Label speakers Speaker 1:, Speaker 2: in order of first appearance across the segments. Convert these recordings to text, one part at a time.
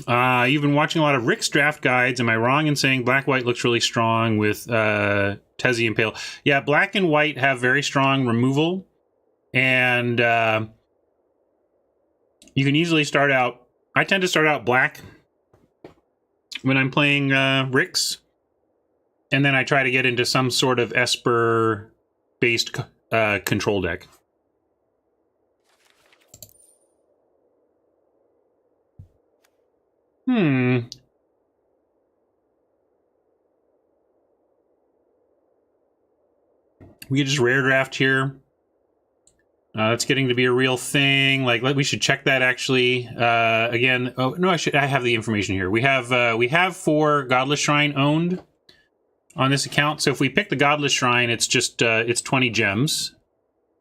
Speaker 1: You've been watching a lot of Rick's draft guides. Am I wrong in saying black-white looks really strong with Tezzy and Pale? Yeah, black and white have very strong removal. And you can easily start out... I tend to start out black when I'm playing Rick's. And then I try to get into some sort of Esper-based control deck. We could just rare draft here. That's getting to be a real thing. Like, we should check that actually. Again, oh no, I have the information here. We have 4 Godless Shrine owned on this account. So if we pick the Godless Shrine, it's just it's 20 gems.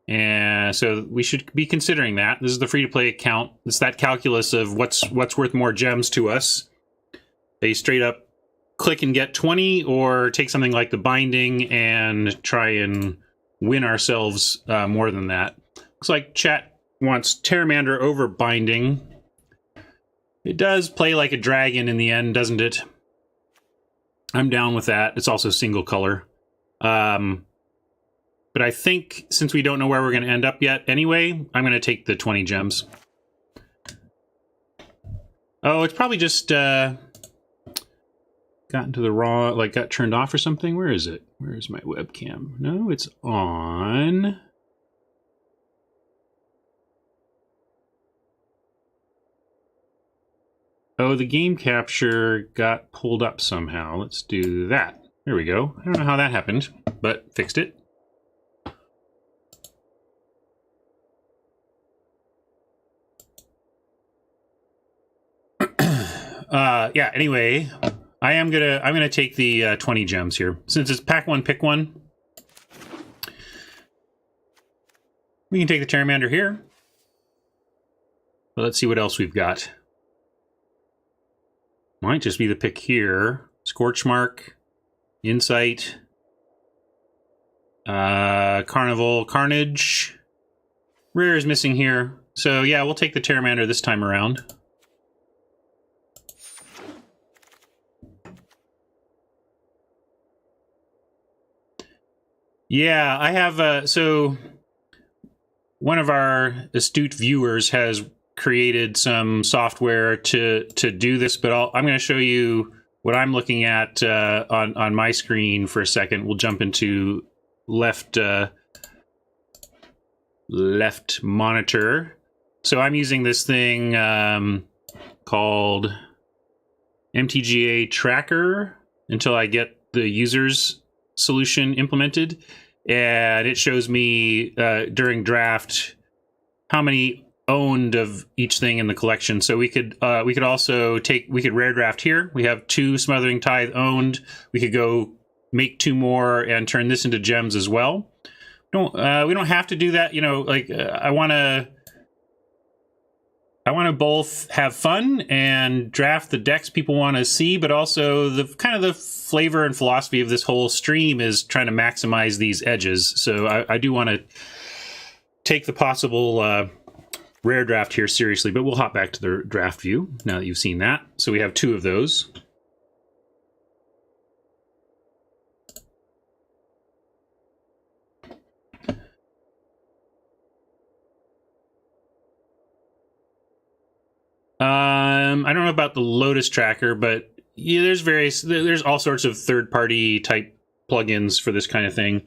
Speaker 1: And so we should be considering that. This is the free-to-play account. It's that calculus of what's worth more gems to us. They straight up click and get 20, or take something like the Binding and try and win ourselves more than that. Looks like chat wants Terramander over Binding. It does play like a dragon in the end, doesn't it? I'm down with that. It's also single color. But I think, since we don't know where we're going to end up yet anyway, I'm going to take the 20 gems. Oh, it's probably just got into the wrong... like, got turned off or something? Where is it? Where is my webcam? No, it's on. Oh, the game capture got pulled up somehow. Let's do that. There we go. I don't know how that happened, but fixed it. Yeah, anyway, I'm gonna take the 20 gems here. Since it's pack one, pick one. We can take the Terramander here. But let's see what else we've got. Might just be the pick here. Scorchmark, Insight, Carnival, Carnage. Rare is missing here. So yeah, we'll take the Terramander this time around. Yeah, I have, so one of our astute viewers has created some software to do this, but I'm going to show you what I'm looking at on my screen for a second. We'll jump into left monitor. So I'm using this thing called MTGA Tracker until I get the user's solution implemented, and it shows me during draft how many owned of each thing in the collection. So we could also rare draft here. We have 2 Smothering Tithe owned. We could go make 2 more and turn this into gems as well. We don't have to do that, you know. Like I want to both have fun and draft the decks people want to see, but also the kind of the flavor and philosophy of this whole stream is trying to maximize these edges. So I do want to take the possible rare draft here seriously, but we'll hop back to the draft view now that you've seen that. So we have 2 of those. I don't know about the Lotus Tracker, but yeah, there's all sorts of third-party type plugins for this kind of thing.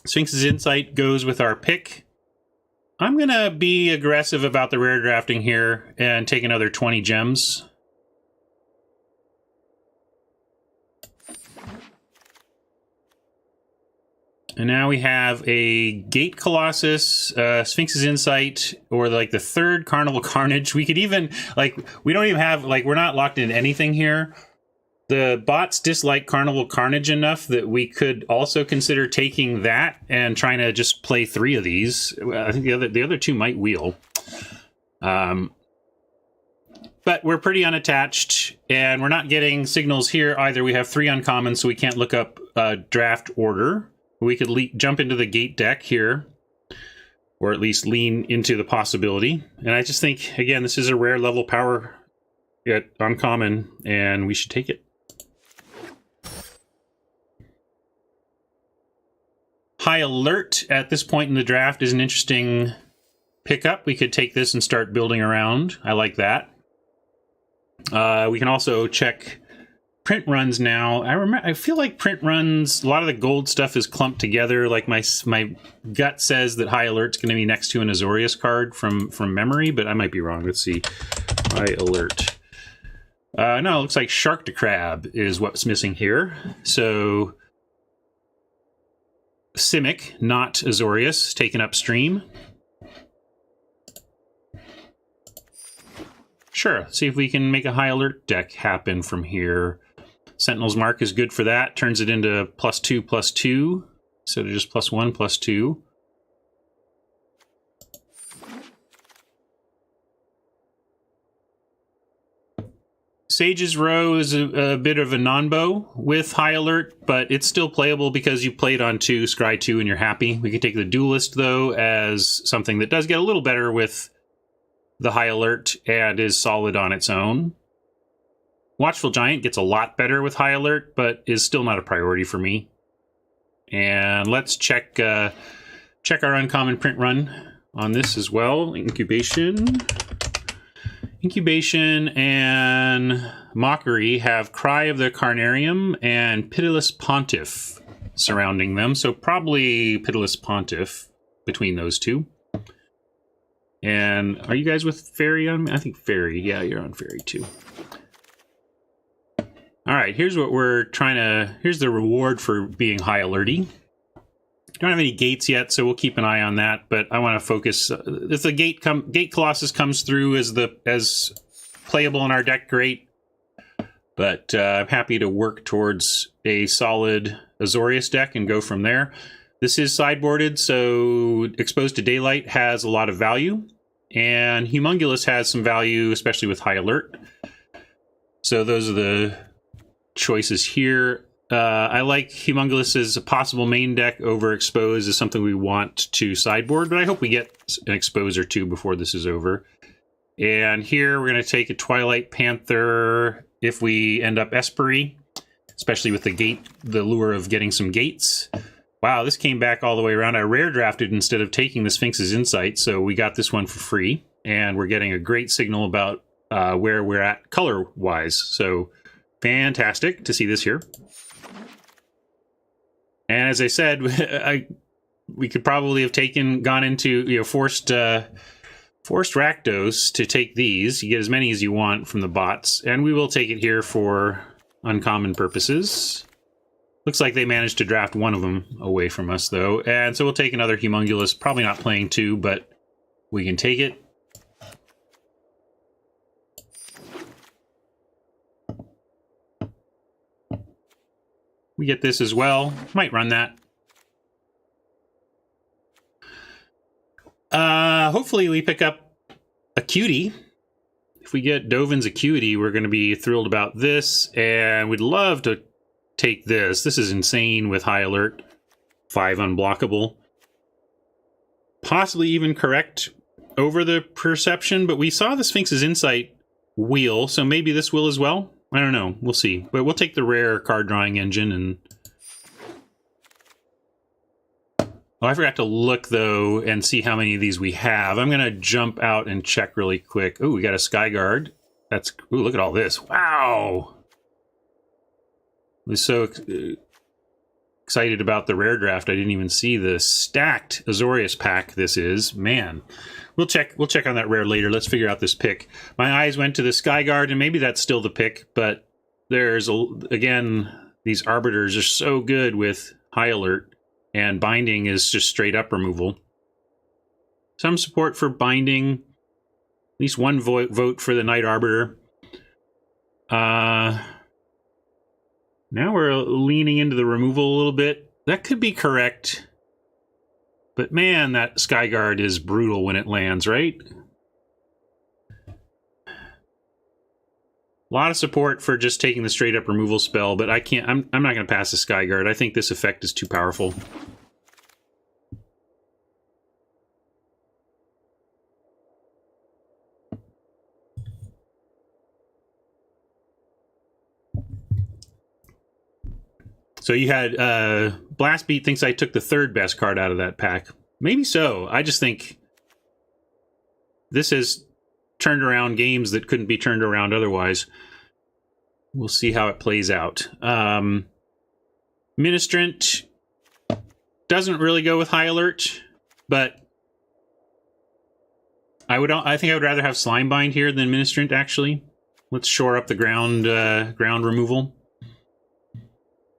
Speaker 1: Sphinx's Insight goes with our pick. I'm gonna be aggressive about the rare drafting here and take another 20 gems. And now we have a Gate Colossus, Sphinx's Insight, or like the 3rd Carnival Carnage. We could even, like, we don't even have, like, we're not locked into anything here. The bots dislike Carnival Carnage enough that we could also consider taking that and trying to just play 3 of these. I think the other 2 might wheel. But we're pretty unattached, and we're not getting signals here either. We have 3 uncommons, so we can't look up draft order. We could jump into the gate deck here, or at least lean into the possibility. And I just think, again, this is a rare level power get uncommon, and we should take it. High Alert at this point in the draft is an interesting pickup. We could take this and start building around. I like that. We can also check print runs now. I feel like print runs, a lot of the gold stuff is clumped together. Like my gut says that High Alert's going to be next to an Azorius card from memory, but I might be wrong. Let's see. High Alert. No, it looks like Shark to Crab is what's missing here. So Simic, not Azorius, taken upstream. Sure, see if we can make a High Alert deck happen from here. Sentinel's Mark is good for that. Turns it into +2/+2 instead of just +1/+2. Sage's Row is a bit of a non-bow with High Alert, but it's still playable because you played on 2, scry 2, and you're happy. We can take the Duelist, though, as something that does get a little better with the High Alert and is solid on its own. Watchful Giant gets a lot better with High Alert, but is still not a priority for me. And let's check our uncommon print run on this as well. Incubation and Mockery have Cry of the Carnarium and Pitiless Pontiff surrounding them. So probably Pitiless Pontiff between those two. And are you guys with Fairy on me? I think Fairy. Yeah, you're on Fairy too. All right, here's what we're trying to... Here's the reward for being High Alerty. Don't have any gates yet, so we'll keep an eye on that. But I want to focus. If the Gate Colossus comes through as playable in our deck, great. But I'm happy to work towards a solid Azorius deck and go from there. This is sideboarded, so Exposed to Daylight has a lot of value, and Humongulus has some value, especially with High Alert. So those are the choices here. I like Humongulus as a possible main deck over Expose is something we want to sideboard, but I hope we get an Expose or two before this is over. And here we're going to take a Twilight Panther if we end up Espery, especially with the lure of getting some gates. Wow, this came back all the way around. I rare drafted instead of taking the Sphinx's Insight, so we got this one for free, and we're getting a great signal about where we're at color-wise. So fantastic to see this here. And as I said, we could probably have gone into, forced Rakdos to take these. You get as many as you want from the bots, and we will take it here for uncommon purposes. Looks like they managed to draft one of them away from us, though. And so we'll take another Humongulus. Probably not playing 2, but we can take it. We get this as well. Might run that. Hopefully we pick up Acuity. If we get Dovin's Acuity, we're going to be thrilled about this. And we'd love to take this. This is insane with High Alert. 5 unblockable. Possibly even correct over the Perception, but we saw the Sphinx's Insight wheel, so maybe this will as well. I don't know. We'll see. But we'll take the rare card drawing engine and... Oh, I forgot to look, though, and see how many of these we have. I'm going to jump out and check really quick. Oh, we got a Skyguard. That's... Ooh, look at all this. Wow! I was so excited about the rare draft, I didn't even see the stacked Azorius pack this is. Man. We'll check on that rare later. Let's figure out this pick. My eyes went to the Skyguard, and maybe that's still the pick, but there's, again, these Arbiters are so good with High Alert, and Binding is just straight up removal. Some support for Binding. At least one vote for the Night Arbiter. Now we're leaning into the removal a little bit. That could be correct. But man, that Skyguard is brutal when it lands, right? A lot of support for just taking the straight up removal spell, but I can't. I'm not going to pass the Skyguard. I think this effect is too powerful. So you had Blast Beat thinks I took the third best card out of that pack. Maybe so. I just think this has turned around games that couldn't be turned around otherwise. We'll see how it plays out. Ministrant doesn't really go with High Alert, but I think I would rather have Slimebind here than Ministrant, actually. Let's shore up the ground removal.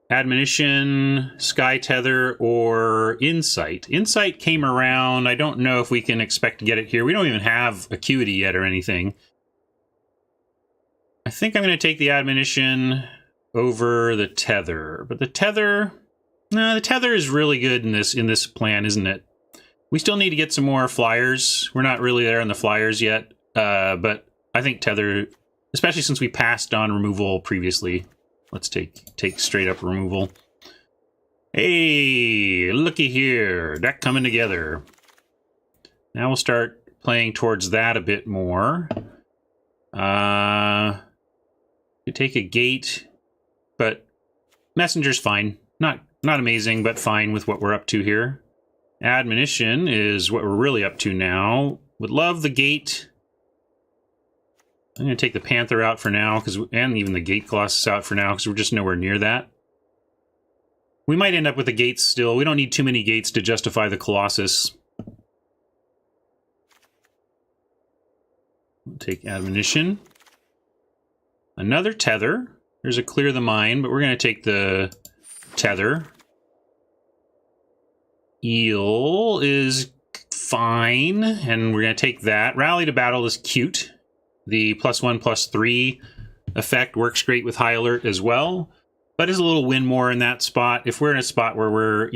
Speaker 1: Admonition, Sky Tether, or Insight. Insight came around. I don't know if we can expect to get it here. We don't even have Acuity yet or anything. I think I'm going to take the Admonition over the Tether. But the Tether... No, the Tether is really good in this plan, isn't it? We still need to get some more flyers. We're not really there on the flyers yet. But I think Tether, especially since we passed on removal previously... Let's take straight up removal. Hey, looky here. Deck coming together. Now we'll start playing towards that a bit more. You take a gate, but Messenger's fine. Not amazing, but fine with what we're up to here. Admonition is what we're really up to now. Would love the gate. I'm going to take the Panther out for now, and even the Gate Colossus out for now, because we're just nowhere near that. We might end up with the gates still. We don't need too many gates to justify the Colossus. We'll take Admonition. Another Tether. There's a Clear the Mind, but we're going to take the Tether. Eel is fine, and we're going to take that. Rally to Battle is cute. The +1/+3 effect works great with High Alert as well, but is a little win more in that spot. If we're in a spot where we're,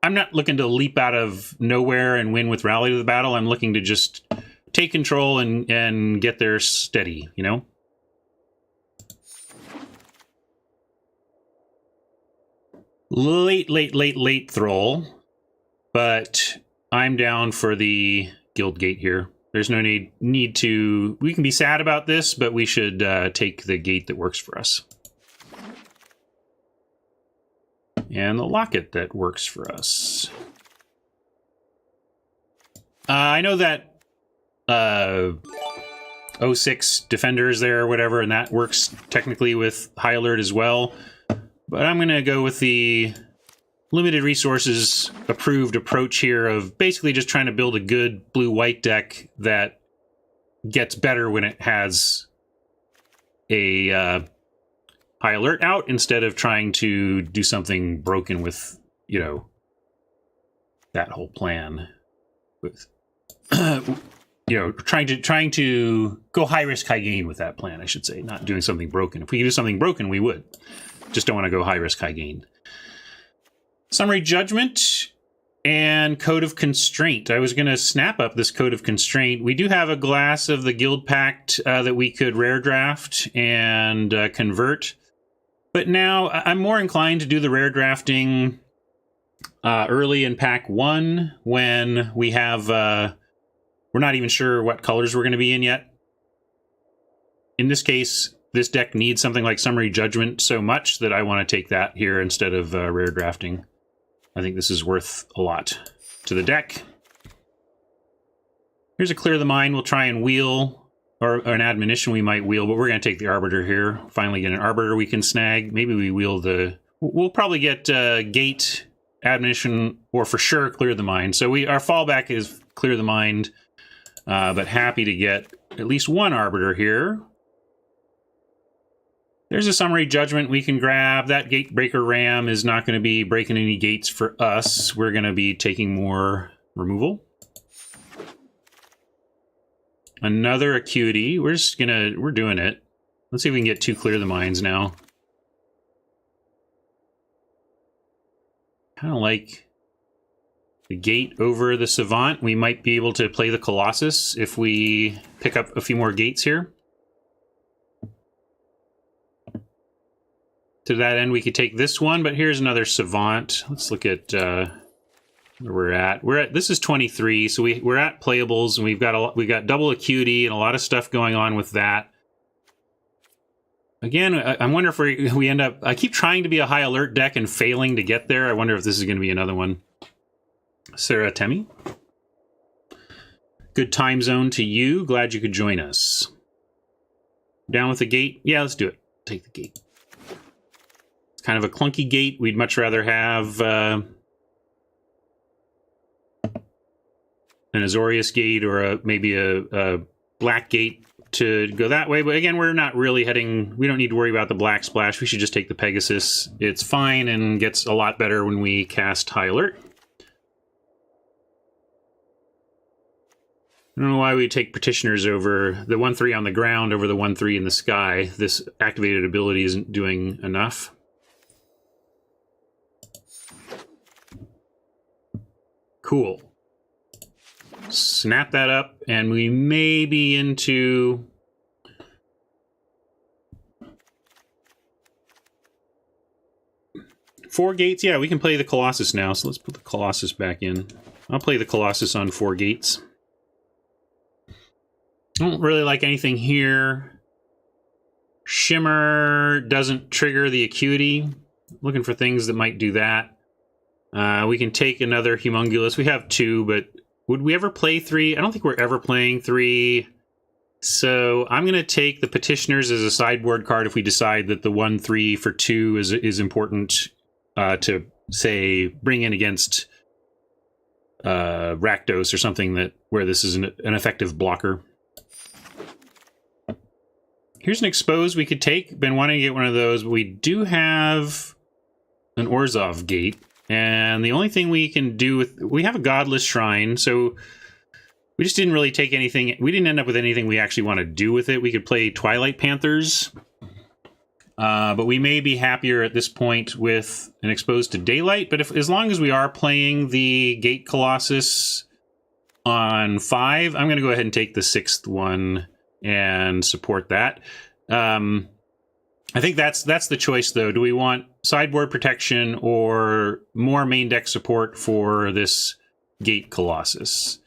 Speaker 1: I'm not looking to leap out of nowhere and win with Rally to the Battle. I'm looking to just take control and get there steady, Late Thrall, but I'm down for the Guild Gate here. There's no need to... We can be sad about this, but we should take the gate that works for us. And the locket that works for us. I know that 06 Defender is there or whatever, and that works technically with High Alert as well. But I'm going to go with the limited resources approved approach here of basically just trying to build a good blue-white deck that gets better when it has a High Alert out instead of trying to do something broken with, that whole plan. With, trying to go high risk, high gain with that plan, I should say, not doing something broken. If we could do something broken, we would. Just don't want to go high risk, high gain. Summary Judgment and Code of Constraint. I was going to snap up this Code of Constraint. We do have a Glass of the Guild Pact that we could rare draft and convert. But now I'm more inclined to do the rare drafting early in Pack 1 when we have... we're not even sure what colors we're going to be in yet. In this case, this deck needs something like Summary Judgment so much that I want to take that here instead of rare drafting. I think this is worth a lot to the deck. Here's a Clear the Mind. We'll try and wheel, or an Admonition we might wheel, but we're going to take the Arbiter here. Finally get an Arbiter we can snag. Maybe we wheel the... We'll probably get Gate, Admonition, or for sure Clear the Mind. So our fallback is Clear the Mind, but happy to get at least one Arbiter here. There's a Summary Judgment we can grab. That Gatebreaker Ram is not going to be breaking any gates for us. We're going to be taking more removal. Another Acuity. We're doing it. Let's see if we can get 2 Clear the Minds now. Kind of like the gate over the Savant. We might be able to play the Colossus if we pick up a few more gates here. To that end, we could take this one, but here's another Savant. Let's look at where we're at. This is 23, so we're at playables, and we've got double Acuity and a lot of stuff going on with that. Again, I wonder if we end up... I keep trying to be a high alert deck and failing to get there. I wonder if this is going to be another one. Sarah Temi. Good time zone to you. Glad you could join us. Down with the gate? Yeah, let's do it. Take the gate. It's kind of a clunky gate. We'd much rather have an Azorius gate or maybe a black gate to go that way. But again, we're not really heading... We don't need to worry about the black splash. We should just take the Pegasus. It's fine and gets a lot better when we cast High Alert. I don't know why we take Petitioners over the 1/3 on the ground over the 1/3 in the sky. This activated ability isn't doing enough. Cool. Snap that up, and we may be into... Four gates? Yeah, we can play the Colossus now, so let's put the Colossus back in. I'll play the Colossus on 4 gates. I don't really like anything here. Shimmer doesn't trigger the Acuity. Looking for things that might do that. We can take another Humongulus. We have 2, but would we ever play 3? I don't think we're ever playing 3. So I'm going to take the Petitioners as a sideboard card if we decide that the 1/3 for 2 is important to, say, bring in against Rakdos or something where this is an effective blocker. Here's an Expose we could take. Been wanting to get one of those, but we do have an Orzhov gate. And the only thing we can do with... We have a Godless Shrine, so we just didn't really take anything... We didn't end up with anything we actually want to do with it. We could play Twilight Panthers. But we may be happier at this point with an Expose to Daylight. But as long as we are playing the Gate Colossus on 5, I'm going to go ahead and take the 6th one and support that. I think that's the choice, though. Do we want sideboard protection or more main deck support for this Gate Colossus?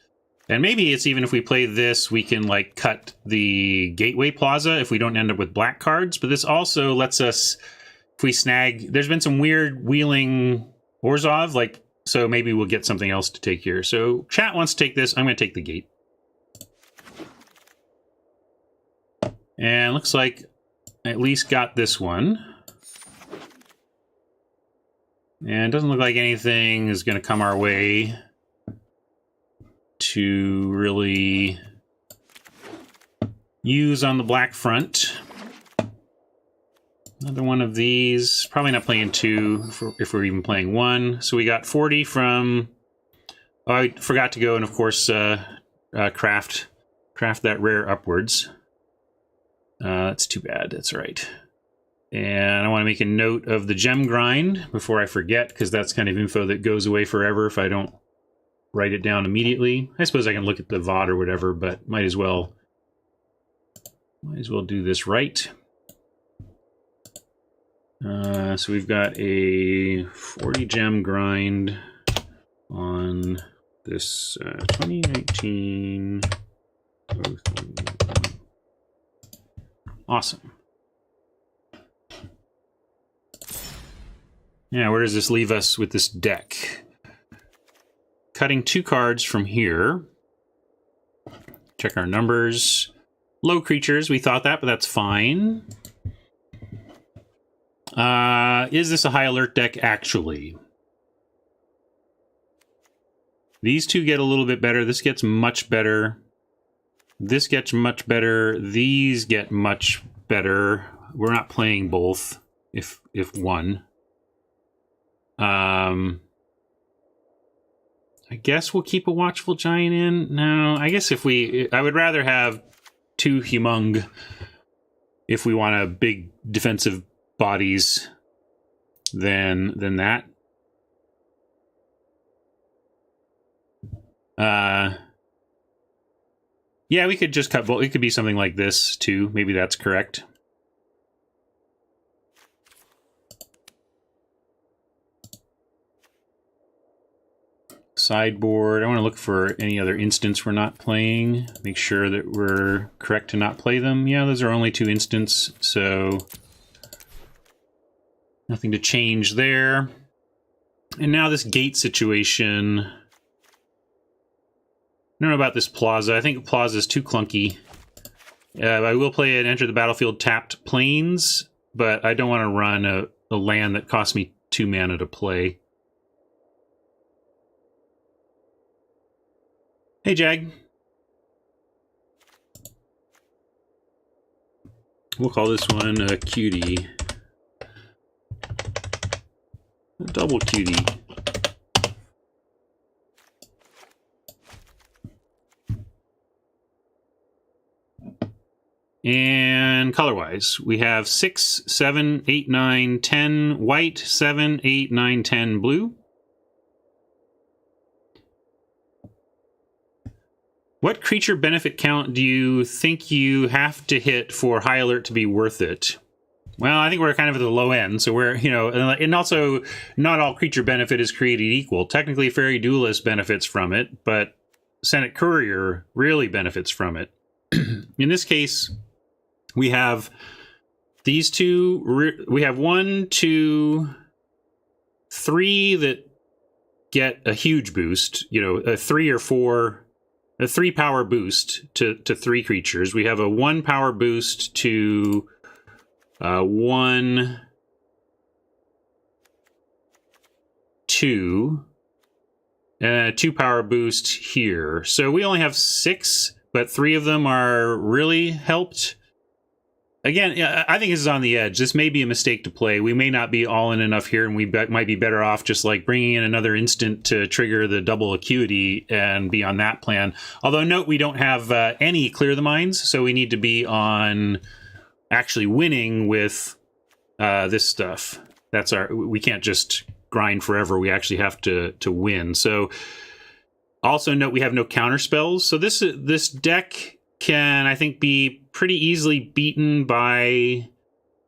Speaker 1: And maybe it's even if we play this, we can like cut the Gateway Plaza if we don't end up with black cards. But this also lets us, if we snag... There's been some weird wheeling Orzhov, so maybe we'll get something else to take here. So chat wants to take this. I'm going to take the Gate. And looks like I at least got this one. And it doesn't look like anything is going to come our way to really use on the black front. Another one of these. Probably not playing 2 if we're even playing 1. So we got 40 from... Oh, I forgot to go and, of course, craft that rare upwards. That's too bad. That's right. And I want to make a note of the gem grind before I forget, because that's kind of info that goes away forever if I don't write it down immediately. I suppose I can look at the VOD or whatever, but might as well do this right. So we've got a 40 gem grind on this 2019. Awesome. Yeah, where does this leave us with this deck? Cutting 2 cards from here. Check our numbers. Low creatures, we thought that, but that's fine. Is this a high alert deck, actually? These 2 get a little bit better. This gets much better. This gets much better. These get much better. We're not playing both, if one. I guess we'll keep a Watchful Giant in. No, I guess I would rather have 2 Humung if we want a big defensive bodies than that. Yeah, we could just cut both. It could be something like this, too. Maybe that's correct. Sideboard. I want to look for any other instance we're not playing. Make sure that we're correct to not play them. Yeah, those are only 2 instants, so Nothing to change there. And now this gate situation. I don't know about this plaza. I think plaza is too clunky. I will play an enter the battlefield tapped plains, but I don't want to run a land that costs me 2 mana to play. Hey, Jag. We'll call this one a cutie. A double cutie. And color-wise, we have 6, 7, 8, 9, 10 white, 7, 8, 9, 10 blue. What creature benefit count do you think you have to hit for High Alert to be worth it? Well, I think we're kind of at the low end, so we're, you know, and also not all creature benefit is created equal. Technically, Fairy Duelist benefits from it, but Senate Courier really benefits from it. In this case, we have these two, we have 1, 2, 3 that get a huge boost, you know, a 3 or 4, a 3 power boost to 3 creatures. We have a 1 power boost to 1, 2, and a 2 power boost here. So we only have 6, but 3 of them are really helped. Again, I think this is on the edge. This may be a mistake to play. We may not be all in enough here, and we might be better off just like bringing in another instant to trigger the double acuity and be on that plan. Although note, we don't have any Clear the Mines, so we need to be on actually winning with this stuff. That's we can't just grind forever. We actually have to win. So also note we have no counter spells. So this deck can, I think, be pretty easily beaten by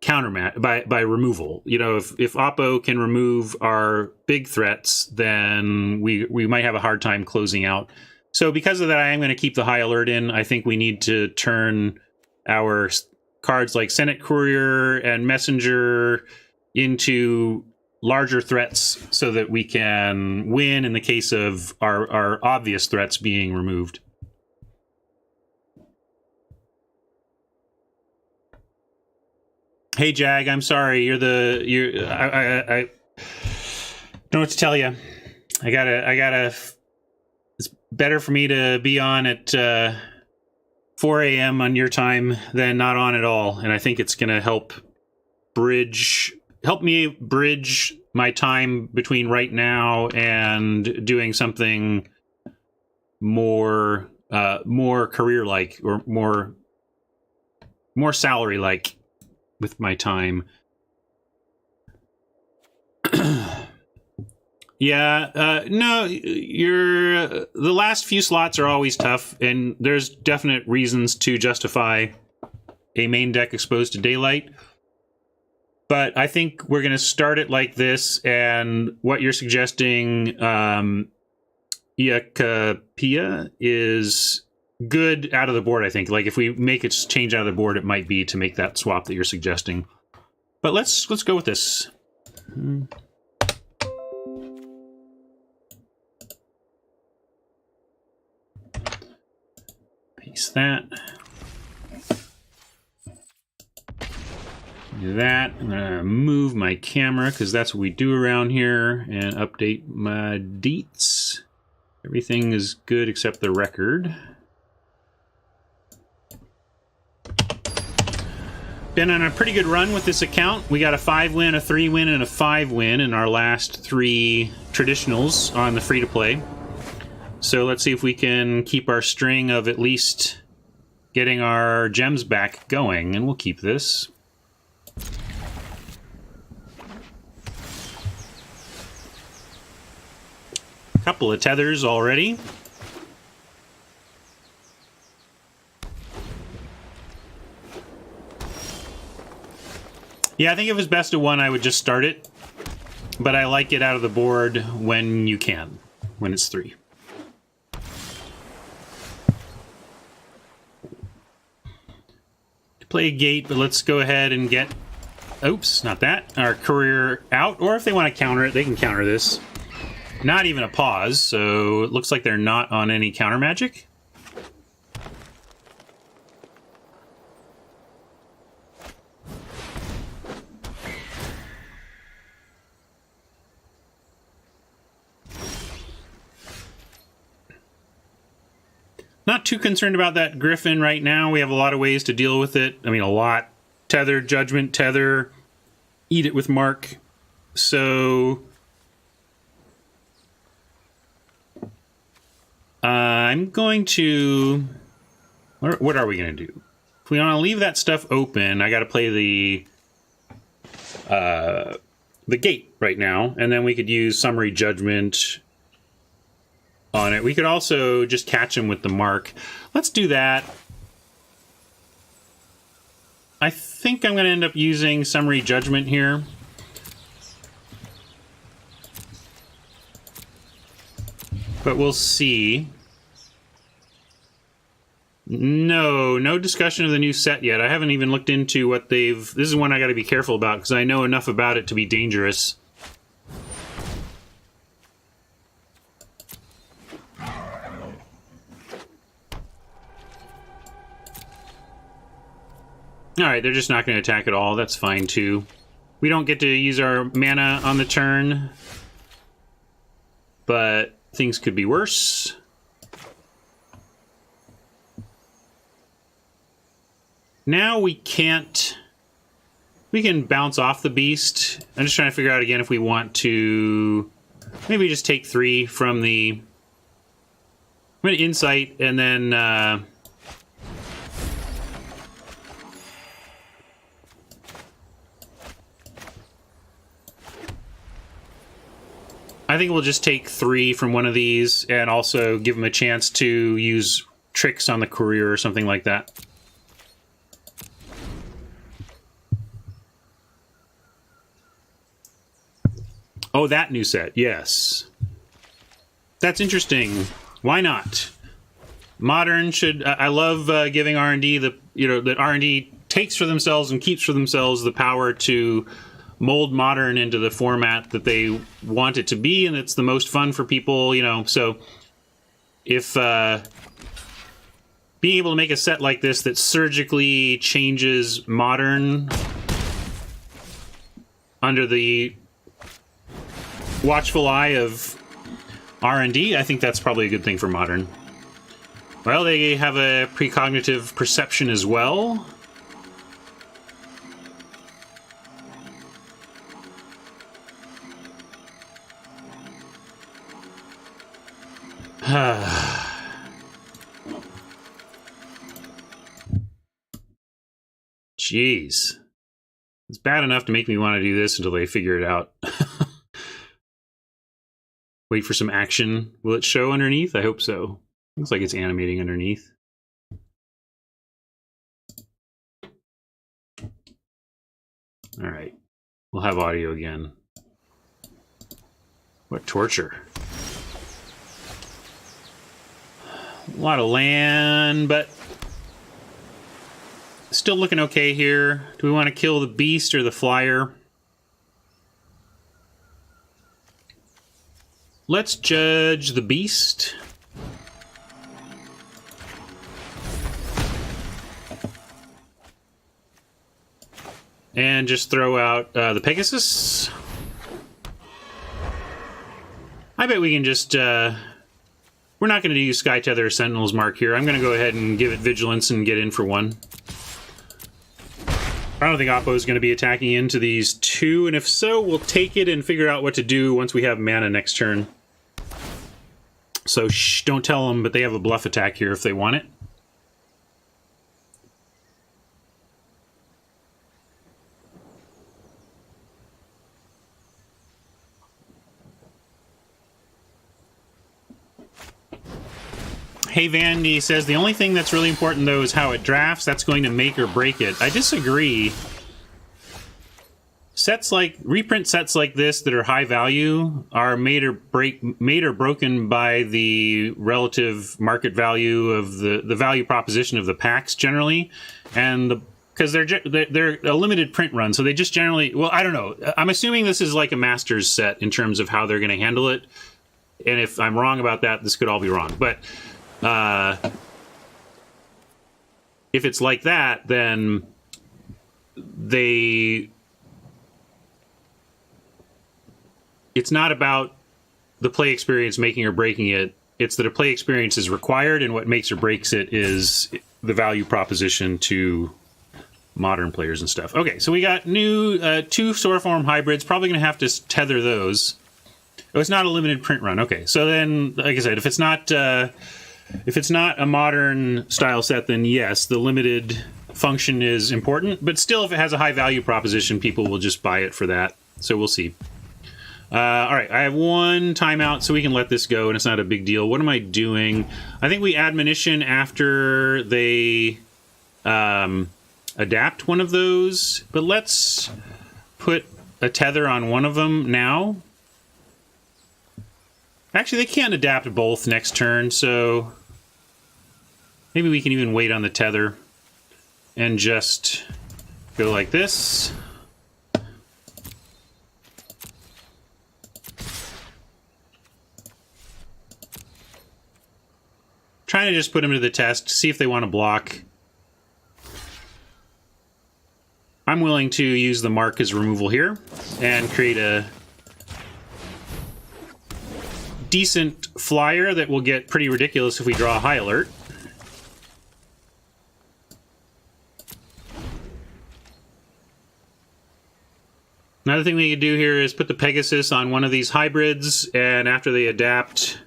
Speaker 1: by removal. You know, if Oppo can remove our big threats, then we might have a hard time closing out. So because of that, I am going to keep the High Alert in. I think we need to turn our cards like Senate Courier and Messenger into larger threats so that we can win in the case of our obvious threats being removed. Hey, Jag, I'm sorry. I don't know what to tell you. I gotta. It's better for me to be on at 4 a.m. on your time than not on at all, and I think it's gonna help me bridge my time between right now and doing something more career-like or more salary-like with my time. Yeah, no, the last few slots are always tough, and there's definite reasons to justify a main deck exposed to daylight. But I think we're going to start it like this, and what you're suggesting, Iacapia, is good out of the board, I think. Like, if we make it change out of the board, it might be to make that swap that you're suggesting. But let's go with this. Paste that. Do that. I'm gonna move my camera because that's what we do around here, and update my deets. Everything is good except the record. Been on a pretty good run with this account. We got a 5-win, a 3-win, and a 5-win in our last 3 traditionals on the free-to-play. So let's see if we can keep our string of at least getting our gems back going, and we'll keep this. A couple of tethers already. Yeah, I think if it's best of 1, I would just start it. But I like it out of the board when you can, when it's 3. Play a gate, but let's go ahead and get oops, not that, our courier out, or if they want to counter it, they can counter this. Not even a pause, so it looks like they're not on any counter magic. Not too concerned about that Griffin right now. We have a lot of ways to deal with it. I mean, a lot. Tether, Judgment, Tether, eat it with Mark. So I'm going to... What are we going to do? If we want to leave that stuff open, I got to play the gate right now, and then we could use Summary Judgment on it. We could also just catch him with the Mark. Let's do that. I think I'm going to end up using Summary Judgment here. But we'll see. No discussion of the new set yet. I haven't even looked into what they've... This is one I got to be careful about, because I know enough about it to be dangerous. Alright, they're just not going to attack at all. That's fine, too. We don't get to use our mana on the turn, but things could be worse. Now we can't... We can bounce off the beast. I'm just trying to figure out again if we want to... Maybe just take 3 from the... I'm going to Insight, and then... I think we'll just take 3 from one of these and also give them a chance to use tricks on the courier or something like that. Oh, that new set, yes. That's interesting. Why not? Modern should... I love giving R&D the... You know, that R&D takes for themselves and keeps for themselves the power to mold Modern into the format that they want it to be, and it's the most fun for people, you know. So if being able to make a set like this that surgically changes Modern under the watchful eye of R&D, I think that's probably a good thing for Modern. Well, they have a precognitive perception as well. Jeez. It's bad enough to make me want to do this until they figure it out. Wait for some action. Will it show underneath? I hope so. Looks like it's animating underneath. All right. We'll have audio again. What torture. A lot of land, but still looking okay here. Do we want to kill the beast or the flyer? Let's judge the beast. And just throw out the Pegasus. I bet we can just... We're not going to use Sky Tether or Sentinel's Mark here. I'm going to go ahead and give it Vigilance and get in for 1. I don't think Oppo is going to be attacking into these 2, and if so, we'll take it and figure out what to do once we have mana next turn. So shh, don't tell them, but they have a bluff attack here if they want it. Hey Vandy says, the only thing that's really important, though, is how it drafts. That's going to make or break it. I disagree. Sets like... Reprint sets like this that are high value are made or broken by the relative market value of the value proposition of the packs, generally. And the because they're a limited print run, so they just generally. Well, I don't know. I'm assuming this is like a Masters set in terms of how they're going to handle it. And if I'm wrong about that, this could all be wrong. But if it's like that, then it's not about the play experience making or breaking it. It's that a play experience is required, and what makes or breaks it is the value proposition to modern players and stuff. Okay, so we got new 2 Soarform hybrids. Probably going to have to tether those. Oh, it's not a limited print run. Okay, so then, like I said, if it's not a modern style set, then yes, the limited function is important. But still, if it has a high value proposition, people will just buy it for that. So we'll see. All right, I have 1 timeout, so we can let this go, and it's not a big deal. What am I doing? I think we admonition after they adapt one of those, but let's put a tether on one of them now. Actually, they can't adapt both next turn, so maybe we can even wait on the tether and just go like this. Trying to just put them to the test, see if they want to block. I'm willing to use the mark as removal here and create a decent flyer that will get pretty ridiculous if we draw a high alert. Another thing we could do here is put the Pegasus on one of these hybrids, and after they adapt,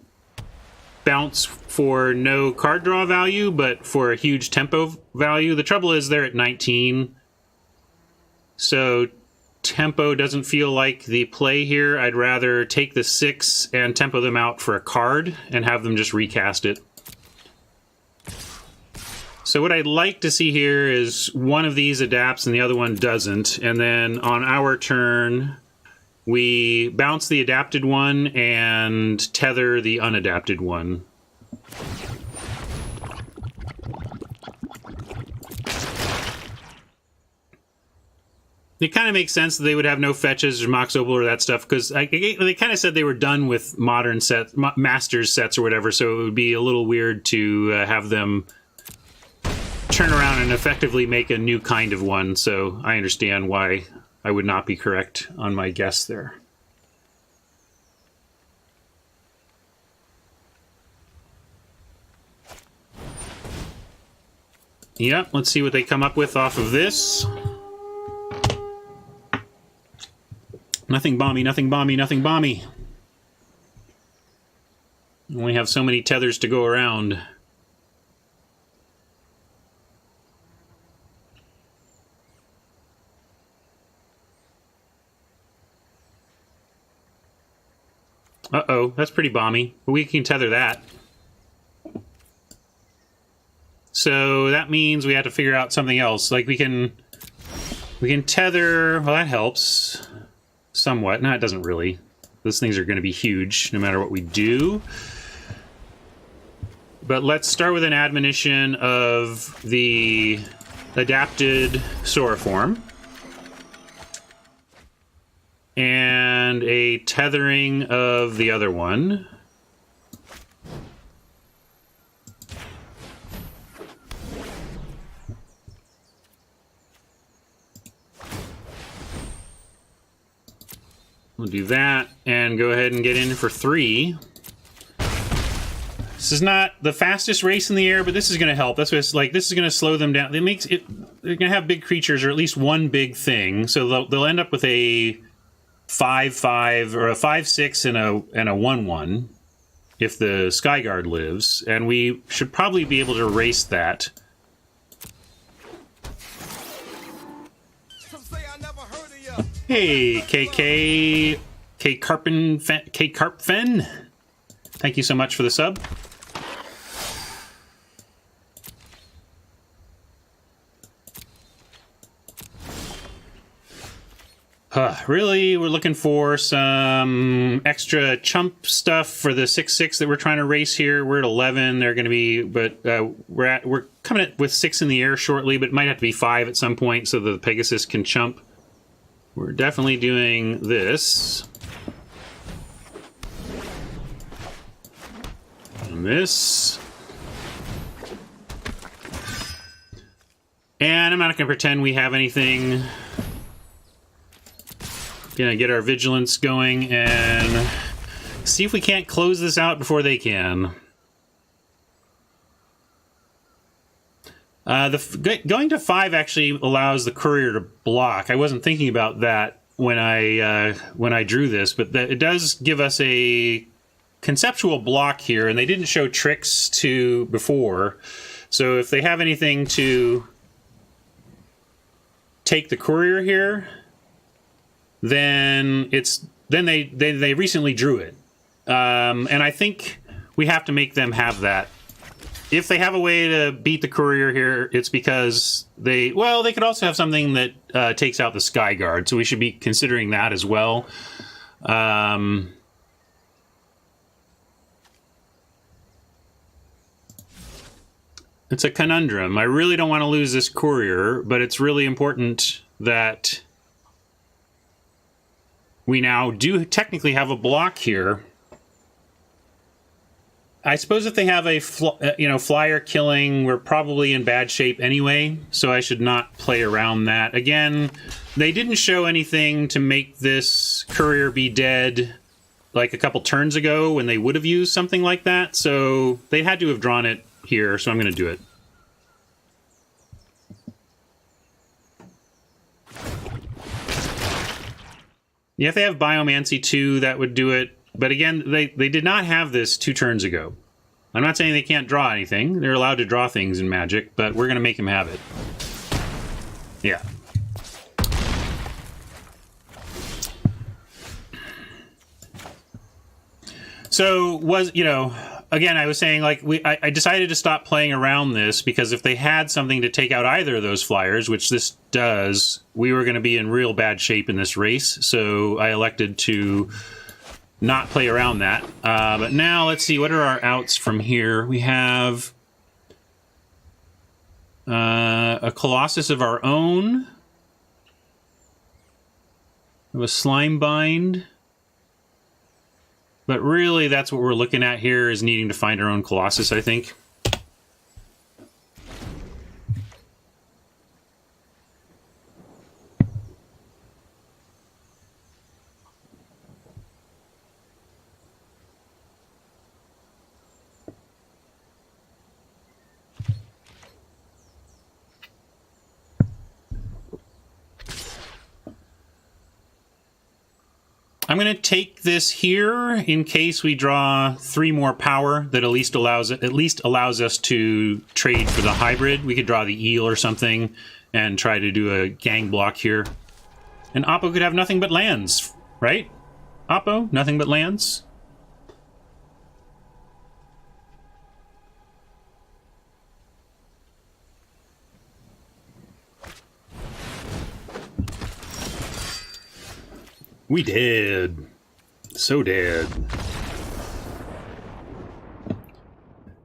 Speaker 1: bounce for no card draw value, but for a huge tempo value. The trouble is they're at 19, so tempo doesn't feel like the play here. I'd rather take the 6 and tempo them out for a card and have them just recast it. So what I'd like to see here is one of these adapts and the other one doesn't, and then on our turn we bounce the adapted one and tether the unadapted one. It kind of makes sense that they would have no fetches or Mox Opal or that stuff, because they kind of said they were done with modern sets, Masters sets or whatever, so it would be a little weird to have them turn around and effectively make a new kind of one, so I understand why I would not be correct on my guess there. Yep, let's see what they come up with off of this. Nothing bomby, nothing bomby, nothing bomby. Only have so many tethers to go around. Uh-oh, that's pretty bomby. But we can tether that. So that means we have to figure out something else. Like we can tether, well, that helps somewhat. No, it doesn't really. Those things are going to be huge no matter what we do. But let's start with an admonition of the adapted Soarform. And a tethering of the other one. We'll do that and go ahead and get in for 3. This is not the fastest race in the air, but this is going to help. That's what it's like. This is going to slow them down. It makes it. They're going to have big creatures, or at least one big thing. So they'll end up with a 5/5 or a 5/6 and a 1/1 if the Skyguard lives, and we should probably be able to erase that. Hey, K Carpfen. Thank you so much for the sub. Really, we're looking for some extra chump stuff for the 6/6 that we're trying to race here. We're at 11. They're going to be, but we're coming at with 6 in the air shortly, but it might have to be 5 at some point so the Pegasus can chump. We're definitely doing this. And this. And I'm not going to pretend we have anything. Gonna get our vigilance going and see if we can't close this out before they can. Going to 5 actually allows the courier to block. I wasn't thinking about that when I drew this, but it does give us a conceptual block here, and they didn't show tricks to before. So if they have anything to take the courier here, then they recently drew it, and I think we have to make them have that. If they have a way to beat the courier here, it's because they could also have something that takes out the Sky Guard, so we should be considering that as well. It's a conundrum. I really don't want to lose this courier, but it's really important that we now do technically have a block here. I suppose if they have a flyer killing, we're probably in bad shape anyway, so I should not play around that. Again, they didn't show anything to make this courier be dead like a couple turns ago when they would have used something like that, so they had to have drawn it here, so I'm going to do it. Yeah, if they have Biomancy 2, that would do it. But again, they did not have this 2 turns ago. I'm not saying they can't draw anything. They're allowed to draw things in Magic, but we're going to make them have it. Yeah. So, again, I was saying, like, I decided to stop playing around this because if they had something to take out either of those flyers, which this does, we were going to be in real bad shape in this race. So I elected to not play around that. But now let's see, what are our outs from here? We have a Colossus of our own. We have a Slime Bind. But really, that's what we're looking at here, is needing to find our own Colossus, I think. I'm going to take this here in case we draw 3 more power that at least allows us to trade for the hybrid. We could draw the eel or something and try to do a gang block here. And Oppo could have nothing but lands, right? Oppo, nothing but lands. We did. So did.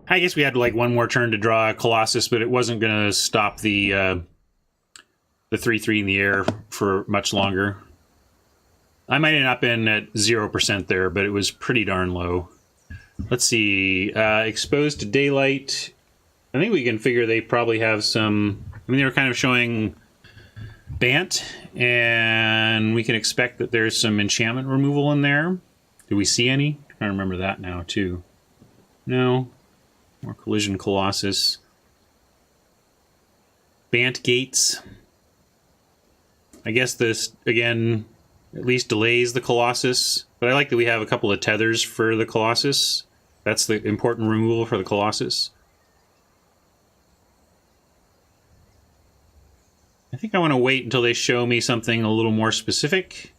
Speaker 1: I guess we had like 1 more turn to draw a Colossus, but it wasn't going to stop the 3/3 in the air for much longer. I might end up in at 0% there, but it was pretty darn low. Let's see. Exposed to daylight. I think we can figure they probably have some... I mean, they were kind of showing Bant, and we can expect that there's some enchantment removal in there. Do we see any? I'm trying to remember that now, too. No. More Collision Colossus. Bant Gates. I guess this, again, at least delays the Colossus. But I like that we have a couple of tethers for the Colossus. That's the important removal for the Colossus. I think I want to wait until they show me something a little more specific.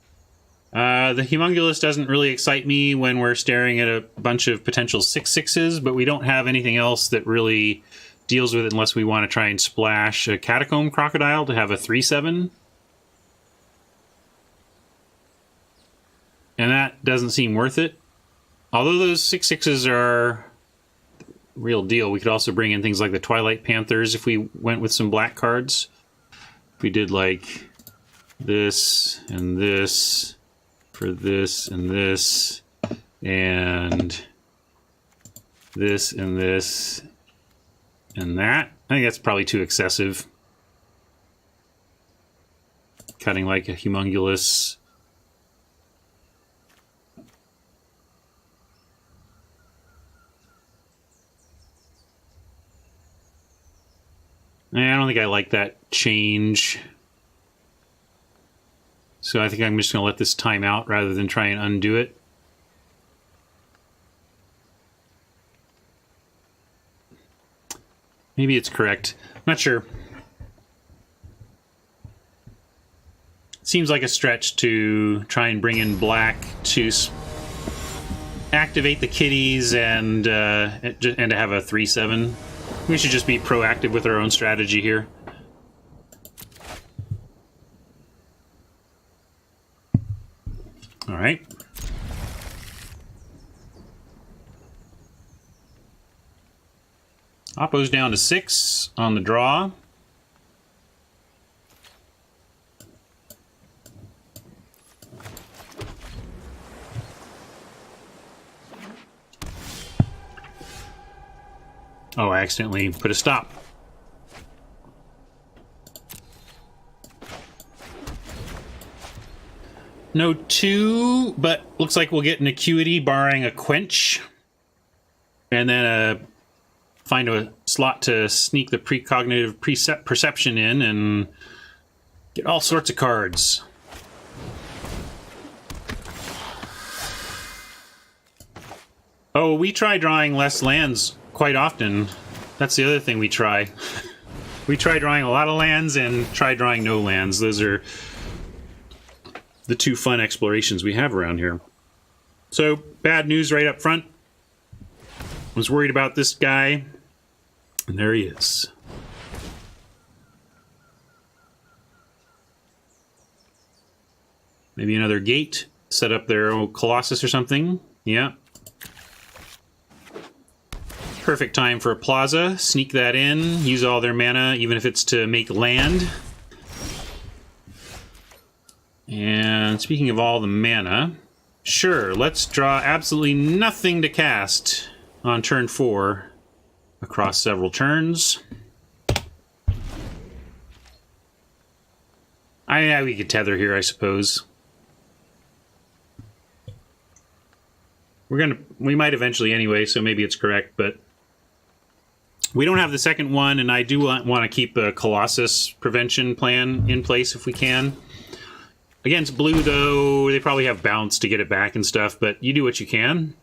Speaker 1: The Humongulus doesn't really excite me when we're staring at a bunch of potential 6/6s, but we don't have anything else that really deals with it unless we want to try and splash a Catacomb Crocodile to have a 3/7. And that doesn't seem worth it. Although those 6/6s are real deal, we could also bring in things like the Twilight Panthers if we went with some black cards. If we did like this and this for this and this and this and this and that. I think that's probably too excessive. Cutting like a humongous. I don't think I like that change. So I think I'm just going to let this time out rather than try and undo it. Maybe it's correct. Not sure. Seems like a stretch to try and bring in black to activate the kitties and to have a 3/7. We should just be proactive with our own strategy here. All right. Oppo's down to 6 on the draw. Oh, I accidentally put a stop. No 2, but looks like we'll get an Acuity barring a Quench. And then find a slot to sneak the precognitive perception in and get all sorts of cards. Oh, we try drawing less lands quite often. That's the other thing we try. We try drawing a lot of lands and try drawing no lands. Those are the two fun explorations we have around here. So, bad news right up front. Was worried about this guy, and there he is. Maybe another gate. Set up their old Colossus or something. Yeah. Perfect time for a Plaza. Sneak that in. Use all their mana, even if it's to make land. And speaking of all the mana, sure, let's draw absolutely nothing to cast on turn 4 across several turns. We could tether here, I suppose. We might eventually anyway, so maybe it's correct, but we don't have the second one, and I do want to keep a Colossus prevention plan in place if we can. Against blue, though, they probably have bounce to get it back and stuff, but you do what you can.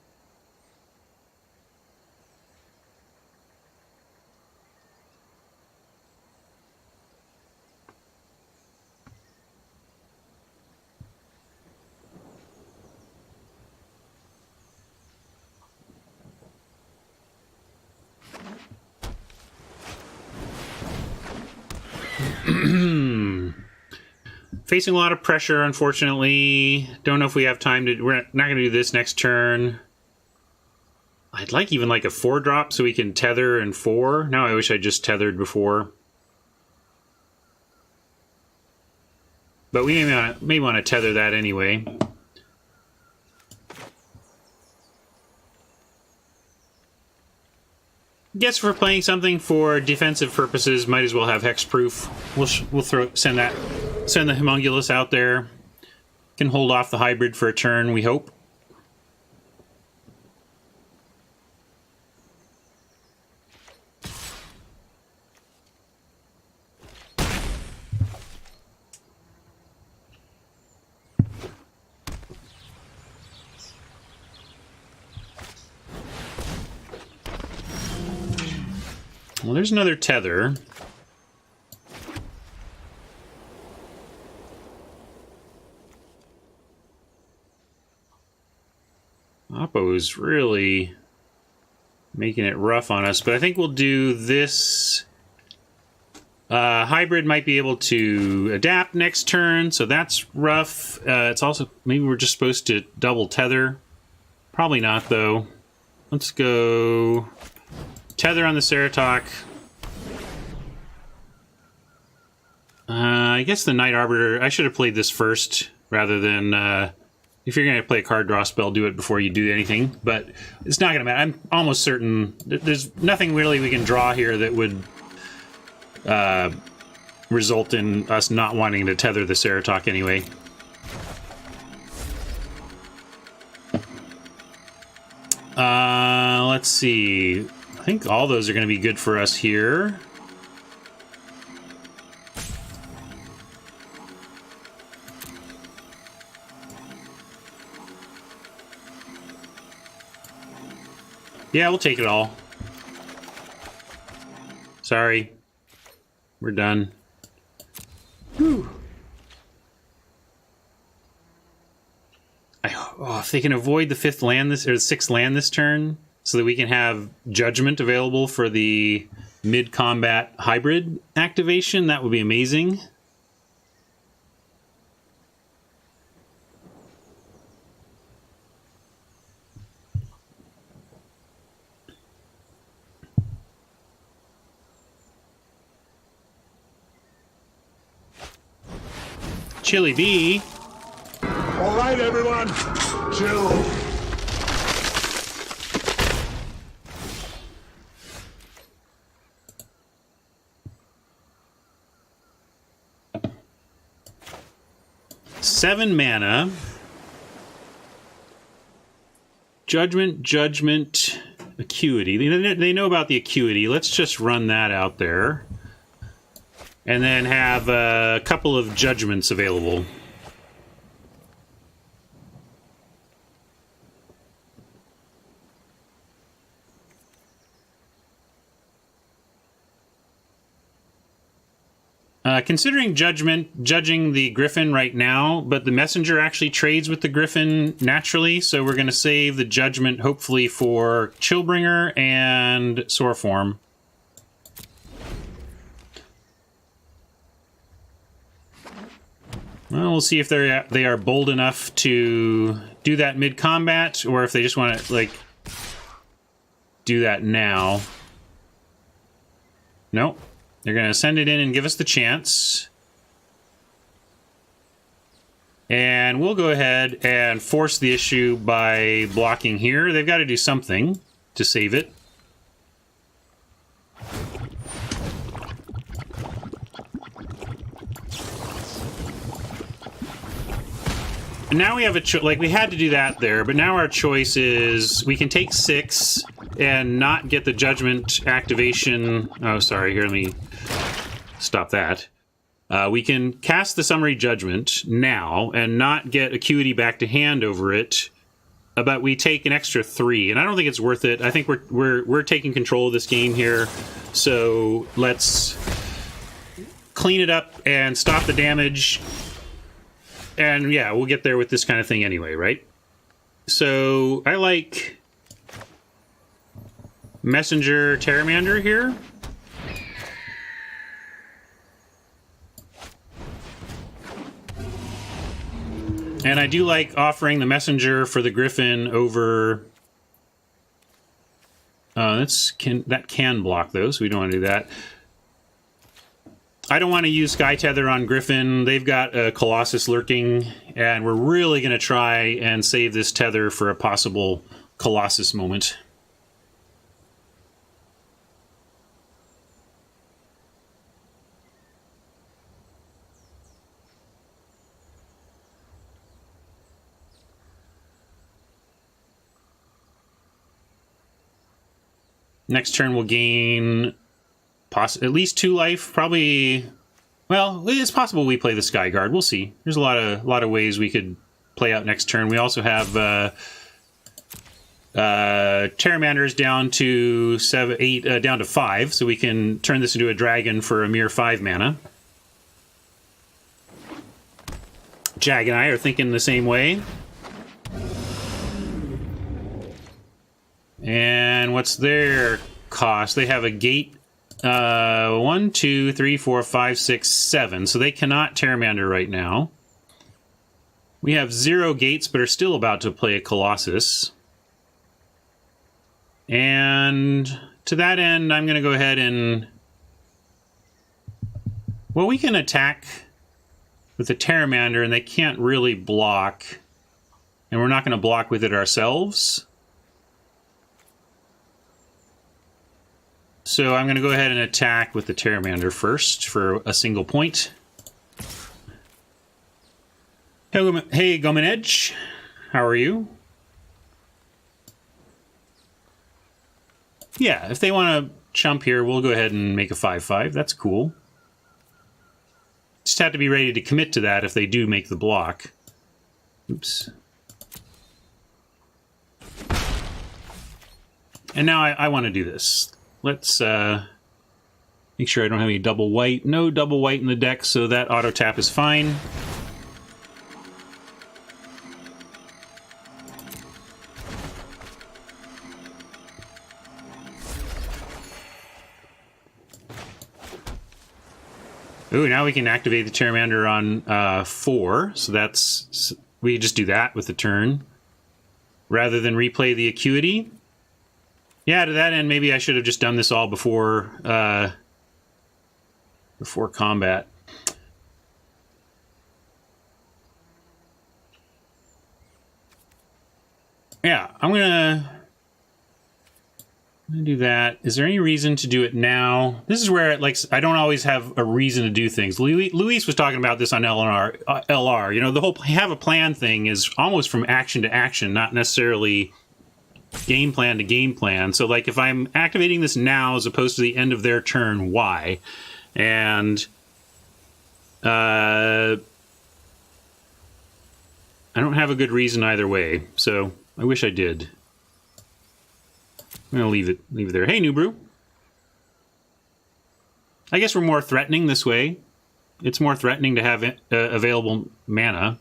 Speaker 1: Facing a lot of pressure, unfortunately. Don't know if we have time to... We're not going to do this next turn. I'd like even like a 4-drop so we can tether and 4. Now I wish I just tethered before. But we may want to tether that anyway. Guess if we're playing something for defensive purposes, might as well have hexproof. We'll send the Homunculus out there. Can hold off the hybrid for a turn, we hope. Well, there's another tether. Oppo's really making it rough on us, but I think we'll do this Hybrid might be able to adapt next turn, so that's rough. It's also, maybe we're just supposed to double tether. Probably not, though. Let's go tether on the Ceratok. I guess the Night Arbiter, I should have played this first, rather than, if you're going to play a card draw spell, do it before you do anything. But it's not going to matter. I'm almost certain there's nothing really we can draw here that would result in us not wanting to tether the Ceratok anyway. Let's see. I think all those are going to be good for us here. Yeah, we'll take it all. Sorry. We're done. Whew. If they can avoid the 5th land this, or the 6th land this turn, so that we can have Judgment available for the mid-combat hybrid activation, that would be amazing. Chili Bee.
Speaker 2: All right, everyone, chill.
Speaker 1: Seven mana. Judgment, Acuity. They know about the Acuity. Let's just run that out there. And then have a couple of Judgments available. Considering judging the Griffin right now, but the Messenger actually trades with the Griffin naturally, so we're going to save the Judgment hopefully for Chillbringer and Soreform. Well, we'll see if they are bold enough to do that mid-combat, or if they just want to, like, do that now. Nope. They're going to send it in and give us the chance. And we'll go ahead and force the issue by blocking here. They've got to do something to save it. And now we have a choice. Like, we had to do that there, but now our choice is we can take 6 and not get the Judgment activation. Oh, sorry. Here, let me stop that. We can cast the Summary Judgment now and not get Acuity back to hand over it, but we take an extra 3, and I don't think it's worth it. I think we're taking control of this game here, so let's clean it up and stop the damage. And yeah, we'll get there with this kind of thing anyway, right? So I like Messenger Pteramander here. And I do like offering the Messenger for the Griffin over... that can block those, so we don't want to do that. I don't want to use Sky Tether on Griffin. They've got a Colossus lurking, and we're really going to try and save this Tether for a possible Colossus moment. Next turn we'll gain at least 2 life, probably. Well, it's possible we play the Sky Guard. We'll see. There's a lot of ways we could play out next turn. We also have Pteramanders down to 8, down to 5, so we can turn this into a dragon for a mere 5 mana. Jag and I are thinking the same way. And what's their cost? They have a gate 1, 2, 3, 4, 5, 6, 7. So they cannot Terramander right now. We have 0 gates, but are still about to play a Colossus. And to that end, I'm going to go ahead and... Well, we can attack with the Terramander, and they can't really block. And we're not going to block with it ourselves. So I'm going to go ahead and attack with the Terramander first for a single point. Hey, Goman Edge. How are you? Yeah, if they want to chump here, we'll go ahead and make a 5/5. That's cool. Just have to be ready to commit to that if they do make the block. Oops. And now I want to do this. Let's make sure I don't have any double white. No double white in the deck, so that auto tap is fine. Ooh, now we can activate the Terramander on 4, so that's... We just do that with the turn, rather than replay the Acuity. Yeah, to that end, maybe I should have just done this all before combat. Yeah, I'm gonna do that. Is there any reason to do it now? This is where I don't always have a reason to do things. Luis was talking about this on LR. You know, the whole have a plan thing is almost from action to action, not necessarily game plan to game plan. So, like, if I'm activating this now as opposed to the end of their turn, why? And I don't have a good reason either way. So I wish I did. I'm gonna leave it there. Hey, New Brew. I guess we're more threatening this way. It's more threatening to have available mana.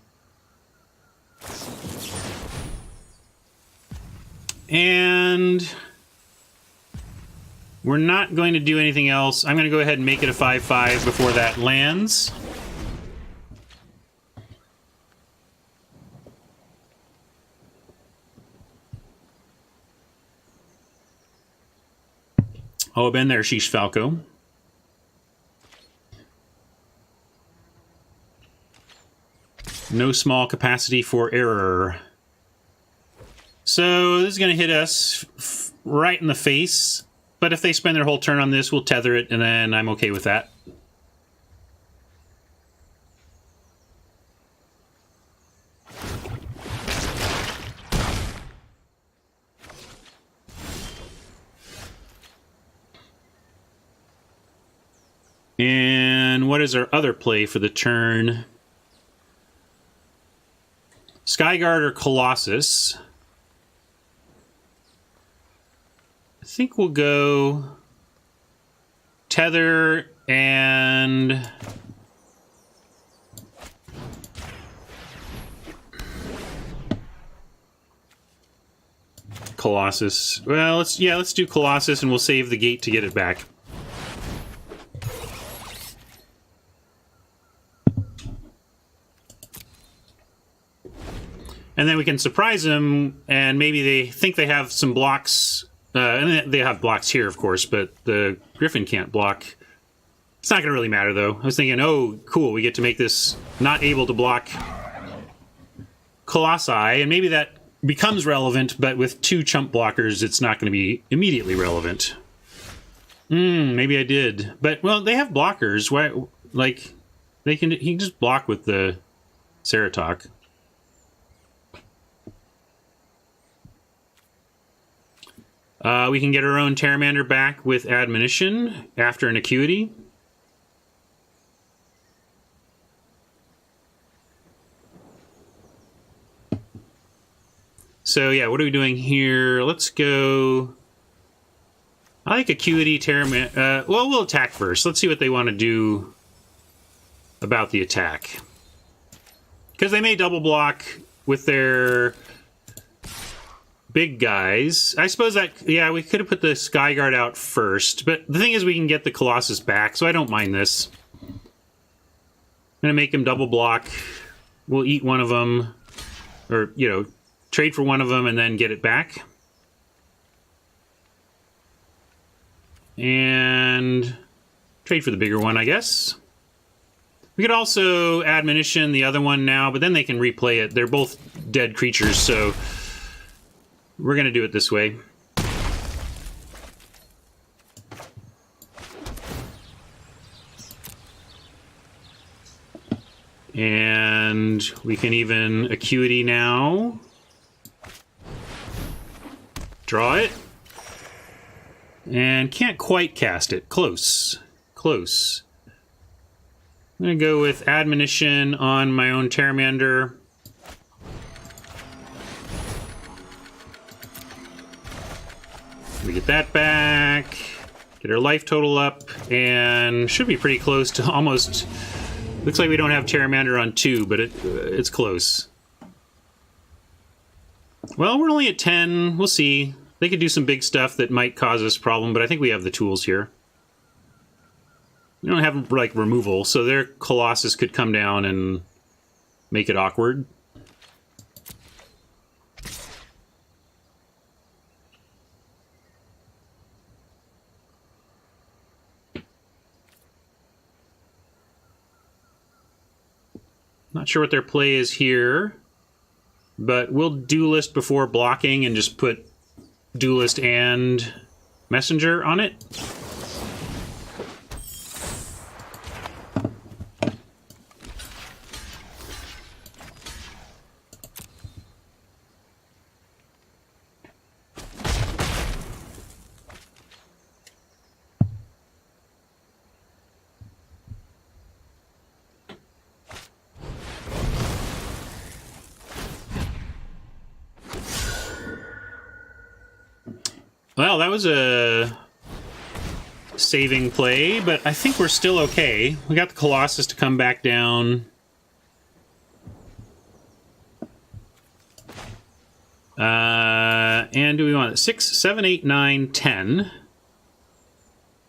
Speaker 1: And we're not going to do anything else. I'm going to go ahead and make it a 5/5 before that lands. Oh, been there, Sheesh Falco. No small capacity for error. So this is going to hit us right in the face. But if they spend their whole turn on this, we'll tether it, and then I'm okay with that. And what is our other play for the turn? Skyguard or Colossus? I think we'll go tether and Colossus. Well, let's do Colossus, and we'll save the gate to get it back. And then we can surprise them, and maybe they think they have some blocks. And they have blocks here, of course, but the Griffin can't block. It's not going to really matter, though. I was thinking, oh, cool, we get to make this not able to block Colossi, and maybe that becomes relevant, but with 2 chump blockers, it's not going to be immediately relevant. Maybe I did. But, well, they have blockers. Why? Like, he can just block with the Ceratok. We can get our own Terramander back with Admonition after an Acuity. So, yeah, what are we doing here? Let's go... I like Acuity, Terramander... well, we'll attack first. Let's see what they want to do about the attack. Because they may double block with their big guys. I suppose that, yeah, we could have put the Skyguard out first, but the thing is we can get the Colossus back, so I don't mind this. I'm gonna make him double block. We'll eat one of them, or, you know, trade for one of them and then get it back. And trade for the bigger one, I guess. We could also admonition the other one now, but then they can replay it. They're both dead creatures, so we're going to do it this way. And we can even Acuity now. Draw it. And can't quite cast it. Close. Close. I'm going to go with Admonition on my own Pteramander. We get that back. Get our life total up. And should be pretty close to almost... Looks like we don't have Pteramander on 2, but it's close. Well, we're only at 10. We'll see. They could do some big stuff that might cause us a problem, but I think we have the tools here. We don't have, like, removal, so their Colossus could come down and make it awkward. Not sure what their play is here, but we'll duelist before blocking and just put duelist and messenger on it. Well, that was a saving play, but I think we're still okay. We got the Colossus to come back down. And do we want it? 6, 7, 8, 9, 10.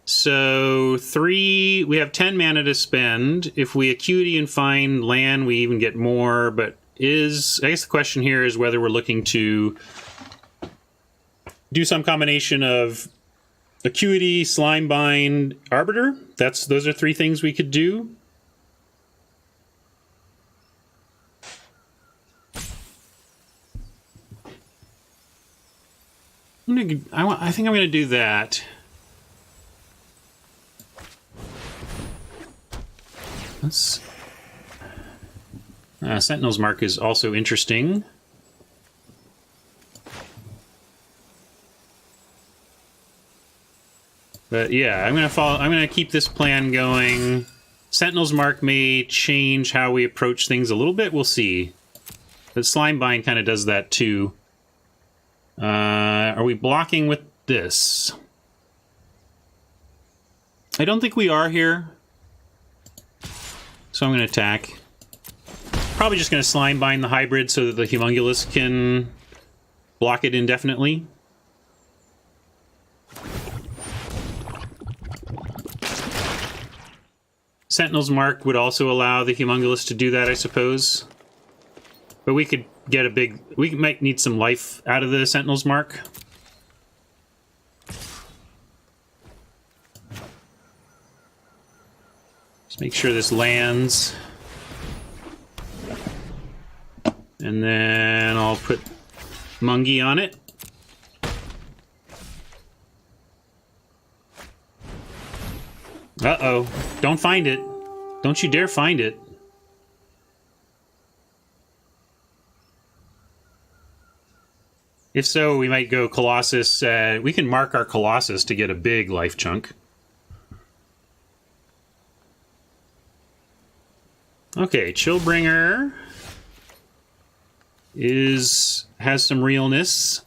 Speaker 1: So 3, we have 10 mana to spend. If we Acuity and find land, we even get more, but I guess the question here is whether we're looking to do some combination of Acuity, Slimebind, Arbiter. Those are 3 things we could do. I think I'm going to do that. Sentinel's Mark is also interesting. But yeah, I'm gonna keep this plan going. Sentinel's Mark may change how we approach things a little bit. We'll see. But Slimebind kind of does that too. Are we blocking with this? I don't think we are here. So I'm gonna attack. Probably just gonna Slimebind the hybrid so that the Humongulus can block it indefinitely. Sentinel's Mark would also allow the Humongulus to do that, I suppose. But we could get a big... We might need some life out of the Sentinel's Mark. Just make sure this lands. And then I'll put Mungie on it. Uh-oh. Don't find it. Don't you dare find it. If so, we might go Colossus. We can mark our Colossus to get a big life chunk. Okay, Chillbringer has some realness.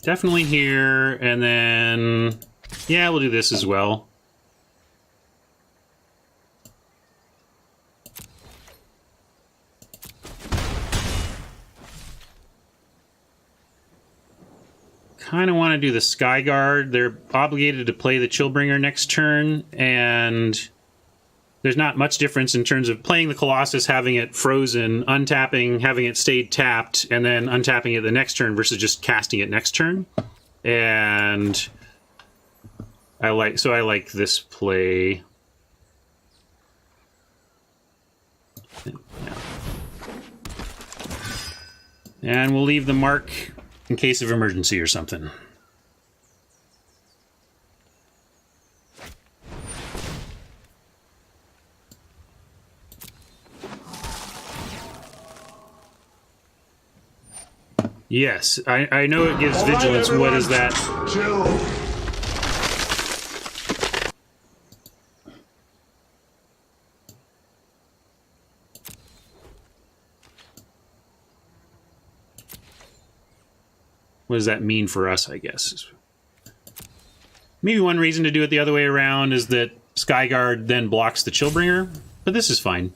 Speaker 1: Definitely here, and then... Yeah, we'll do this as well. kind of want to do the Skyguard. They're obligated to play the Chillbringer next turn, and there's not much difference in terms of playing the Colossus, having it frozen, untapping, having it stay tapped, and then untapping it the next turn versus just casting it next turn. And I like this play. And we'll leave the mark in case of emergency or something. Yes, I know it gives vigilance. What is that?
Speaker 2: Chill.
Speaker 1: What does that mean for us, I guess? Maybe one reason to do it the other way around is that Skyguard then blocks the Chillbringer, but this is fine.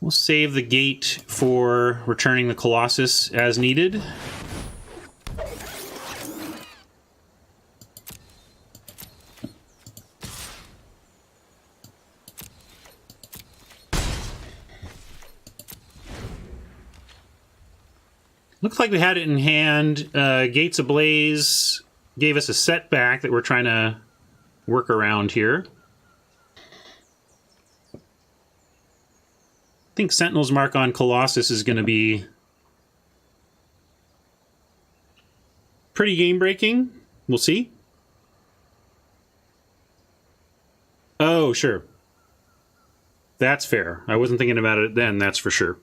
Speaker 1: We'll save the gate for returning the Colossus as needed. Looks like we had it in hand. Gates Ablaze gave us a setback that we're trying to work around here. I think Sentinel's Mark on Colossus is going to be pretty game-breaking. We'll see. Oh, sure. That's fair. I wasn't thinking about it then, that's for sure.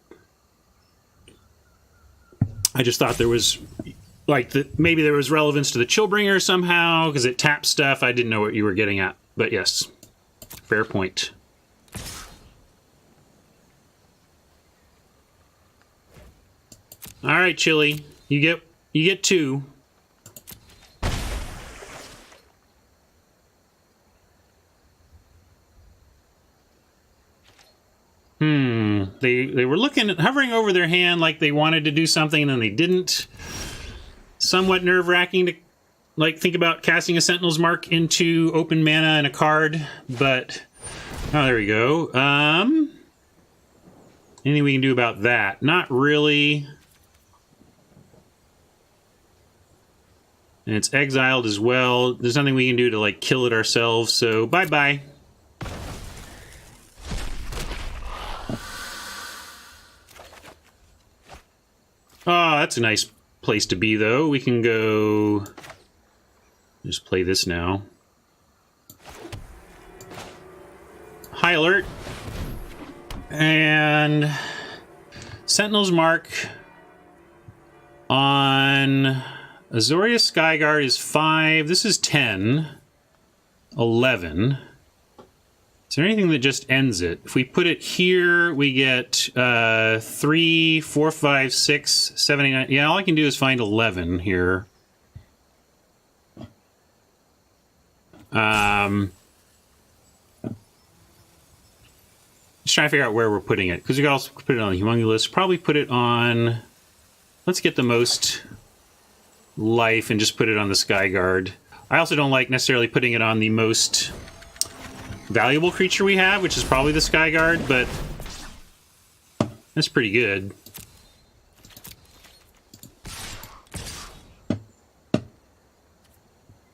Speaker 1: I just thought there was, like, maybe there was relevance to the Chillbringer somehow, because it taps stuff. I didn't know what you were getting at. But yes, fair point. All right, Chili, you get 2. They were hovering over their hand like they wanted to do something and then they didn't. Somewhat nerve-wracking to think about casting a Sentinel's Mark into open mana and a card, but oh, there we go. Anything we can do about that? Not really. And it's exiled as well. There's nothing we can do to kill it ourselves, so bye-bye. Oh, that's a nice place to be, though. We can go... just play this now. High alert. And... Sentinel's Mark on Azoria Skyguard is 5. This is 10. 11. Is there anything that just ends it? If we put it here, we get 3, 4, 5, 6, 7, 8, 9. Yeah, all I can do is find 11 here. Just trying to figure out where we're putting it. Because we could also put it on the Humongous. Probably put it on... Let's get the most life and just put it on the Skyguard. I also don't like necessarily putting it on the most valuable creature we have, which is probably the Skyguard, but that's pretty good.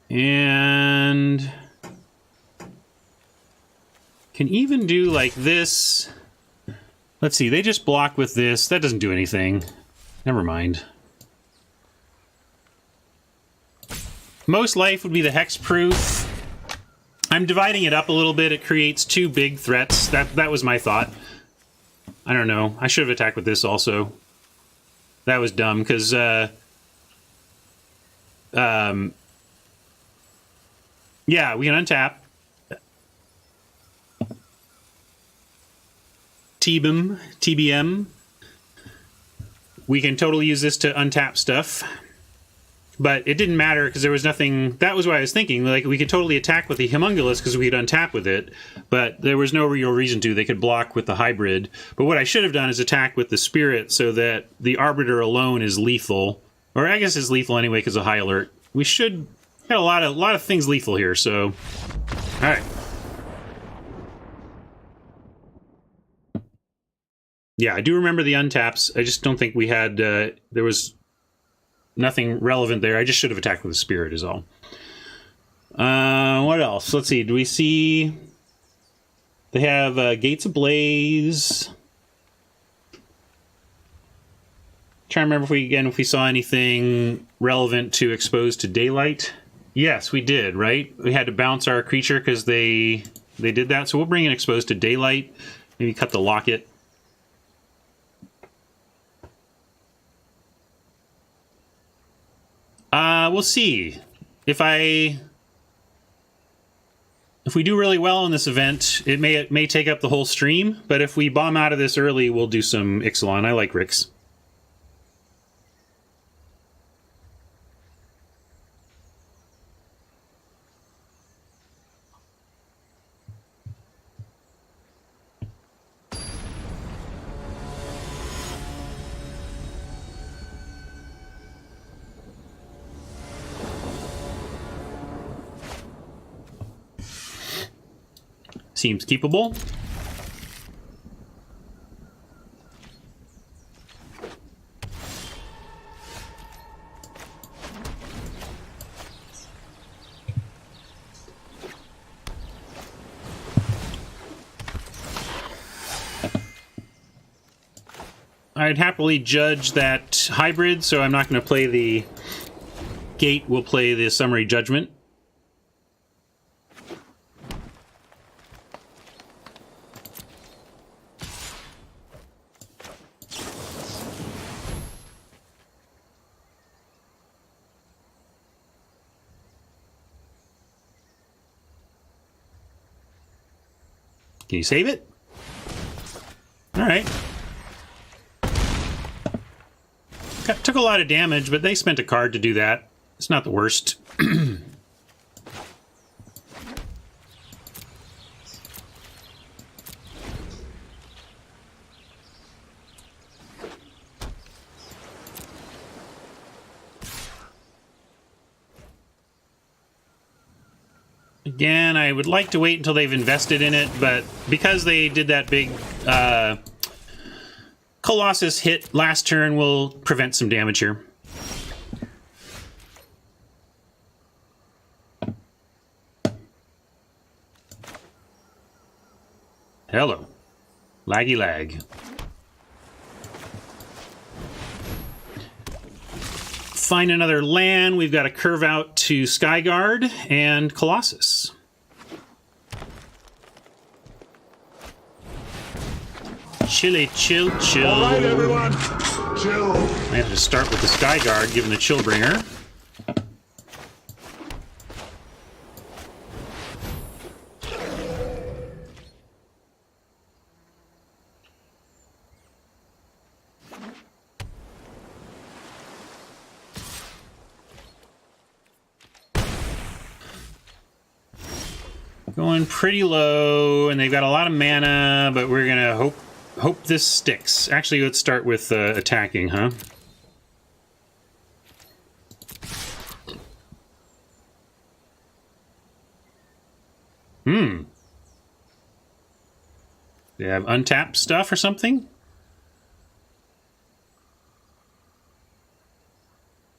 Speaker 1: And can even do like this. Let's see, they just block with this. That doesn't do anything. Never mind. Most life would be the hexproof. I'm dividing it up a little bit. It creates 2 big threats. That was my thought. I don't know. I should have attacked with this also. That was dumb, because... yeah, we can untap. TBM. We can totally use this to untap stuff. but it didn't matter because there was nothing. That was what I was thinking. Like, we could totally attack with the Homunculus because we could untap with it, but there was no real reason to. They could block with the hybrid. But what I should have done is attack with the Spirit so that the Arbiter alone is lethal. Or I guess it's lethal anyway because of high alert. We should get a lot of things lethal here, so... Alright. Yeah, I do remember the untaps. I just don't think we had... there was nothing relevant there. I just should have attacked with the Spirit is all. What else? Let's see. Do we see... They have Gates Ablaze. Trying to remember if we saw anything relevant to Exposed to Daylight. Yes, we did, right? We had to bounce our creature because they did that. So we'll bring in Exposed to Daylight. Maybe cut the locket. We'll see. If we do really well in this event, it may take up the whole stream. But if we bomb out of this early, we'll do some Ixalan. I like Rix. Seems keepable. I'd happily judge that hybrid, so I'm not going to play the gate. We'll play the summary judgment. Can you save it? All right. Took a lot of damage, but they spent a card to do that. It's not the worst. Again, I would like to wait until they've invested in it, but because they did that big Colossus hit last turn, will prevent some damage here. Hello. Laggy lag. Find another land. We've got to curve out to Skyguard and Colossus. Chilly, chill.
Speaker 2: All right, everyone, chill.
Speaker 1: I have to start with the Skyguard, given the Chillbringer. Going pretty low, and they've got a lot of mana, but we're gonna hope this sticks. Actually, let's start with attacking, huh? They have untapped stuff or something?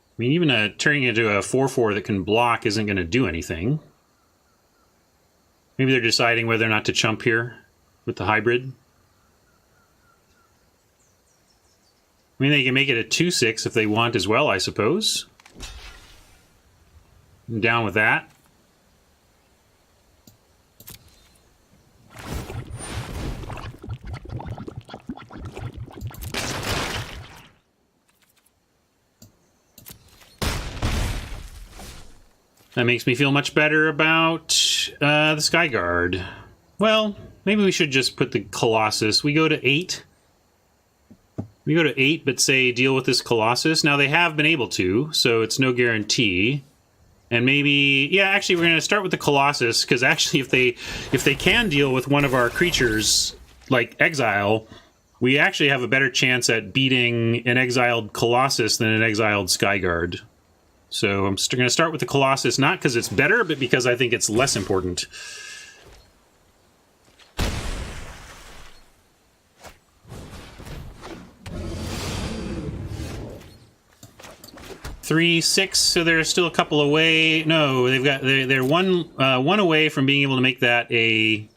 Speaker 1: I mean, even turning into a 4/4 that can block isn't going to do anything. Maybe they're deciding whether or not to chump here with the hybrid. I mean, they can make it a 2/6 if they want as well, I suppose. I'm down with that. That makes me feel much better about the Skyguard. Well, maybe we should just put the Colossus. We go to 8. We go to 8, but say deal with this Colossus. Now they have been able to, so it's no guarantee. And maybe, yeah, actually we're going to start with the Colossus, because actually if they can deal with one of our creatures, like Exile, we actually have a better chance at beating an exiled Colossus than an exiled Skyguard. So I'm going to start with the Colossus, not because it's better, but because I think it's less important. 3, 6, so they're still a couple away. No, they're one away from being able to make that a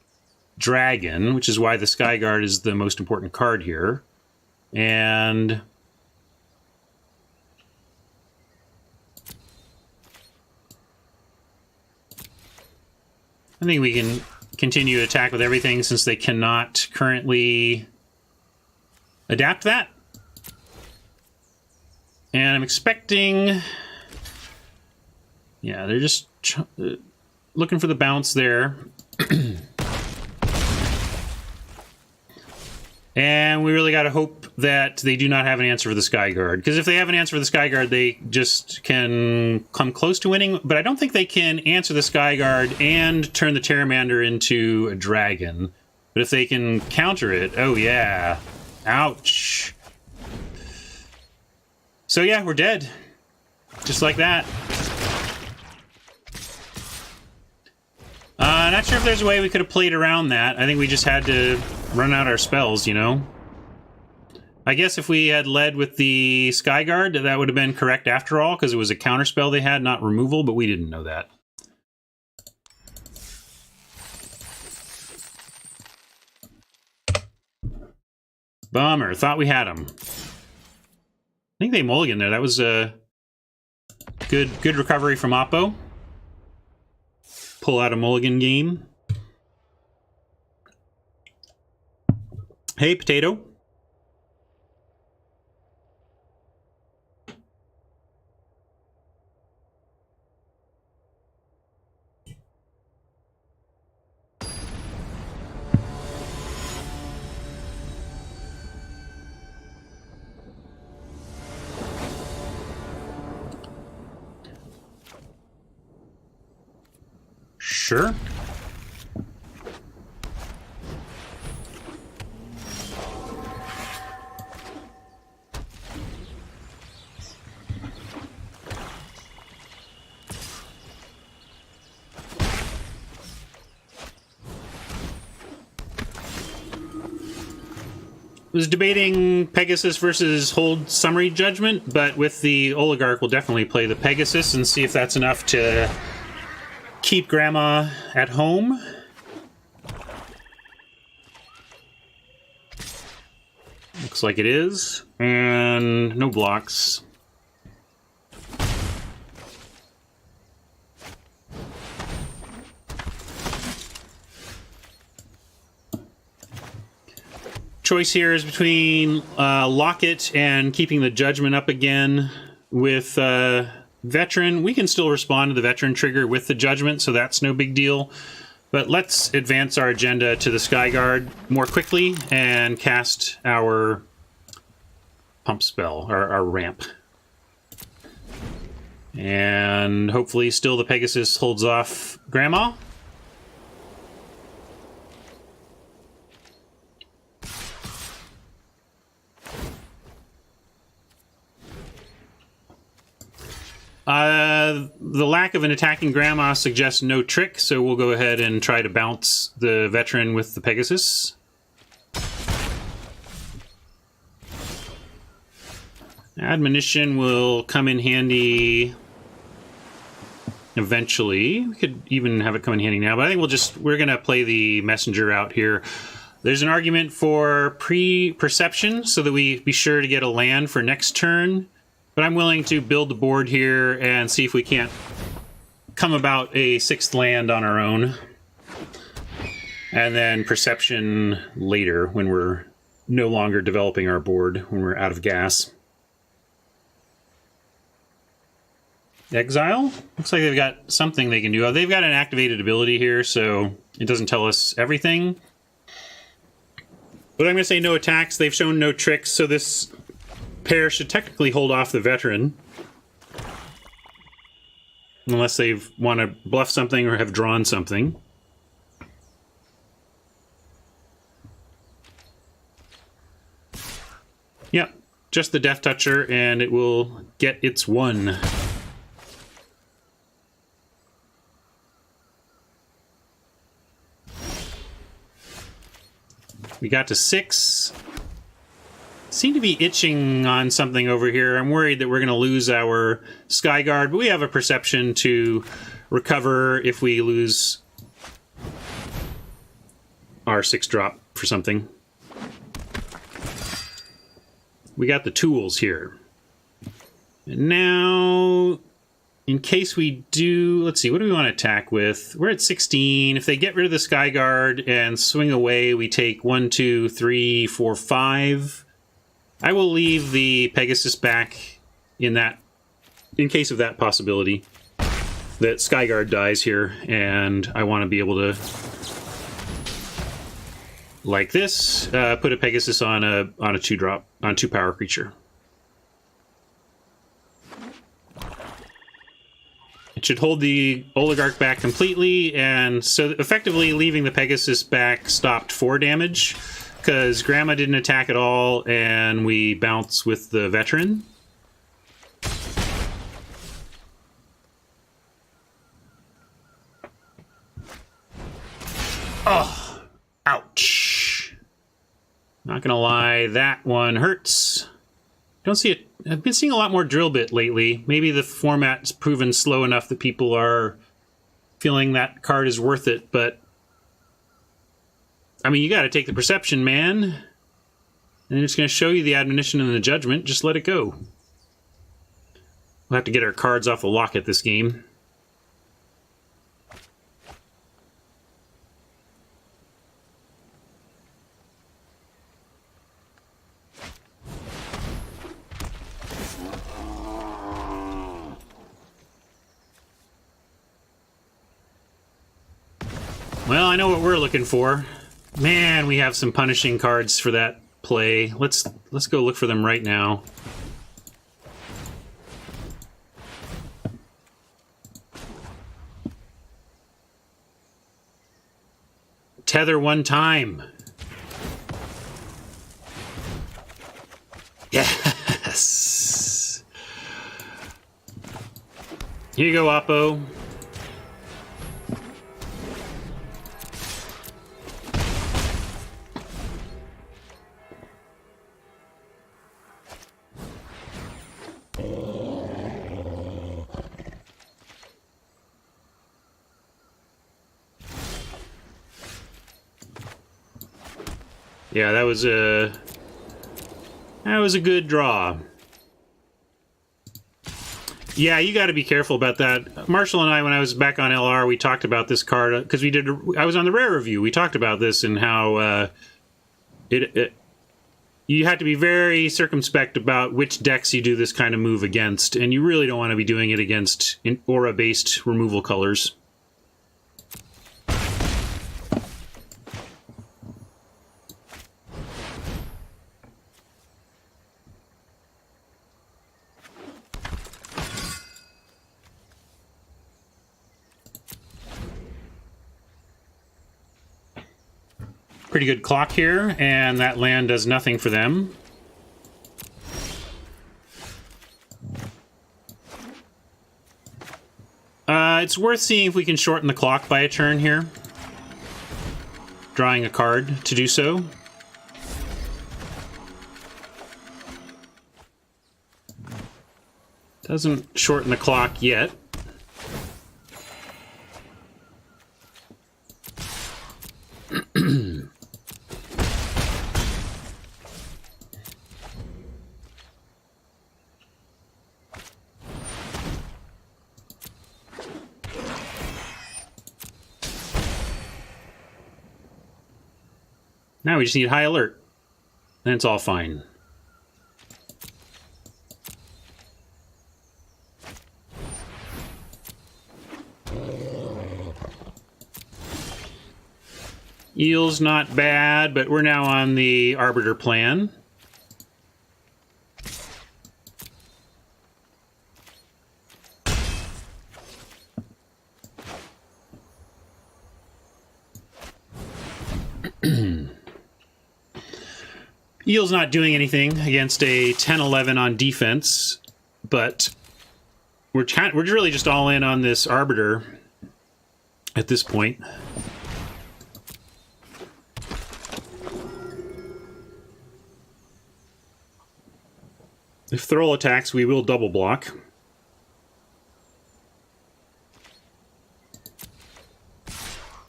Speaker 1: dragon, which is why the Skyguard is the most important card here. And I think we can continue to attack with everything since they cannot currently adapt that. And I'm expecting... Yeah, they're just looking for the bounce there. And we really got to hope that they do not have an answer for the Skyguard. Because if they have an answer for the Skyguard, they just can come close to winning. But I don't think they can answer the Skyguard and turn the Pteramander into a dragon. But if they can counter it, oh yeah. Ouch. So yeah, we're dead. Just like that. Not sure if there's a way we could have played around that. I think we just had to run out our spells, you know? I guess if we had led with the Skyguard, that would have been correct after all, because it was a counterspell they had, not removal, but we didn't know that. Bummer. Thought we had him. I think they mulliganed there. That was a good recovery from Oppo. Pull out a mulligan game. Hey, Potato. Sure. Was debating Pegasus versus Hold Summary Judgment, but with the Oligarch, we'll definitely play the Pegasus and see if that's enough to keep Grandma at home. Looks like it is. And no blocks. Choice here is between Locket and keeping the Judgment up again with Veteran. We can still respond to the Veteran trigger with the Judgment, so that's no big deal. But let's advance our agenda to the Skyguard more quickly and cast our pump spell, our ramp. And hopefully still the Pegasus holds off Grandma. The lack of an attacking Grandma suggests no trick, so we'll go ahead and try to bounce the Veteran with the Pegasus. Admonition will come in handy eventually. We could even have it come in handy now, but I think we're going to play the Messenger out here. There's an argument for pre-perception so that we be sure to get a land for next turn. But I'm willing to build the board here and see if we can't come about a 6th land on our own. And then perception later when we're no longer developing our board, when we're out of gas. Exile? Looks like they've got something they can do. They've got an activated ability here, so it doesn't tell us everything. But I'm going to say no attacks. They've shown no tricks, so this pair should technically hold off the veteran. Unless they want to bluff something or have drawn something. Yep, just the Death Toucher, and it will get its 1. We got to 6. Seem to be itching on something over here. I'm worried that we're going to lose our Skyguard, but we have a perception to recover if we lose our 6-drop for something. We got the tools here. And now, in case we do, let's see, what do we want to attack with? We're at 16. If they get rid of the Skyguard and swing away, we take 1, 2, 3, 4, 5. I will leave the Pegasus back in case of that possibility. That Skyguard dies here, and I want to be able to, like this, put a Pegasus on a 2-drop, on 2-power creature. It should hold the Oligarch back completely, and so effectively leaving the Pegasus back stopped 4 damage, because Grandma didn't attack at all, and we bounce with the veteran. Oh, ouch. Not gonna lie, that one hurts. Don't see it. I've been seeing a lot more drill bit lately. Maybe the format's proven slow enough that people are feeling that card is worth it, but I mean, you gotta take the perception, man. And it's gonna show you the admonition and the judgment. Just let it go. We'll have to get our cards off the locket this game. Well, I know what we're looking for. Man, we have some punishing cards for that play. Let's go look for them right now. Tether 1 time. Yes. Here you go, Oppo. Yeah, that was a good draw. Yeah, you got to be careful about that. Marshall and I, when I was back on LR, we talked about this card because I was on the rare review. We talked about this and how you have to be very circumspect about which decks you do this kind of move against, and you really don't want to be doing it against aura-based removal colors. Pretty good clock here, and that land does nothing for them. It's worth seeing if we can shorten the clock by a turn here. Drawing a card to do so. Doesn't shorten the clock yet. Now we just need high alert. Then it's all fine. Eel's not bad, but we're now on the Arbiter plan. Eel's not doing anything against a 10-11 on defense, but we're really just all in on this Arbiter at this point. If Thrall attacks, we will double block.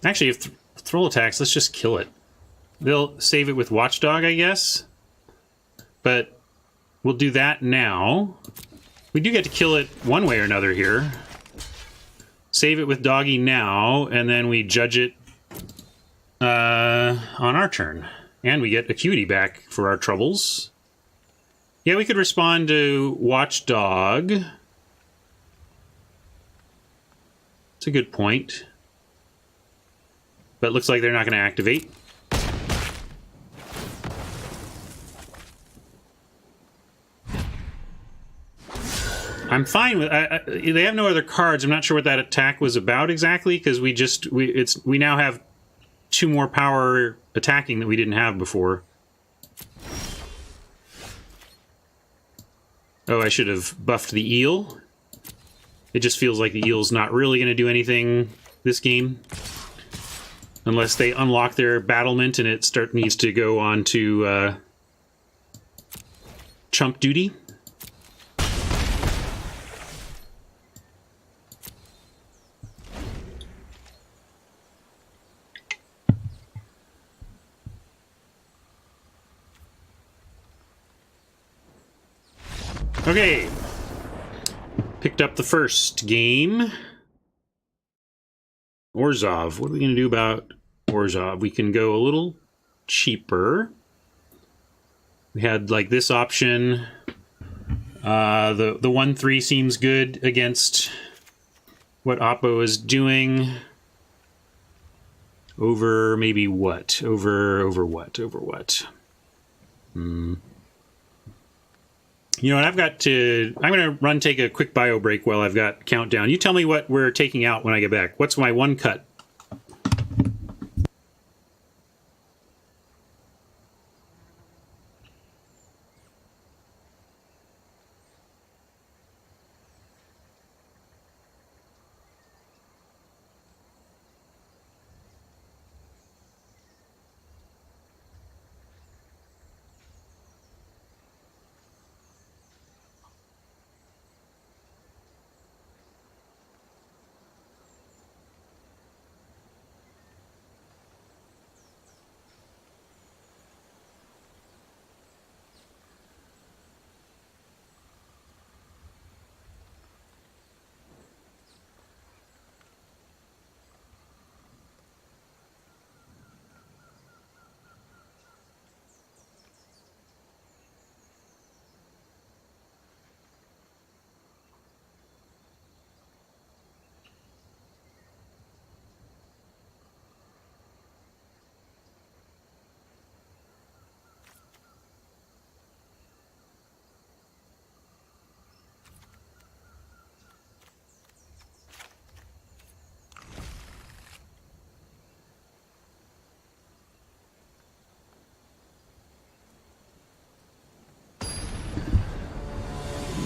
Speaker 1: Actually, if Thrall attacks, let's just kill it. They'll save it with Watchdog, I guess. But we'll do that now. We do get to kill it one way or another here. Save it with Doggy now, and then we judge it on our turn. And we get Acuity back for our troubles. Yeah, we could respond to Watchdog. It's a good point. But it looks like they're not going to activate. I'm fine with. They have no other cards. I'm not sure what that attack was about exactly, because we now have 2 more power attacking that we didn't have before. Oh, I should have buffed the eel. It just feels like the eel's not really going to do anything this game, unless they unlock their battlement and it needs to go on to chump duty. Okay, picked up the first game. Orzhov. What are we going to do about Orzhov? We can go a little cheaper. We had like this option. The 1-3 seems good against what Oppo is doing. Over maybe what? Over what? Over what? You know what, I'm going to take a quick bio break while I've got countdown. You tell me what we're taking out when I get back. What's my one cut?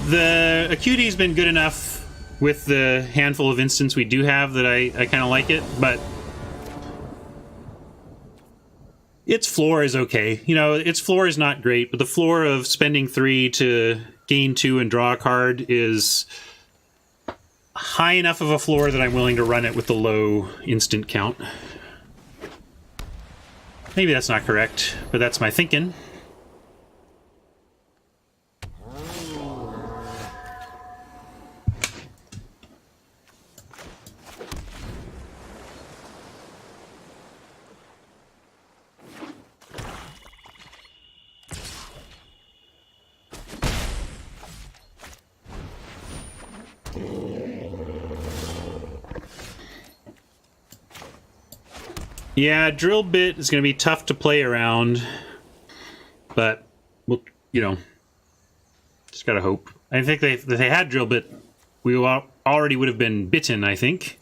Speaker 1: The Acuity's been good enough with the handful of instants we do have that I kind of like it, but its floor is okay. You know, its floor is not great, but the floor of spending 3 to gain 2 and draw a card is high enough of a floor that I'm willing to run it with the low instant count. Maybe that's not correct, but that's my thinking. Yeah, drill bit is going to be tough to play around, but we'll, you know, just gotta hope. I think if they had drill bit, we already would have been bitten, I think.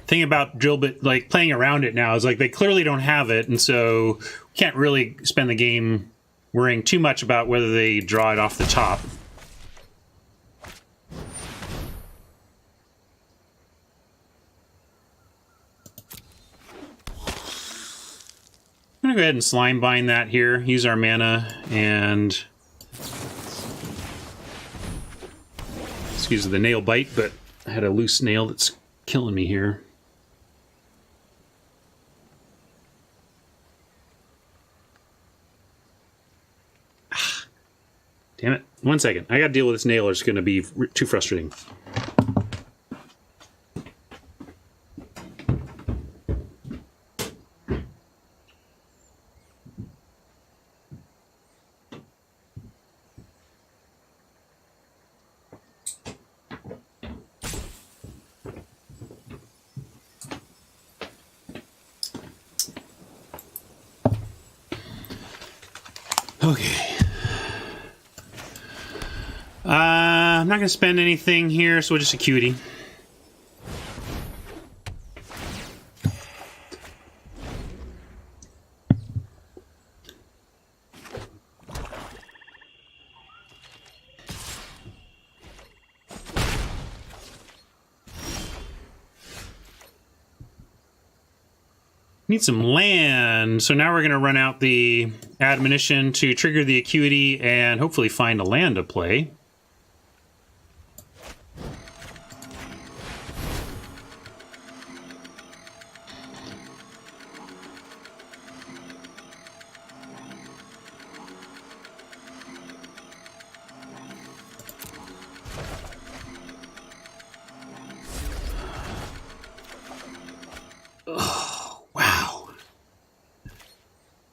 Speaker 1: Thing about drill bit, like playing around it now, is like they clearly don't have it, and so can't really spend the game worrying too much about whether they draw it off the top. I'm gonna go ahead and slime bind that here, use our mana, and excuse the nail bite, but I had a loose nail that's killing me here. Damn it. 1 second. I gotta deal with this nail or it's gonna be too frustrating. Okay. I'm not going to spend anything here, so we'll just Acuity. Need some land, so now we're going to run out the admonition to trigger the Acuity and hopefully find a land to play.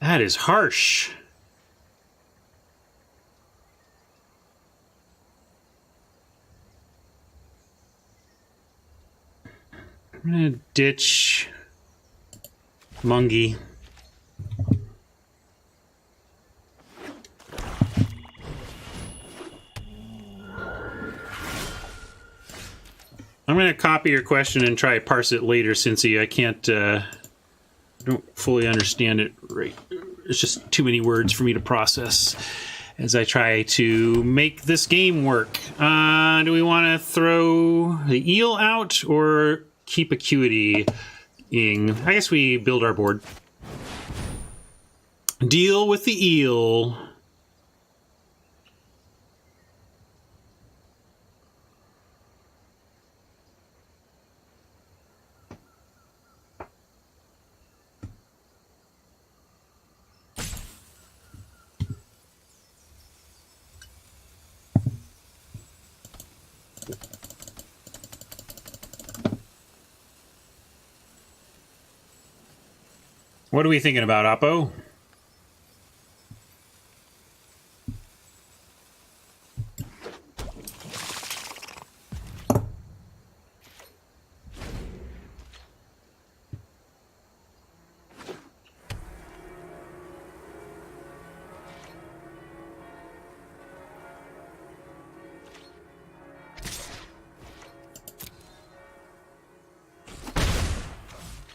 Speaker 1: That is harsh. I'm gonna ditch Mungie. I'm gonna copy your question and try to parse it later, Cincy. I can't, don't fully understand it right. It's just too many words for me to process as I try to make this game work. Do we want to throw the eel out or keep Acuity-ing? I guess we build our board. Deal with the eel. What are we thinking about, Oppo?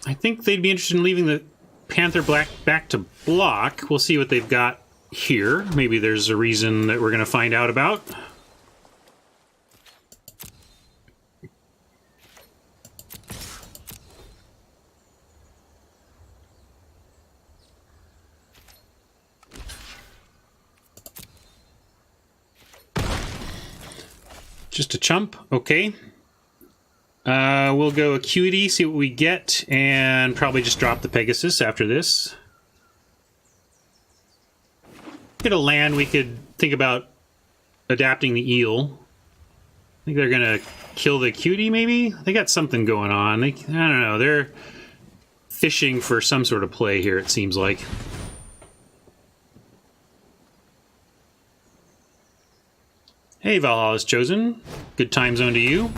Speaker 1: I think they'd be interested in leaving the Panther Black back to block. We'll see what they've got here. Maybe there's a reason that we're going to find out about. Just a chump. Okay. We'll go Acuity, see what we get, and probably just drop the Pegasus after this. Get a land, we could think about adapting the eel. think they're gonna kill the cutie, maybe? They got something going on. I don't know. They're fishing for some sort of play here, it seems like. Hey, Valhalla's Chosen. Good time zone to you.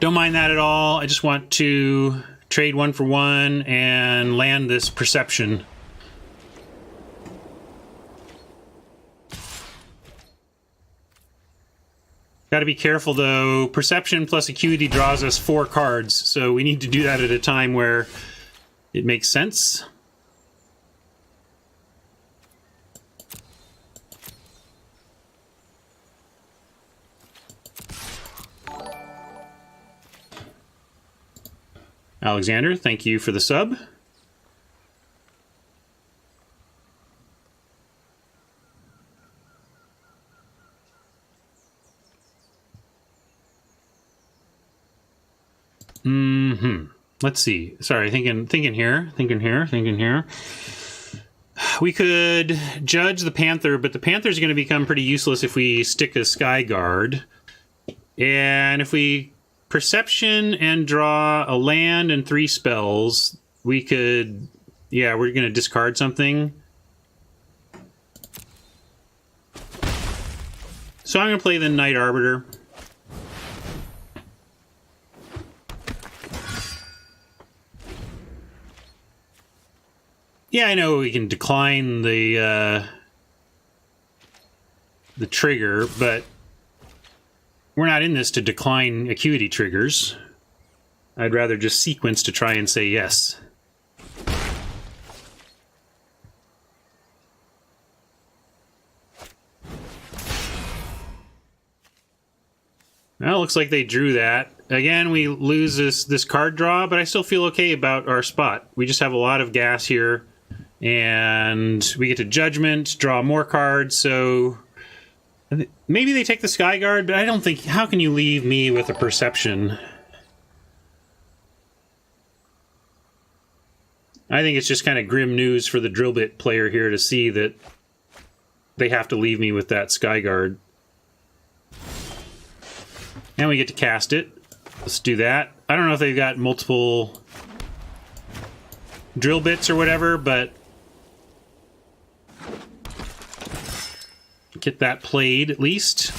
Speaker 1: Don't mind that at all. I just want to trade 1 for 1 and land this perception. Got to be careful, though. Perception plus Acuity draws us 4 cards, so we need to do that at a time where it makes sense. Alexander, thank you for the sub. Let's see. Sorry, thinking here. We could judge the Panther, but the Panther's going to become pretty useless if we stick a Sky Guard. And if we Perception and draw a land and 3 spells, we could... Yeah, we're going to discard something. So I'm going to play the Night Arbiter. Yeah, I know we can decline the trigger, but we're not in this to decline Acuity triggers. I'd rather just sequence to try and say yes. Well, looks like they drew that. Again, we lose this card draw, but I still feel okay about our spot. We just have a lot of gas here, and we get to Judgment, draw more cards, so... Maybe they take the Sky Guard, but I don't think... How can you leave me with a Perception? I think it's just kind of grim news for the Drillbit player here to see that they have to leave me with that Sky Guard. And we get to cast it. Let's do that. I don't know if they've got multiple drill bits or whatever, but get that played at least.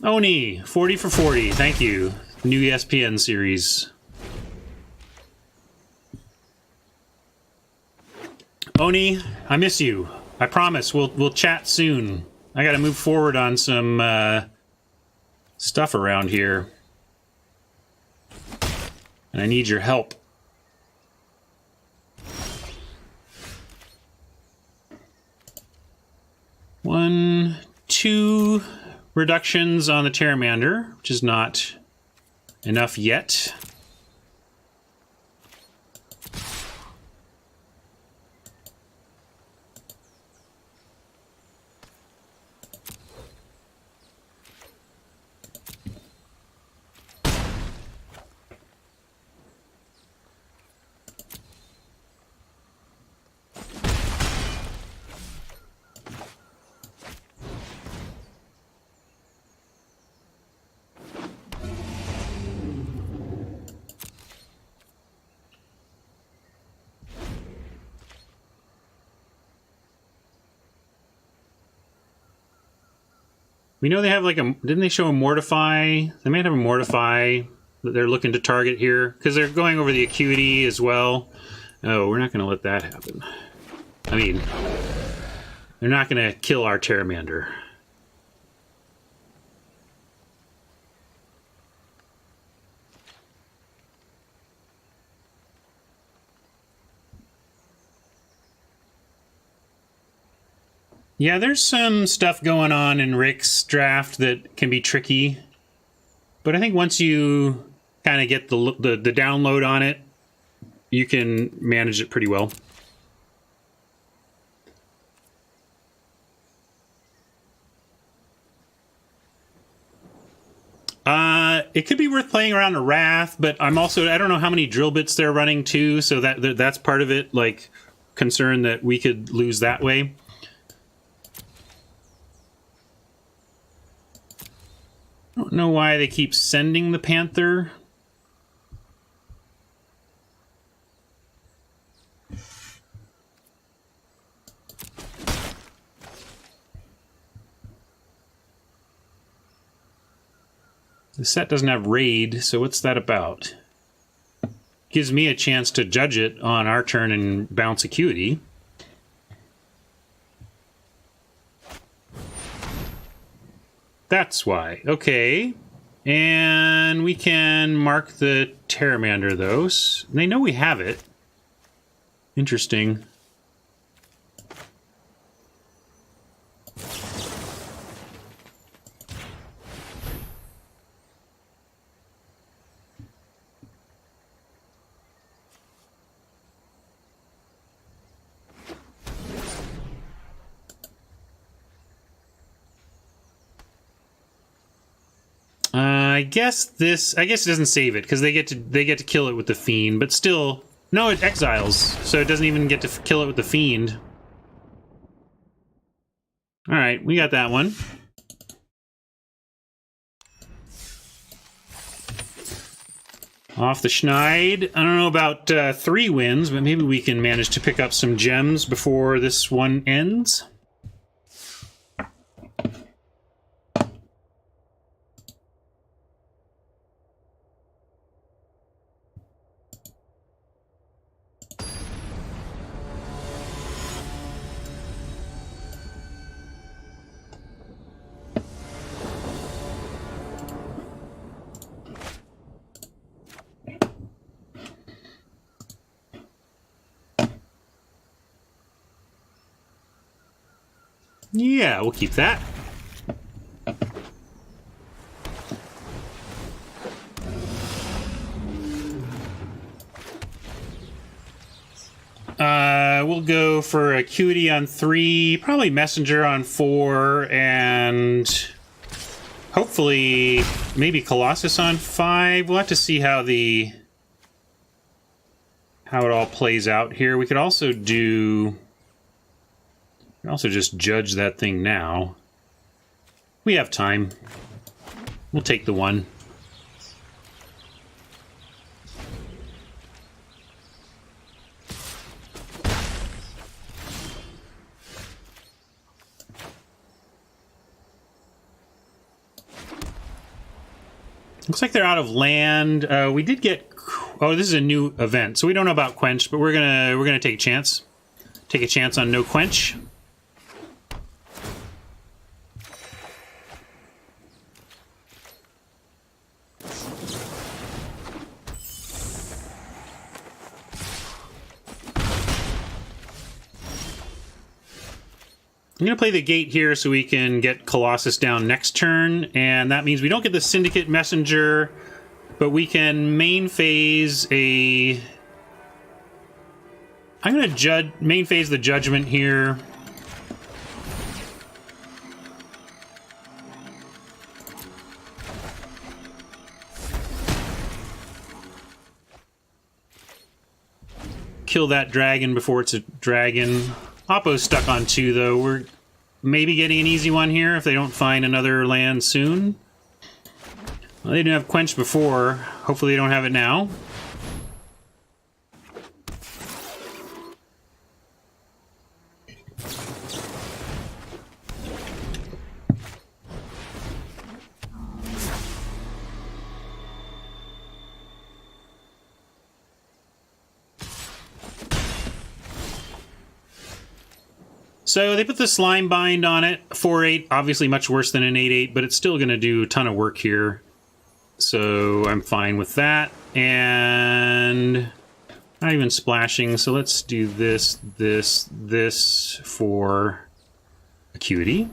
Speaker 1: Oni, 40 for 40. Thank you. New ESPN series. Oni, I miss you. I promise we'll chat soon. I gotta move forward on some stuff around here. And I need your help. One, 2 reductions on the Pteramander, which is not enough yet. We know they have like a... Didn't they show a Mortify? They might have a Mortify that they're looking to target here. Because they're going over the Acuity as well. Oh, we're not going to let that happen. I mean, they're not going to kill our Pteramander. Yeah, there's some stuff going on in Rick's draft that can be tricky. But I think once you kind of get the download on it, you can manage it pretty well. It could be worth playing around a Wrath, but I don't know how many drill bits they're running too, so that's part of it. Like, concerned that we could lose that way. I don't know why they keep sending the Panther. The set doesn't have raid, so what's that about? Gives me a chance to judge it on our turn and bounce acuity. That's why. Okay. And we can mark the Pteramander, though. They know we have it. Interesting. I guess it doesn't save it because they get to kill it with the fiend, but still, no, it exiles, so it doesn't even get to kill it with the fiend. All right, we got that one. Off the schneid. I don't know about 3 wins, but maybe we can manage to pick up some gems before this one ends. Yeah, we'll keep that. We'll go for Acuity on 3, probably Messenger on 4, and hopefully maybe Colossus on 5. We'll have to see how it all plays out here. We could also just judge that thing now. We have time. We'll take the 1. Looks like they're out of land. We did get... Oh, this is a new event, so we don't know about Quench, but we're gonna take a chance. Take a chance on no Quench. I'm going to play the gate here so we can get Colossus down next turn, and that means we don't get the Syndicate Messenger, but we can main phase a... I'm going to main phase the Judgment here. Kill that dragon before it's a dragon. Oppo's stuck on 2, though. We're maybe getting an easy one here if they don't find another land soon. Well, they didn't have Quench before. Hopefully they don't have it now. So they put the Slime Bind on it, 4/8, obviously much worse than an 8/8, but it's still going to do a ton of work here. So I'm fine with that. And not even splashing, so let's do this for Acuity.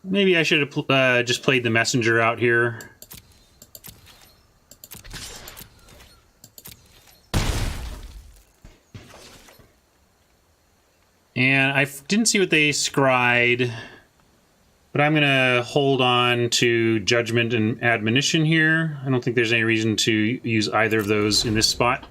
Speaker 1: Maybe I should have just played the Messenger out here. And I didn't see what they scried. But I'm going to hold on to Judgment and Admonition here. I don't think there's any reason to use either of those in this spot.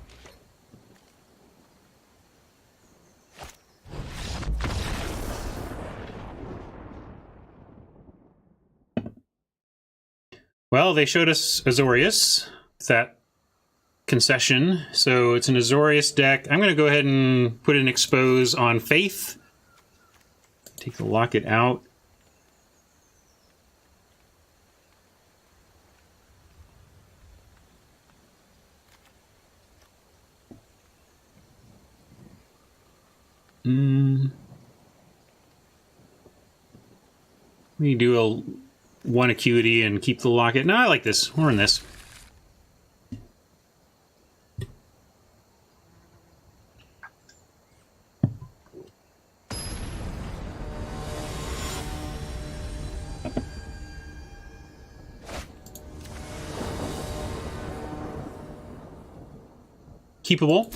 Speaker 1: Well, they showed us Azorius, that concession. So it's an Azorius deck. I'm going to go ahead and put an Expose on Faith. Take the Locket out. We do a 1 acuity and keep the Locket. No, I like this. We're in this. Keepable.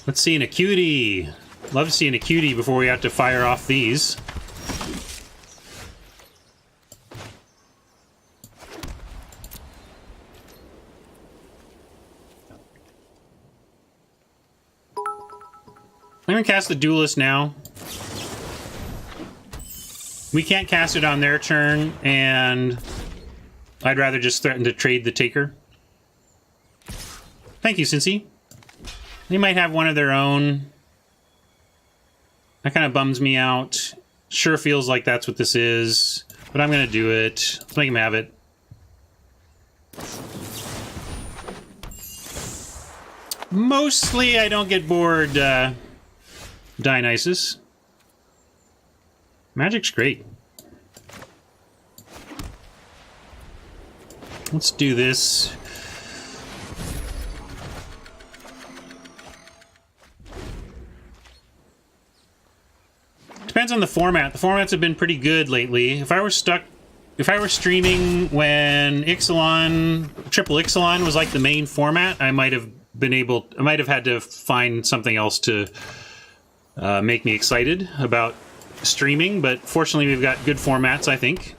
Speaker 1: Let's see an acuity. Love to see an acuity before we have to fire off these. I'm going to cast the Duelist now. We can't cast it on their turn, and I'd rather just threaten to trade the Taker. Thank you, Cincy. They might have one of their own. That kind of bums me out. Sure feels like that's what this is, but I'm going to do it. Let's make him have it. Mostly I don't get bored Dionysus. Magic's great. Let's do this. Depends on the format. The formats have been pretty good lately. If I were streaming when Triple Ixalan was like the main format, I might have had to find something else to make me excited about streaming, but fortunately we've got good formats, I think.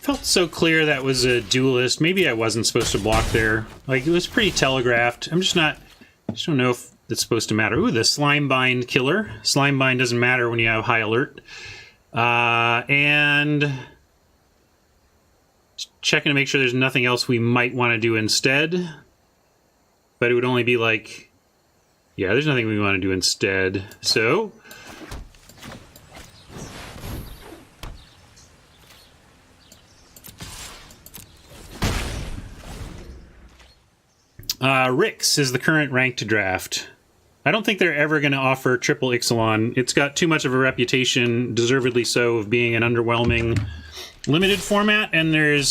Speaker 1: Felt so clear that was a Duelist. Maybe I wasn't supposed to block there. Like, it was pretty telegraphed. I just don't know if it's supposed to matter. Ooh, the Slimebind killer. Slimebind doesn't matter when you have high alert. And checking to make sure there's nothing else we might want to do instead. But it would only be like, yeah, there's nothing we want to do instead. So Rix is the current rank to draft. I don't think they're ever going to offer Triple Ixalan. It's got too much of a reputation, deservedly so, of being an underwhelming limited format, and I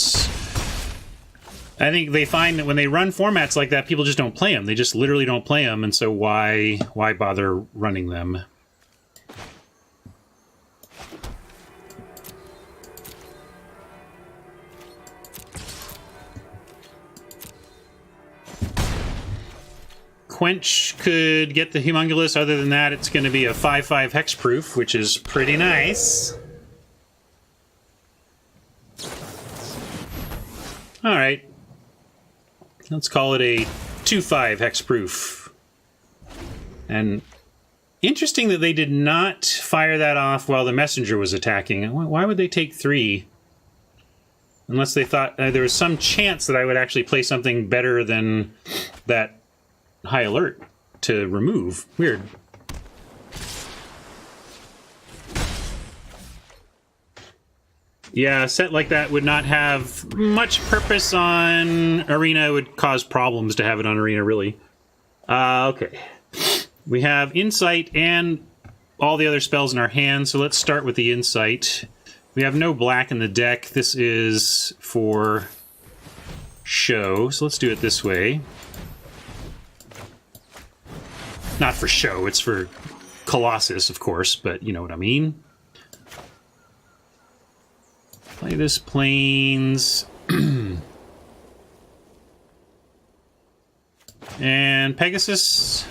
Speaker 1: think they find that when they run formats like that, people just don't play them. They just literally don't play them, and so why bother running them? Quench could get the Humongulus. Other than that, it's going to be a 5/5 hexproof, which is pretty nice. All right. Let's call it a 2/5 hexproof. And interesting that they did not fire that off while the messenger was attacking. Why would they take 3? Unless they thought there was some chance that I would actually play something better than that high alert to remove. Weird. Yeah, a set like that would not have much purpose on Arena. It would cause problems to have it on Arena, really. Okay. We have Insight and all the other spells in our hand, so let's start with the Insight. We have no black in the deck. This is for show, so let's do it this way. Not for show, it's for Colossus, of course, but you know what I mean. Play this Plains. And Pegasus,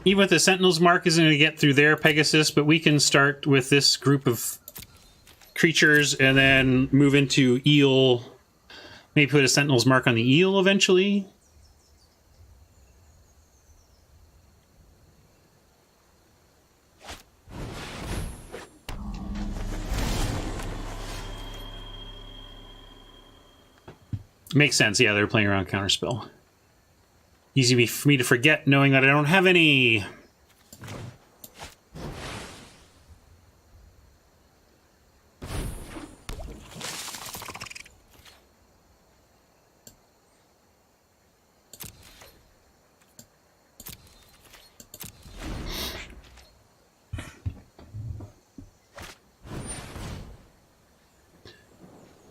Speaker 1: even with the Sentinel's Mark, isn't going to get through their Pegasus, but we can start with this group of creatures and then move into Eel. Maybe put a Sentinel's Mark on the Eel eventually. Makes sense, yeah, they're playing around Counterspell. Easy for me to forget, knowing that I don't have any.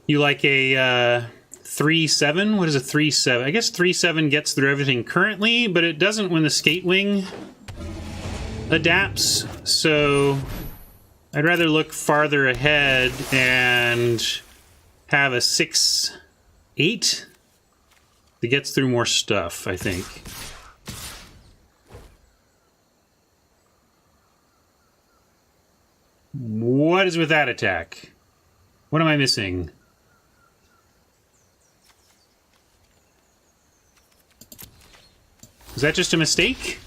Speaker 1: You like a 3/7? What is a 3/7? I guess 3/7 gets through everything currently, but it doesn't when the Skatewing adapts. So I'd rather look farther ahead and have a 6/8 that gets through more stuff, I think. What is with that attack? What am I missing? Is that just a mistake?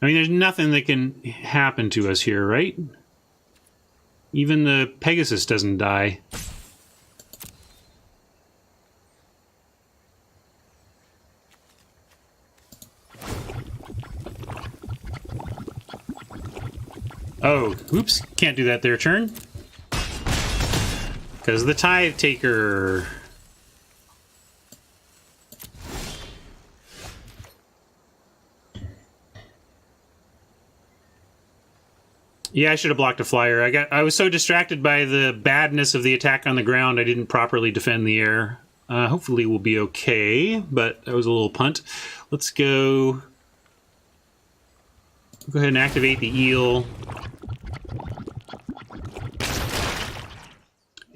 Speaker 1: I mean, there's nothing that can happen to us here, right? Even the Pegasus doesn't die. Oh, oops, can't do that their turn. Because the Tithe Taker. Yeah, I should have blocked a flyer. I was so distracted by the badness of the attack on the ground, I didn't properly defend the air. Hopefully we'll be okay, but that was a little punt. Let's go ahead and activate the Eel.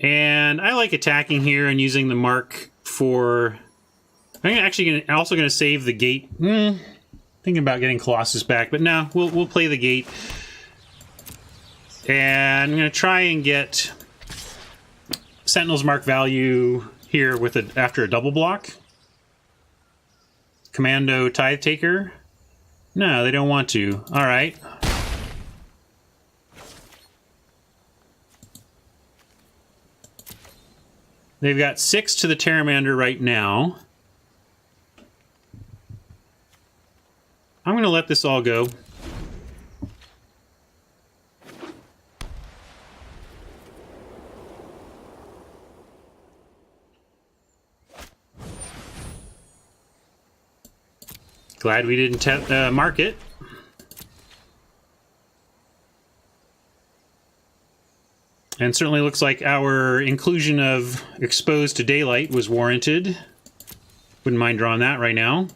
Speaker 1: And I like attacking here and using the mark for... I'm actually also going to save the gate. Thinking about getting Colossus back, but no, we'll play the gate. And I'm going to try and get Sentinel's Mark value here with after a double block. Commando Tithe Taker. No, they don't want to. All right. They've got 6 to the Pteramander right now. I'm going to let this all go. Glad we didn't mark it. And certainly looks like our inclusion of Exposed to Daylight was warranted. Wouldn't mind drawing that right now.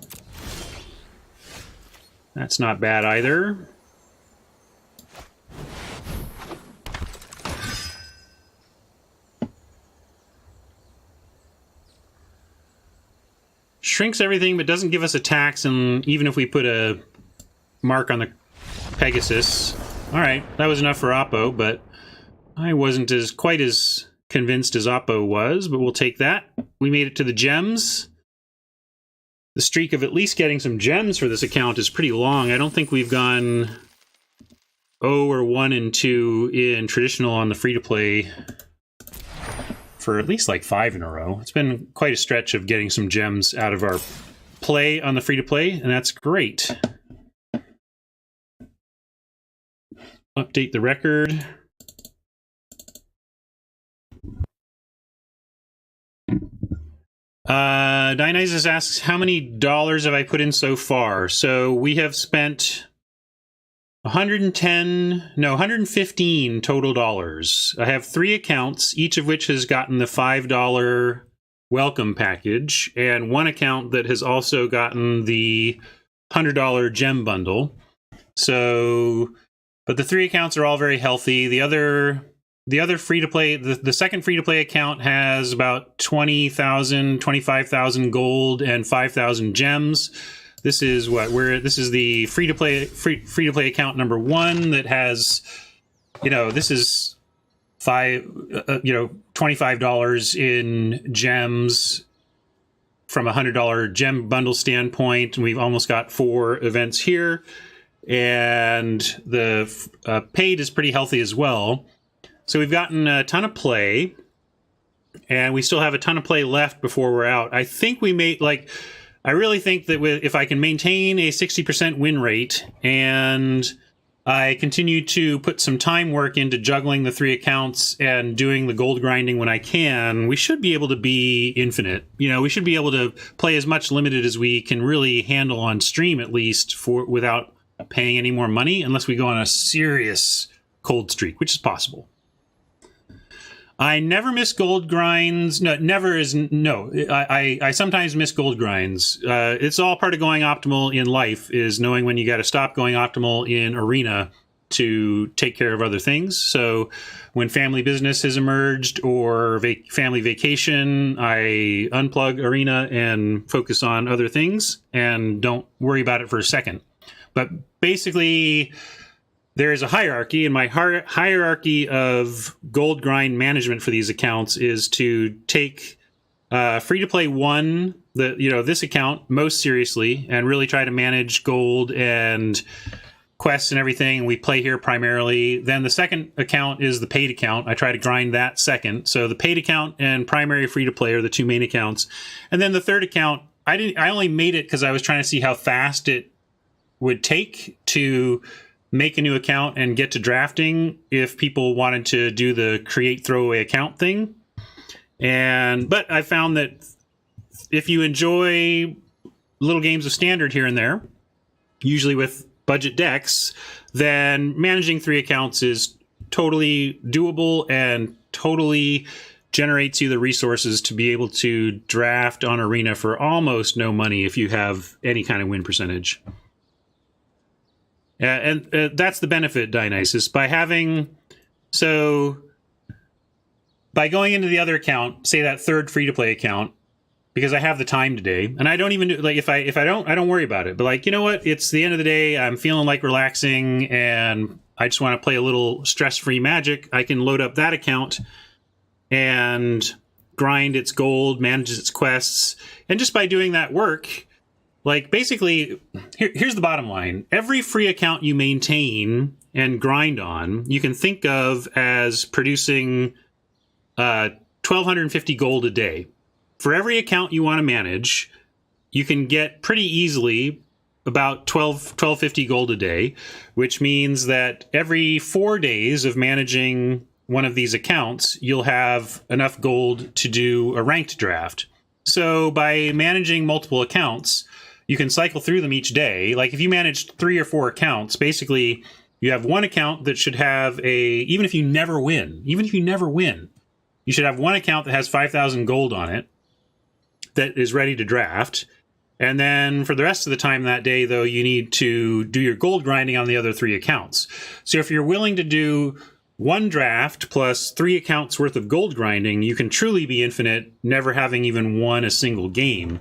Speaker 1: That's not bad either. Shrinks everything, but doesn't give us attacks, and even if we put a mark on the Pegasus... Alright, that was enough for Oppo, but I wasn't quite as convinced as Oppo was, but we'll take that. We made it to the gems. The streak of at least getting some gems for this account is pretty long. I don't think we've gone 0 or 1 and 2 in traditional on the free-to-play for at least like 5 in a row. It's been quite a stretch of getting some gems out of our play on the free-to-play, and that's great. Update the record. Dionysus asks, how many dollars have I put in so far? So we have spent 115 total dollars. I have 3 accounts, each of which has gotten the $5 welcome package, and 1 account that has also gotten the $100 gem bundle. So, but the 3 accounts are all very healthy. The other free-to-play, the second free-to-play account has about 20,000, 25,000 gold and 5,000 gems. This is this is the free-to-play account number 1 that has, this is $25 in gems from a $100 gem bundle standpoint. And we've almost got 4 events here. And the paid is pretty healthy as well. So we've gotten a ton of play, and we still have a ton of play left before we're out. I think we may, I really think that if I can maintain a 60% win rate and I continue to put some time work into juggling the 3 accounts and doing the gold grinding when I can, we should be able to be infinite. We should be able to play as much limited as we can really handle on stream, at least, without paying any more money, unless we go on a serious cold streak, which is possible. I never miss gold grinds. No, never is no. I sometimes miss gold grinds. It's all part of going optimal in life, is knowing when you got to stop going optimal in arena to take care of other things. So when family business has emerged or family vacation, I unplug arena and focus on other things and don't worry about it for a second. But basically, there is a hierarchy, and my hierarchy of gold grind management for these accounts is to take free-to-play 1, this account, most seriously, and really try to manage gold and quests and everything. We play here primarily. Then the second account is the paid account. I try to grind that second. So the paid account and primary free-to-play are the 2 main accounts. And then the third account, I only made it because I was trying to see how fast it would take to make a new account and get to drafting if people wanted to do the create throwaway account thing. But I found that if you enjoy little games of standard here and there, usually with budget decks, then managing 3 accounts is totally doable and totally generates you the resources to be able to draft on arena for almost no money if you have any kind of win percentage. And that's the benefit, Dionysus. By going into the other account, say that third free-to-play account, because I have the time today, and I don't even do, if I don't worry about it. But you know what? It's the end of the day. I'm feeling like relaxing, and I just want to play a little stress-free Magic. I can load up that account and grind its gold, manage its quests, and just by doing that work. Basically, here's the bottom line. Every free account you maintain and grind on, you can think of as producing 1,250 gold a day. For every account you want to manage, you can get pretty easily about 1,250 gold a day, which means that every 4 days of managing one of these accounts, you'll have enough gold to do a ranked draft. So by managing multiple accounts, you can cycle through them each day. If you managed 3 or 4 accounts, basically you have one account that should have even if you never win, you should have one account that has 5,000 gold on it that is ready to draft. And then for the rest of the time that day, though, you need to do your gold grinding on the other 3 accounts. So if you're willing to do 1 draft plus 3 accounts worth of gold grinding, you can truly be infinite, never having even won a single game.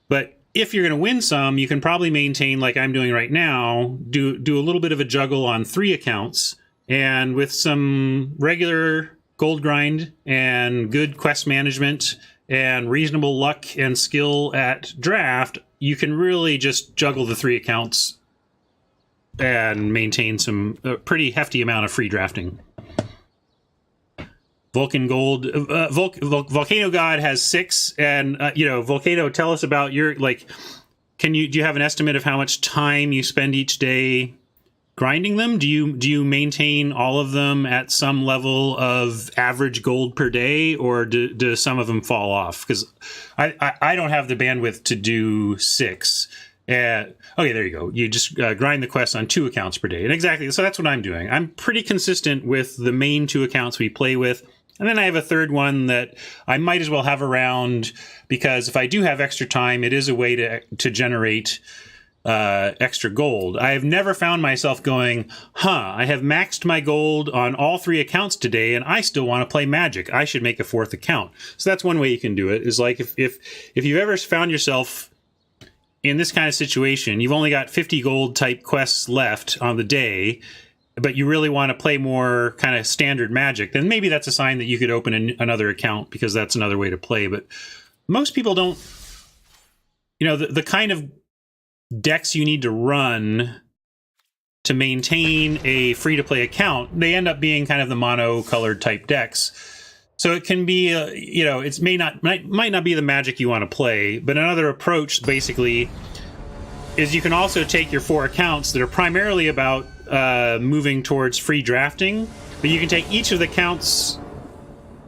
Speaker 1: But if you're going to win some, you can probably maintain, like I'm doing right now, do a little bit of a juggle on 3 accounts, and with some regular gold grind and good quest management and reasonable luck and skill at draft, you can really just juggle the 3 accounts and maintain a pretty hefty amount of free drafting. Vulcan Gold, Volcano God has 6, and Volcano, tell us about your do you have an estimate of how much time you spend each day grinding them? Do you maintain all of them at some level of average gold per day, or do some of them fall off? Because I don't have the bandwidth to do 6. Okay, there you go. You just grind the quests on 2 accounts per day. And exactly, so that's what I'm doing. I'm pretty consistent with the main 2 accounts we play with. And then I have a third one that I might as well have around, because if I do have extra time, it is a way to generate extra gold. I have never found myself going, I have maxed my gold on all 3 accounts today, and I still want to play Magic. I should make a 4th account. So that's one way you can do it, is like if you've ever found yourself in this kind of situation, you've only got 50 gold type quests left on the day, but you really want to play more kind of standard Magic, then maybe that's a sign that you could open another account, because that's another way to play. But most people don't, the kind of decks you need to run to maintain a free-to-play account, they end up being kind of the mono-colored type decks. So it can be, it might not be the Magic you want to play, but another approach basically is you can also take your 4 accounts that are primarily about moving towards free drafting, but you can take each of the accounts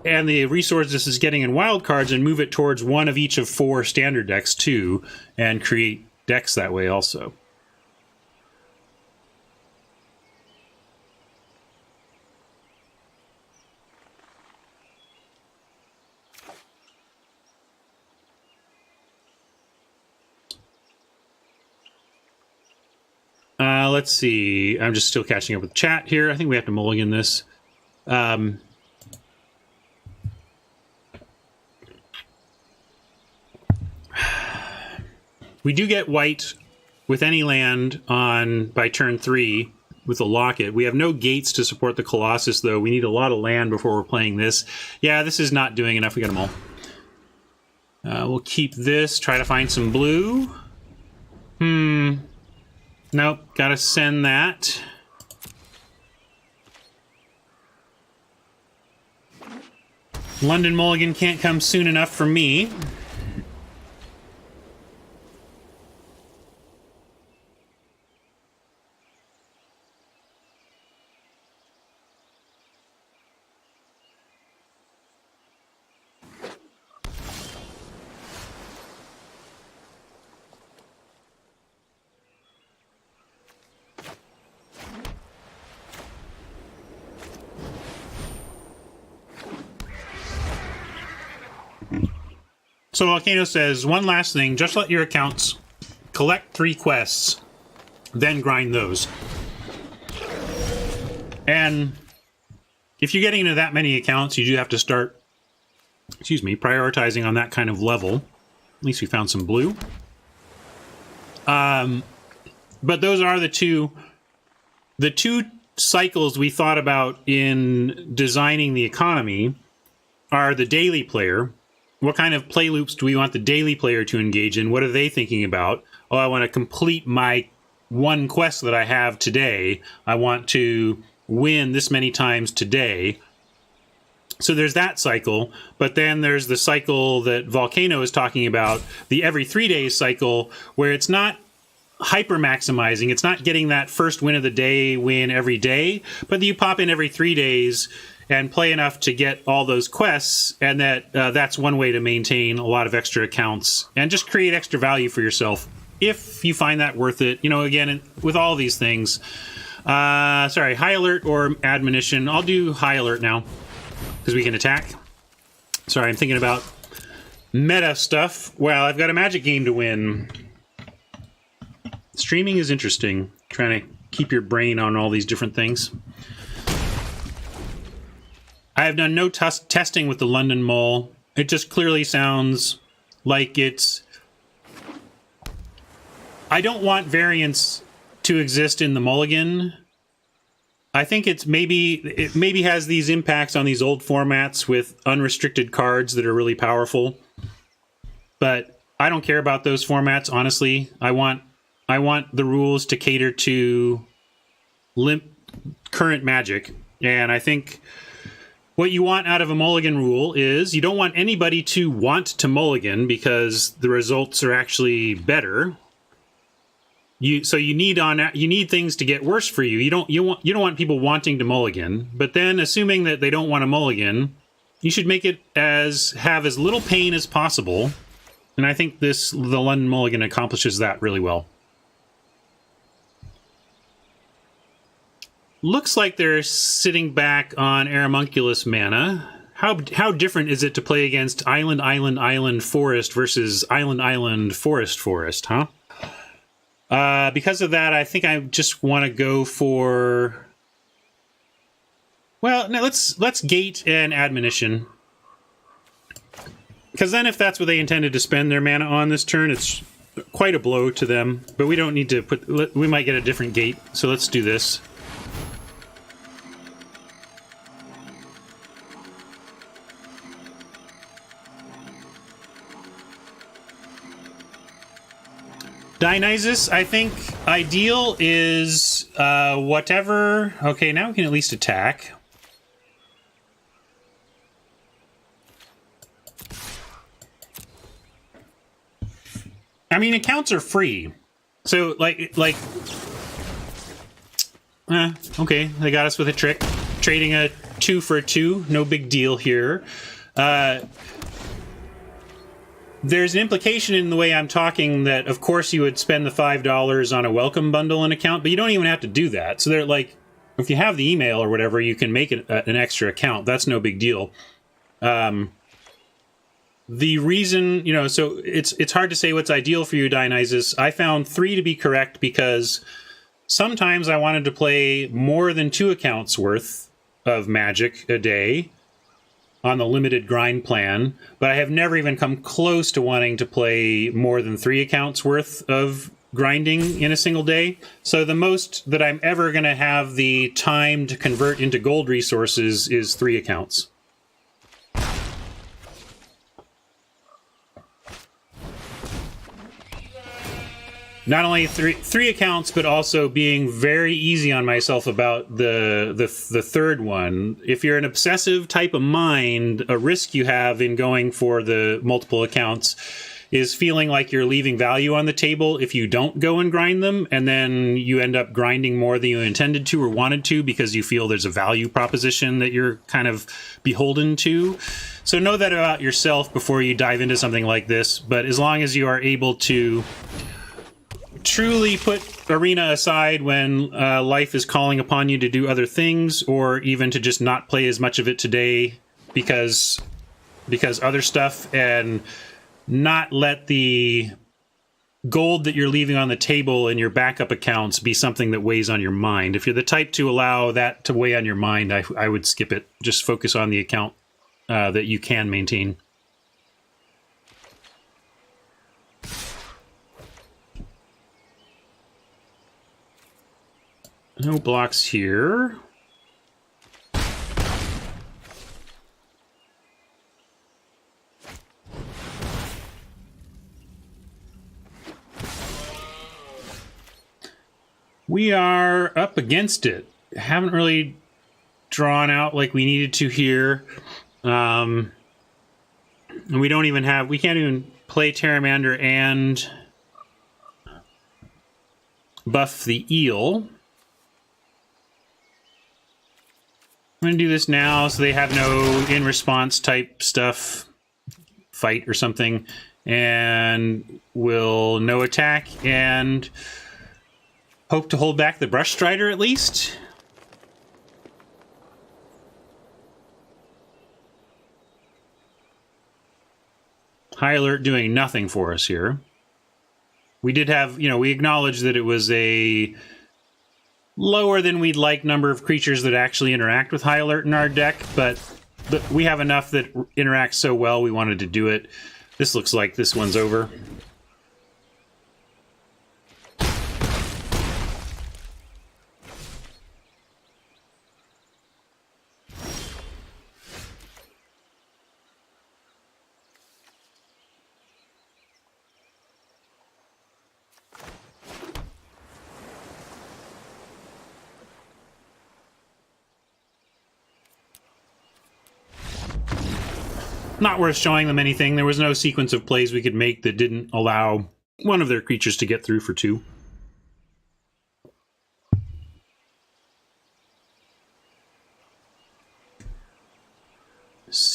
Speaker 1: and the resources this is getting in wildcards and move it towards one of each of 4 standard decks too, and create decks that way also. Let's see. I'm just still catching up with chat here. I think we have to mulligan this. We do get white with any land by turn 3 with the Locket. We have no gates to support the Colossus, though. We need a lot of land before we're playing this. Yeah, this is not doing enough. We got them all. We'll keep this. Try to find some blue. Nope. Gotta send that. London Mulligan can't come soon enough for me. So Volcano says, one last thing, just let your accounts collect 3 quests, then grind those. And if you're getting into that many accounts, you do have to start, prioritizing on that kind of level. At least we found some blue. But those are the two cycles we thought about in designing the economy are the daily player. What kind of play loops do we want the daily player to engage in? What are they thinking about? Oh, I want to complete my 1 quest that I have today. I want to win this many times today. So there's that cycle, but then there's the cycle that Volcano is talking about, the every 3 days cycle, where it's not hyper maximizing. It's not getting that first win of the day win every day, but you pop in every 3 days and play enough to get all those quests, and that's one way to maintain a lot of extra accounts and just create extra value for yourself if you find that worth it. Again, with all these things. Sorry, high alert or admonition. I'll do high alert now because we can attack. Sorry, I'm thinking about meta stuff. Well, I've got a Magic game to win. Streaming is interesting. Trying to keep your brain on all these different things. I have done no testing with the London Mole. It just clearly sounds like it's... I don't want variance to exist in the Mulligan. I think it maybe has these impacts on these old formats with unrestricted cards that are really powerful. But I don't care about those formats, honestly. I want the rules to cater to current Magic. And I think what you want out of a mulligan rule is you don't want anybody to want to mulligan because the results are actually better. You need things to get worse for you. You don't want people wanting to mulligan, but then assuming that they don't want to mulligan, you should make it have as little pain as possible. And I think the London Mulligan accomplishes that really well. Looks like they're sitting back on Aeromunculus mana. How different is it to play against Island, Island, Island, Forest versus Island, Island, Forest, Forest, huh? Because of that, I think I just want to go for... Well, no, let's gate and admonition. Because then if that's what they intended to spend their mana on this turn, it's quite a blow to them. But we don't need to we might get a different gate, so let's do this. Dionysus, I think ideal is whatever... Okay, now we can at least attack. I mean, accounts are free. So, okay, they got us with a trick. Trading a 2 for a 2, no big deal here. There's an implication in the way I'm talking that, of course, you would spend the $5 on a welcome bundle and account, but you don't even have to do that. So they're like, if you have the email or whatever, you can make it an extra account. That's no big deal. The reason, so it's hard to say what's ideal for you, Dionysus. I found 3 to be correct because sometimes I wanted to play more than 2 accounts worth of Magic a day on the limited grind plan, but I have never even come close to wanting to play more than 3 accounts worth of grinding in a single day. So the most that I'm ever going to have the time to convert into gold resources is 3 accounts. Not only three accounts, but also being very easy on myself about the third one. If you're an obsessive type of mind, a risk you have in going for the multiple accounts is feeling like you're leaving value on the table if you don't go and grind them, and then you end up grinding more than you intended to or wanted to because you feel there's a value proposition that you're kind of beholden to. So know that about yourself before you dive into something like this, but as long as you are able to truly put Arena aside when life is calling upon you to do other things, or even to just not play as much of it today because other stuff, and not let the gold that you're leaving on the table in your backup accounts be something that weighs on your mind. If you're the type to allow that to weigh on your mind, I would skip it. Just focus on the account that you can maintain. No blocks here. We are up against it. Haven't really drawn out like we needed to here. And we don't even have... We can't even play Terramander and buff the eel. I'm going to do this now so they have no in-response type stuff, fight or something, and we'll no attack and hope to hold back the Brush Strider at least. High Alert doing nothing for us here. We did have, we acknowledged that it was a lower than we'd like number of creatures that actually interact with High Alert in our deck, but we have enough that interact so well we wanted to do it. This looks like this one's over. Not worth showing them anything. There was no sequence of plays we could make that didn't allow one of their creatures to get through for 2.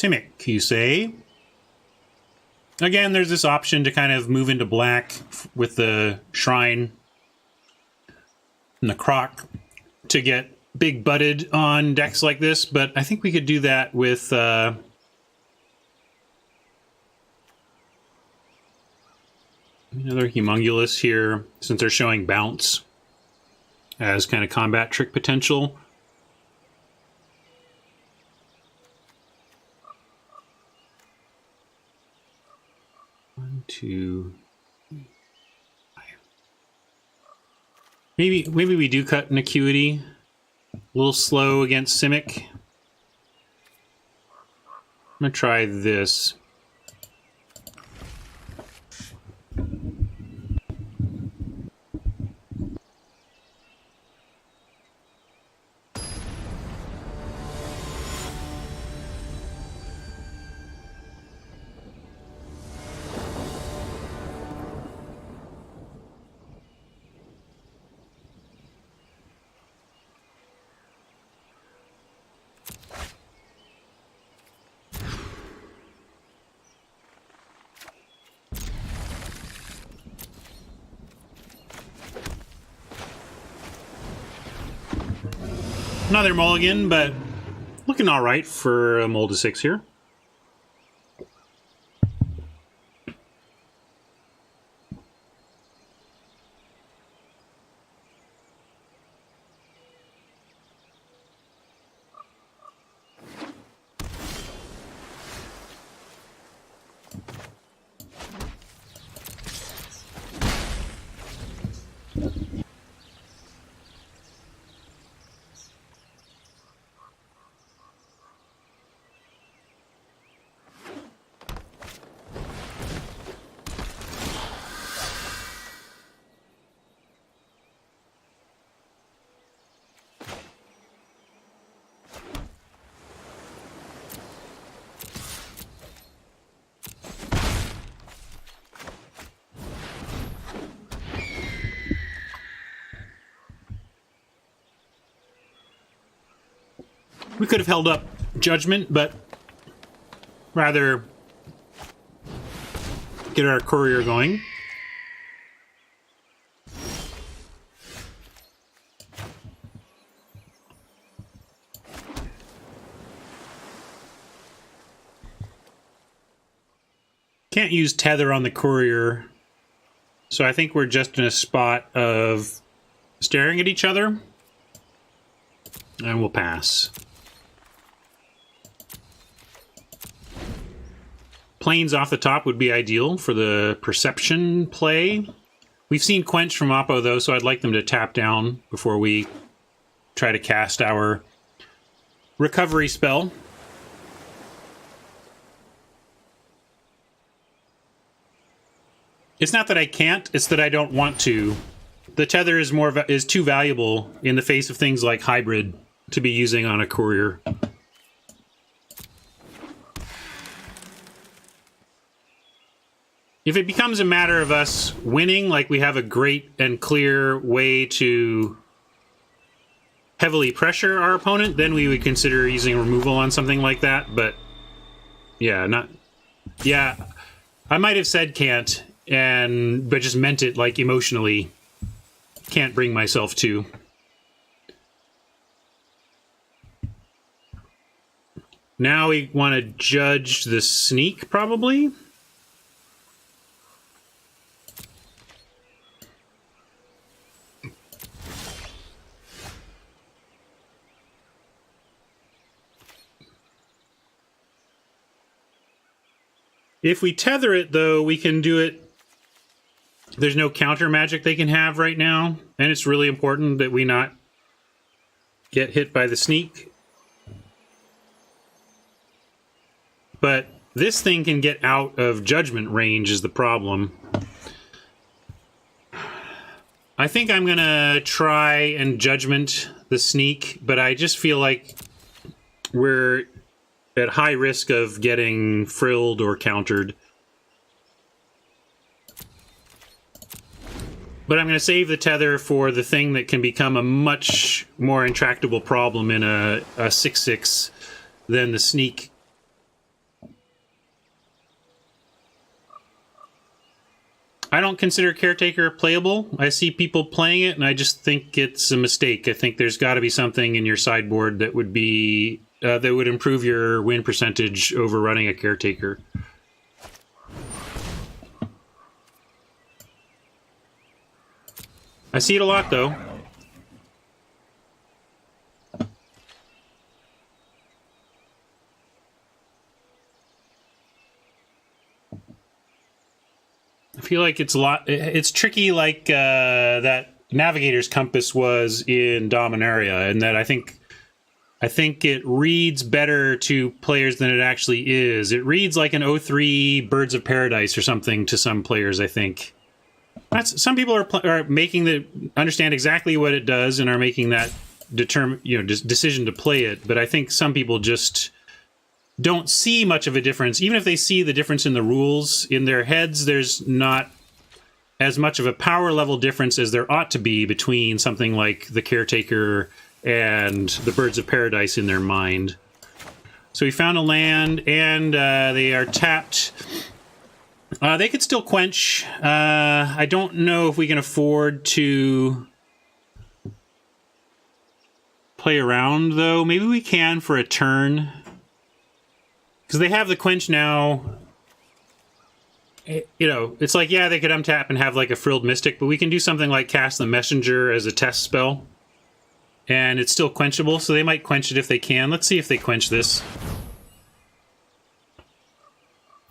Speaker 1: Simic, you say? Again, there's this option to kind of move into black with the shrine and the croc to get big butted on decks like this, but I think we could do that with another Humongulus here, since they're showing bounce as kind of combat trick potential. One, two, maybe we do cut an Acuity. A little slow against Simic. I'm gonna try this. Another mulligan, but looking all right for a mold of 6 here. We could have held up Judgment, but rather get our courier going. Can't use tether on the courier, so I think we're just in a spot of staring at each other, and we'll pass. Planes off the top would be ideal for the perception play. We've seen Quench from Oppo, though, so I'd like them to tap down before we try to cast our recovery spell. It's not that I can't, it's that I don't want to. The tether is too valuable in the face of things like hybrid to be using on a courier. If it becomes a matter of us winning, like we have a great and clear way to heavily pressure our opponent, then we would consider using removal on something like that. But yeah, I might have said can't, but just meant it like emotionally. Can't bring myself to. Now we want to judge the sneak, probably. If we tether it, though, we can do it. There's no counter magic they can have right now, and it's really important that we not get hit by the sneak. But this thing can get out of judgment range is the problem. I think I'm going to try and judgment the sneak, but I just feel like we're at high risk of getting frilled or countered. But I'm going to save the tether for the thing that can become a much more intractable problem in a 6/6 than the sneak I don't consider Caretaker playable. I see people playing it, and I just think it's a mistake. I think there's got to be something in your sideboard that would be that would improve your win percentage over running a Caretaker. I see it a lot, though. I feel like it's a lot. It's tricky, like that Navigator's Compass was in Dominaria, and that I think it reads better to players than it actually is. It reads like an 03 Birds of Paradise or something to some players, I think. Some people are making understand exactly what it does and are making that decision to play it. But I think some people just don't see much of a difference. Even if they see the difference in the rules in their heads, there's not as much of a power level difference as there ought to be between something like the Caretaker and the Birds of Paradise in their mind. So we found a land, and they are tapped. They could still quench. I don't know if we can afford to play around, though. Maybe we can for a turn. Because they have the quench now. It's like, yeah, they could untap and have like a Frilled Mystic, but we can do something like cast the Messenger as a test spell. And it's still quenchable, so they might quench it if they can. Let's see if they quench this.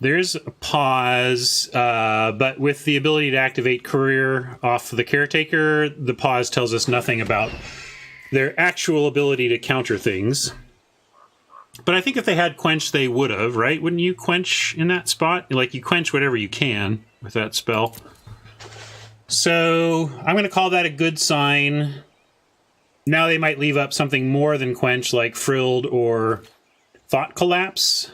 Speaker 1: There's a pause, but with the ability to activate Courier off the Caretaker, the pause tells us nothing about their actual ability to counter things. But I think if they had quench, they would have, right? Wouldn't you quench in that spot? Like, you quench whatever you can with that spell. So I'm going to call that a good sign. Now they might leave up something more than quench, like Frilled or Thought Collapse,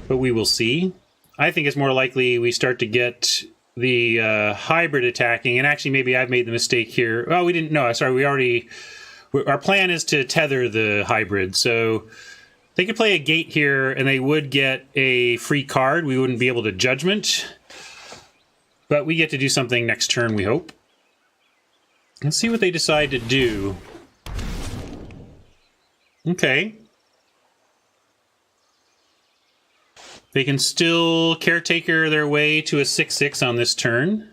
Speaker 1: but we will see. I think it's more likely we start to get the hybrid attacking, and actually maybe I've made the mistake here. Oh, we didn't. No, sorry, our plan is to tether the hybrid, so they could play a gate here, and they would get a free card. We wouldn't be able to Judgment, but we get to do something next turn, we hope. Let's see what they decide to do. Okay. They can still Caretaker their way to a 6/6 on this turn.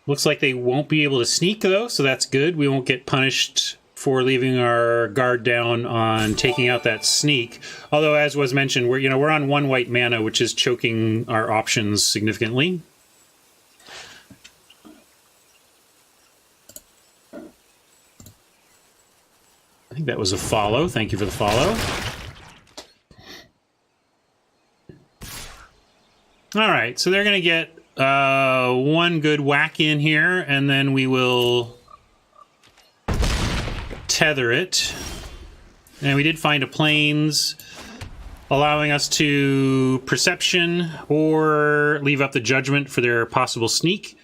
Speaker 1: Looks like they won't be able to sneak, though, so that's good. We won't get punished for leaving our guard down on taking out that sneak. Although, as was mentioned, we're on 1 white mana, which is choking our options significantly. I think that was a follow. Thank you for the follow. All right, so they're going to get one good whack in here, and then we will tether it. And we did find a plains, allowing us to Perception or leave up the Judgment for their possible sneak.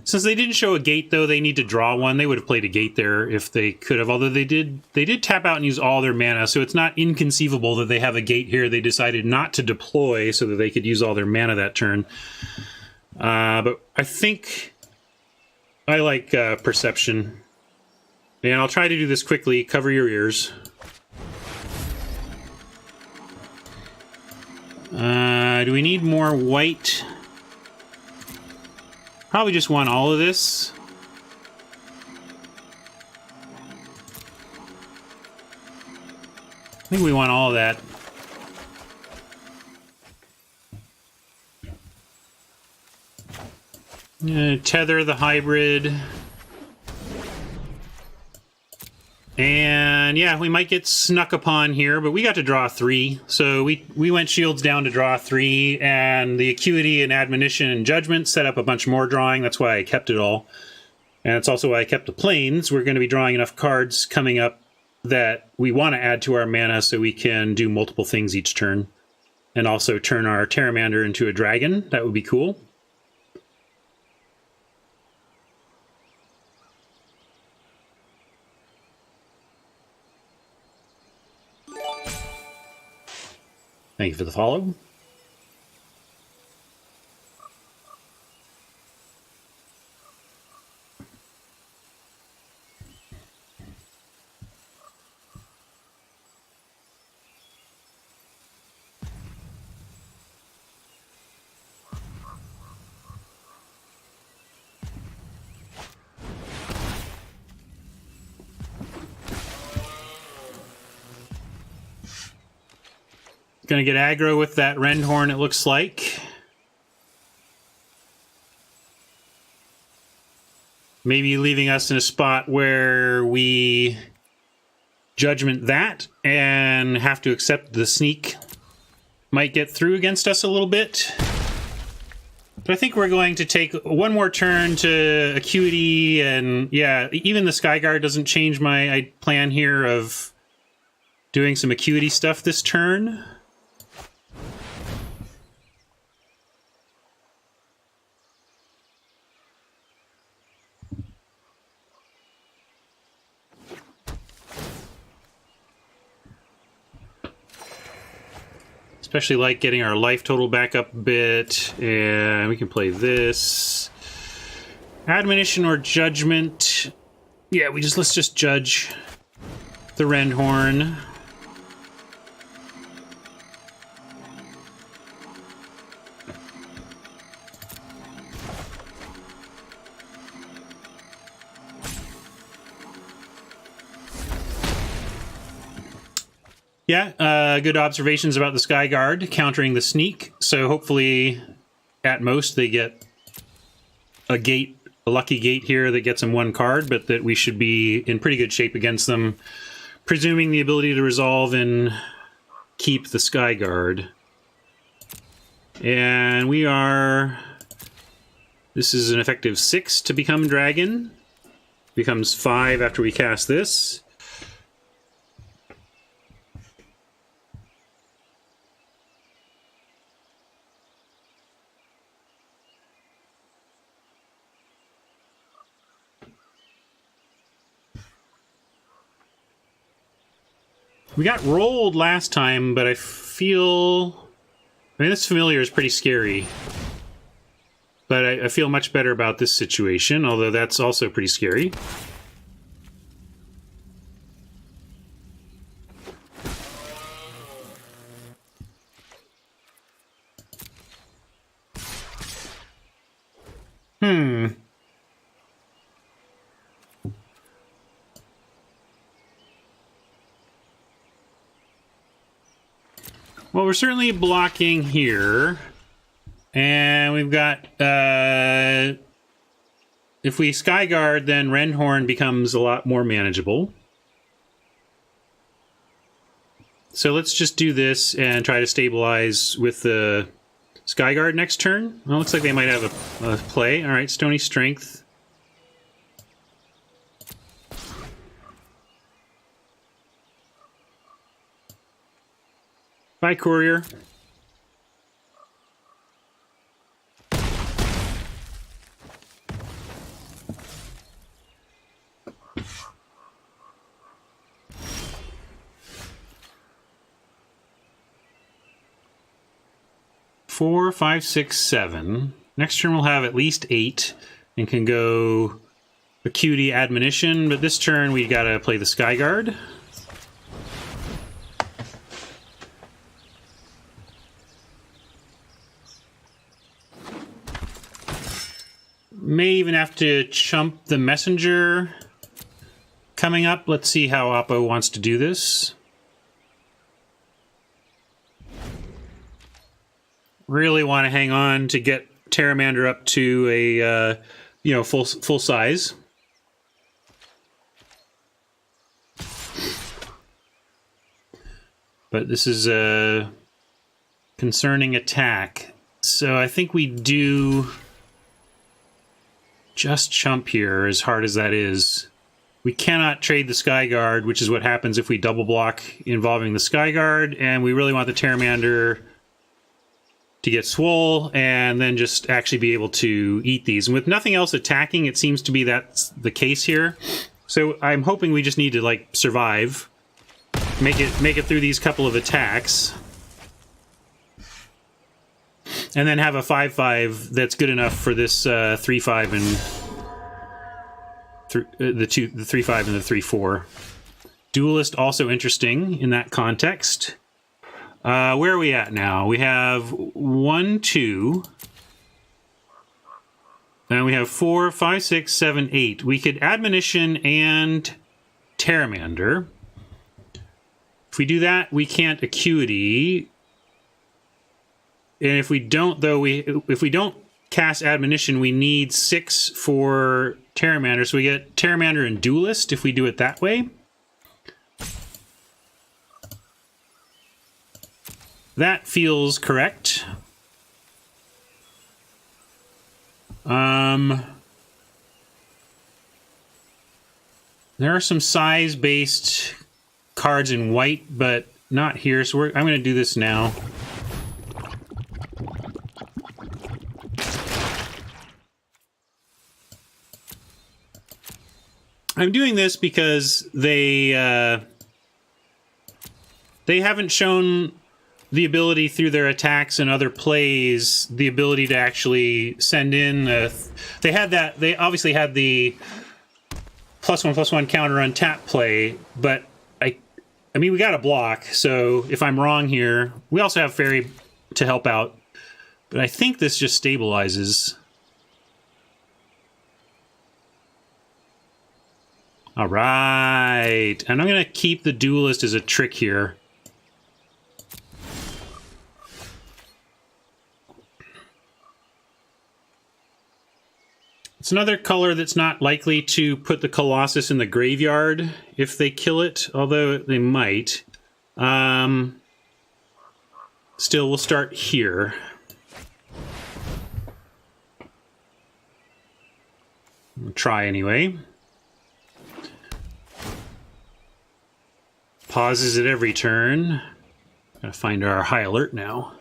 Speaker 1: Since they didn't show a gate, though, they need to draw one. They would have played a gate there if they could have, although they did tap out and use all their mana, so it's not inconceivable that they have a gate here they decided not to deploy so that they could use all their mana that turn. But I think I like Perception. And I'll try to do this quickly. Cover your ears. Do we need more white? Probably just want all of this. I think we want all of that. Tether the hybrid. And yeah, we might get snuck upon here, but we got to draw 3. So we went shields down to draw 3, and the Acuity and Admonition and Judgment set up a bunch more drawing. That's why I kept it all. And it's also why I kept the plains. We're going to be drawing enough cards coming up that we want to add to our mana so we can do multiple things each turn. And also turn our Pteramander into a dragon. That would be cool. Thank you for the follow. Gonna get aggro with that Rendhorn, it looks like. Maybe leaving us in a spot where we judgment that and have to accept the sneak might get through against us a little bit. But I think we're going to take one more turn to Acuity, and yeah, even the Skyguard doesn't change my plan here of doing some Acuity stuff this turn. Especially like getting our life total back up a bit, and we can play this. Admonition or Judgment. Yeah, let's just judge the Rendhorn. Yeah, good observations about the Skyguard countering the sneak. So hopefully, at most, they get a lucky gate here that gets them one card, but that we should be in pretty good shape against them, presuming the ability to resolve and keep the Skyguard. And we are... This is an effective 6 to become Dragon. Becomes 5 after we cast this. We got rolled last time, but I feel... I mean, this familiar is pretty scary. But I feel much better about this situation, although that's also pretty scary. Well, we're certainly blocking here. And we've got... if we Skyguard, then Rendhorn becomes a lot more manageable. So let's just do this and try to stabilize with the Skyguard next turn. Well, looks like they might have a play. All right, Stony Strength. Bye, Courier. Four, 5, 6, 7. Next turn we'll have at least 8 and can go Acuity, Admonition, but this turn we gotta play the Skyguard. May even have to chump the Messenger coming up. Let's see how Oppo wants to do this. Really want to hang on to get Pteramander up to a full size. But this is a concerning attack. So I think we do just chump here, as hard as that is. We cannot trade the Skyguard, which is what happens if we double block involving the Skyguard, and we really want the Pteramander to get swole and then just actually be able to eat these. And with nothing else attacking, it seems to be that's the case here. So I'm hoping we just need to like survive, make it through these couple of attacks, and then have a 5/5 that's good enough for this 3/5 and the 3/5 and the 3/4. Duelist also interesting in that context. Where are we at now? We have 1, 2. And we have 4, 5, 6, 7, 8. We could Admonition and Pteramander. If we do that, we can't Acuity. And if we don't, though, if we don't cast Admonition, we need 6 for Terramander. So we get Terramander and Duelist if we do it that way. That feels correct. There are some size-based cards in white, but not here. So I'm going to do this now. I'm doing this because they haven't shown the /ability through their attacks and other plays, the ability to actually send in. They had that. They obviously had the +1/+1 counter on tap play, but I mean, we got a block. So if I'm wrong here, we also have Fairy to help out. But I think this just stabilizes. All right, and I'm going to keep the Duelist as a trick here. It's another color that's not likely to put the Colossus in the graveyard if they kill it, although they might. Still, we'll start here. We'll try anyway. Pauses at every turn. Gotta find our high alert now.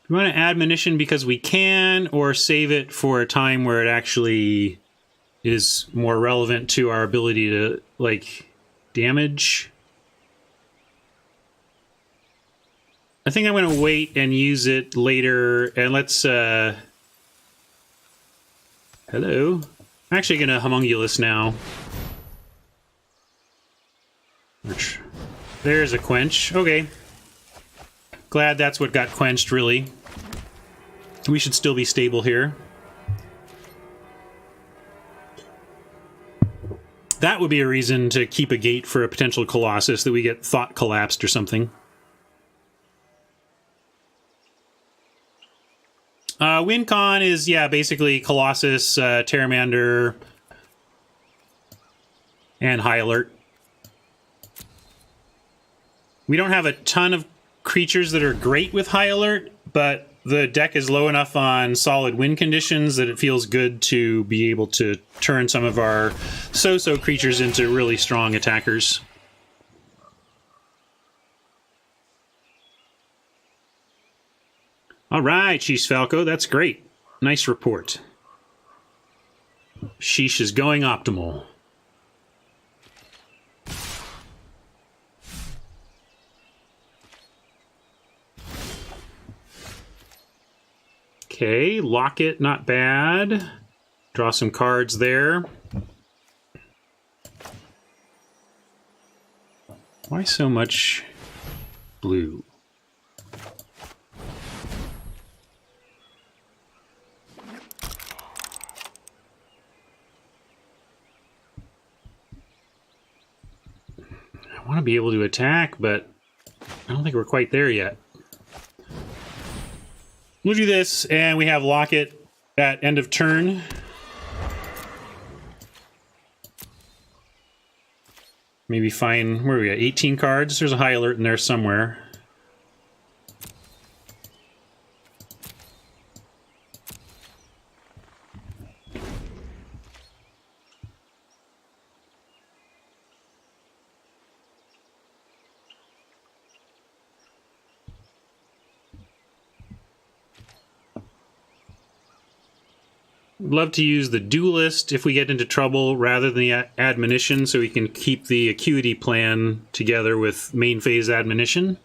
Speaker 1: We want to Admonition because we can, or save it for a time where it actually is more relevant to our ability to, like, damage. I think I'm going to wait and use it later, and let's, hello. I'm actually going to Homunculus now. There's a quench. Okay. Glad that's what got quenched, really. We should still be stable here. That would be a reason to keep a gate for a potential Colossus, that we get Thought collapsed or something. WinCon is, yeah, basically Colossus, Terramander, and High Alert. We don't have a ton of creatures that are great with High Alert, but the deck is low enough on solid win conditions that it feels good to be able to turn some of our so-so creatures into really strong attackers. All right, Sheesh Falco, that's great. Nice report. Sheesh is going optimal. Okay, Locket, not bad. Draw some cards there. Why so much blue? I want to be able to attack, but I don't think we're quite there yet. We'll do this, and we have Locket at end of turn. Maybe find, where are we at? 18 cards? There's a High Alert in there somewhere. Love to use the Duelist if we get into trouble rather than the Admonition, so we can keep the Acuity plan together with main phase Admonition.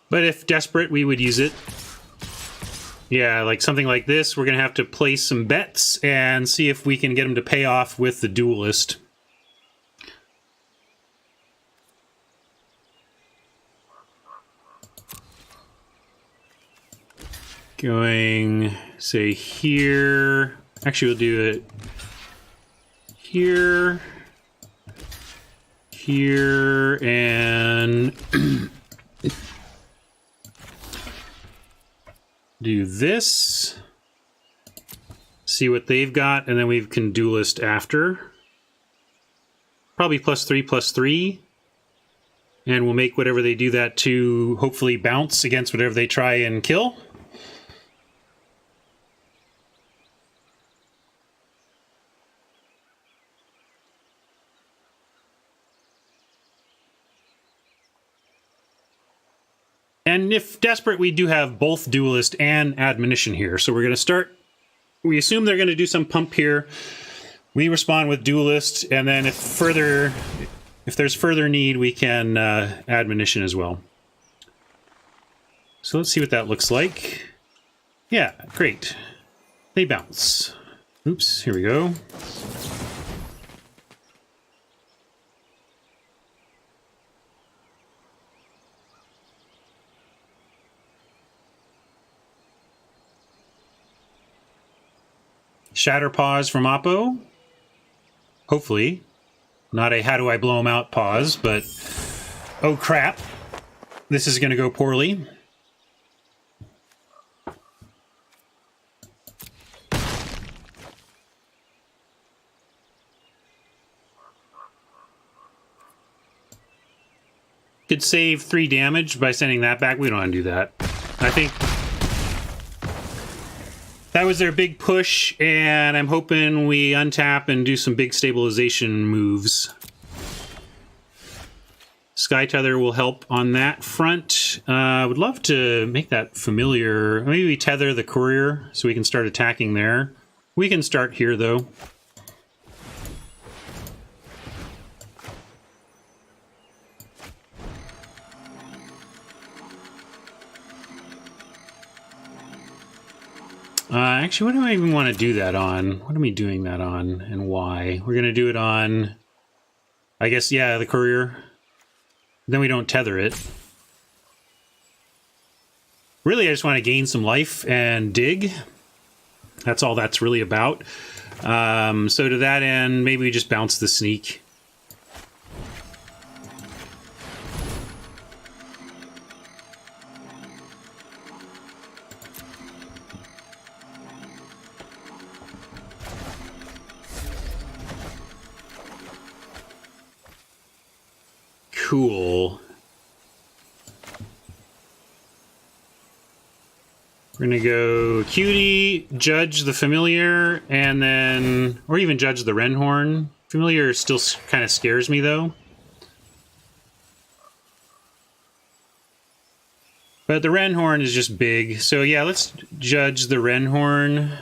Speaker 1: But if desperate, we would use it. Yeah, like something like this, we're going to have to place some bets and see if we can get them to pay off with the Duelist. Going, say, here. Actually, we'll do it here. here and do this. See what they've got, and then we can duelist after. Probably +3/+3. And we'll make whatever they do that to hopefully bounce against whatever they try and kill. And if desperate, we do have both duelist and admonition here. So we're going to start. We assume they're going to do some pump here. We respond with duelist, and then if there's further need, we can admonition as well. So let's see what that looks like. Yeah, great. They bounce. Oops, here we go. Shatter pause from Oppo. Hopefully. Not a how do I blow him out pause, but oh crap. This is going to go poorly. Could save 3 damage by sending that back. We don't want to do that. I think that was their big push, and I'm hoping we untap and do some big stabilization moves. Sky Tether will help on that front. I would love to make that familiar. Maybe we tether the courier so we can start attacking there. We can start here, though. Actually, what do I even want to do that on? What am I doing that on, and why? We're going to do it on, I guess, yeah, the courier. Then we don't tether it. Really, I just want to gain some life and dig. That's all that's really about. So to that end, maybe we just bounce the sneak. Cool. We're gonna go Cutie, Judge the Familiar, and then, or even Judge the Renhorn. Familiar still kind of scares me, though. But the Renhorn is just big. So yeah, let's Judge the Renhorn.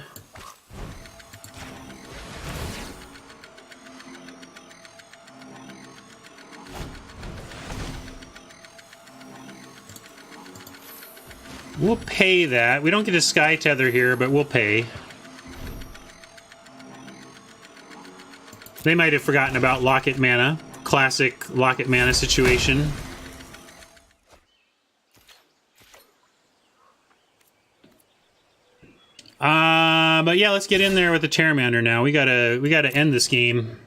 Speaker 1: We'll pay that. We don't get a Sky Tether here, but we'll pay. They might have forgotten about Locket Mana. Classic Locket Mana situation. But yeah, let's get in there with the Pteramander now. We gotta end this game.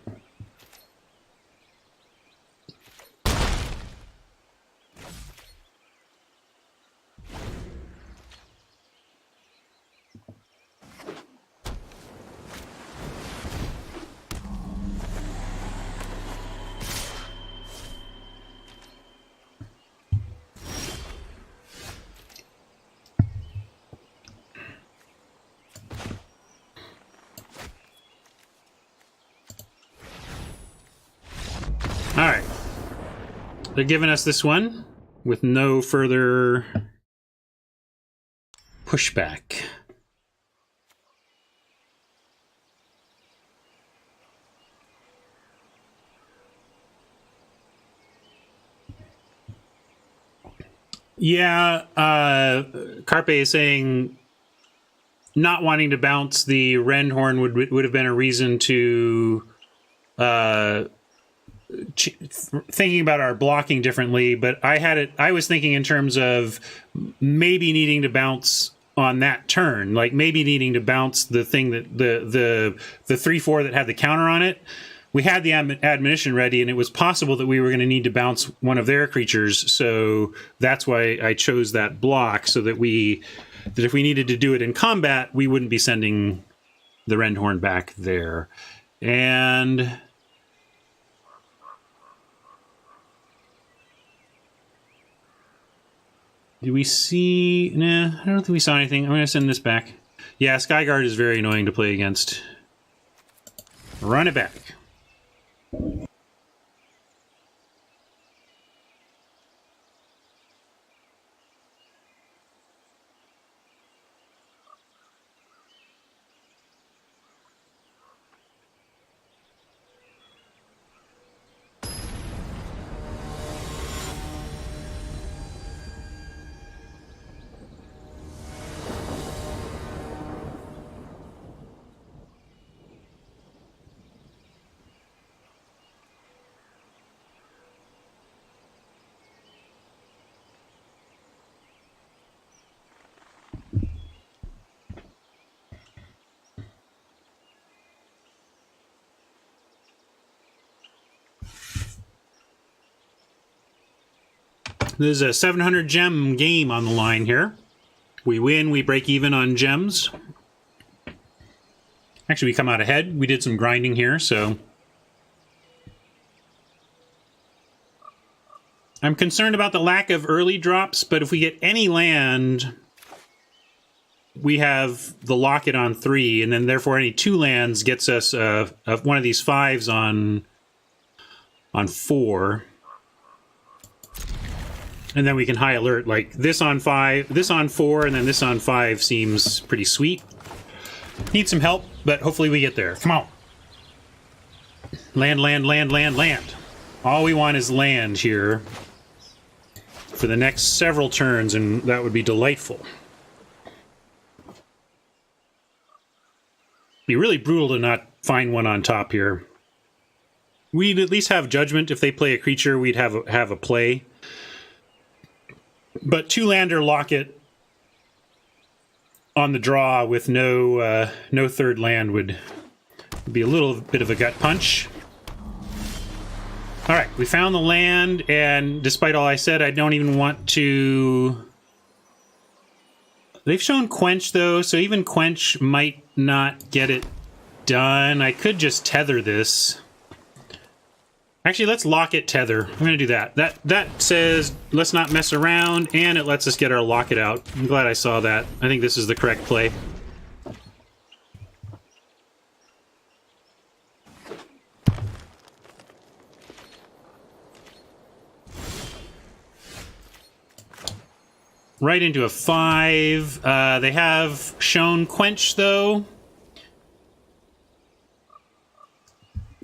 Speaker 1: Alright. They're giving us this one with no further pushback. Yeah, Carpe is saying not wanting to bounce the Renhorn would have been a reason to thinking about our blocking differently, but I was thinking in terms of maybe needing to bounce on that turn, like maybe needing to bounce the thing that the 3/4 that had the counter on it we had the admonition ready, and it was possible that we were going to need to bounce one of their creatures, so that's why I chose that block, so that if we needed to do it in combat, we wouldn't be sending the Rendhorn back there. And do we see... Nah, I don't think we saw anything. I'm going to send this back. Yeah, Skyguard is very annoying to play against. Run it back. There's a 700 gem game on the line here. We win, we break even on gems. Actually, we come out ahead. We did some grinding here, so... I'm concerned about the lack of early drops, but if we get any land, we have the locket on 3, and then therefore any 2 lands gets us one of these 5s on 4. And then we can high alert, like this on 5, this on 4, and then this on 5 seems pretty sweet. Need some help, but hopefully we get there. Come on. Land, land, land, land, land. All we want is land here for the next several turns, and that would be delightful. Be really brutal to not find one on top here. We'd at least have judgment. If they play a creature, we'd have a play. But 2-lander locket on the draw with no third land would be a little bit of a gut punch. All right, we found the land, and despite all I said, I don't even want to... They've shown Quench, though, so even Quench might not get it done. I could just tether this. Actually, let's locket tether. I'm going to do that. That says let's not mess around, and it lets us get our locket out. I'm glad I saw that. I think this is the correct play. Right into a 5. They have shown Quench, though.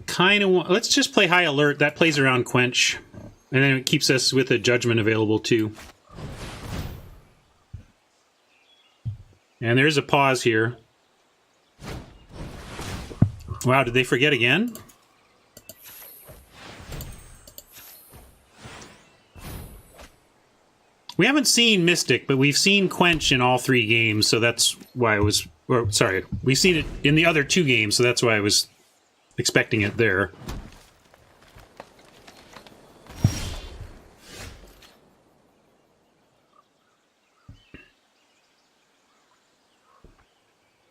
Speaker 1: Kind of let's just play High Alert. That plays around Quench, and then it keeps us with a Judgment available too. And there's a pause here. Wow, did they forget again? We haven't seen Mystic, but we've seen Quench in all 3 games, so that's why I was... Or, sorry, we've seen it in the other 2 games, so that's why I was expecting it there.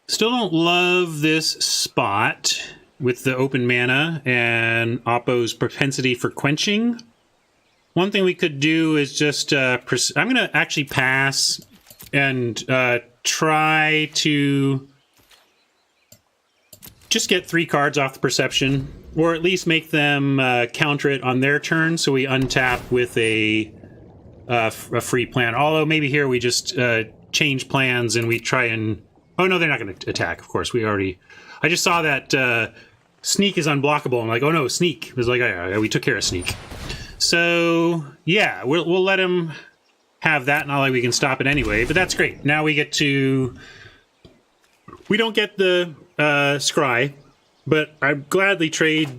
Speaker 1: Still don't love this spot with the open mana and Oppo's propensity for quenching. One thing we could do is just... I'm going to actually pass and try to... just get 3 cards off the perception, or at least make them counter it on their turn, so we untap with a free plan. Although maybe here we just change plans and we try and... Oh no, they're not going to attack, of course. I just saw that Sneak is unblockable. I'm like, oh no, Sneak. It was like, yeah, we took care of Sneak. So, yeah, we'll let him have that, not like we can stop it anyway, but that's great. Now we get to... We don't get the... Scry, but I'd gladly trade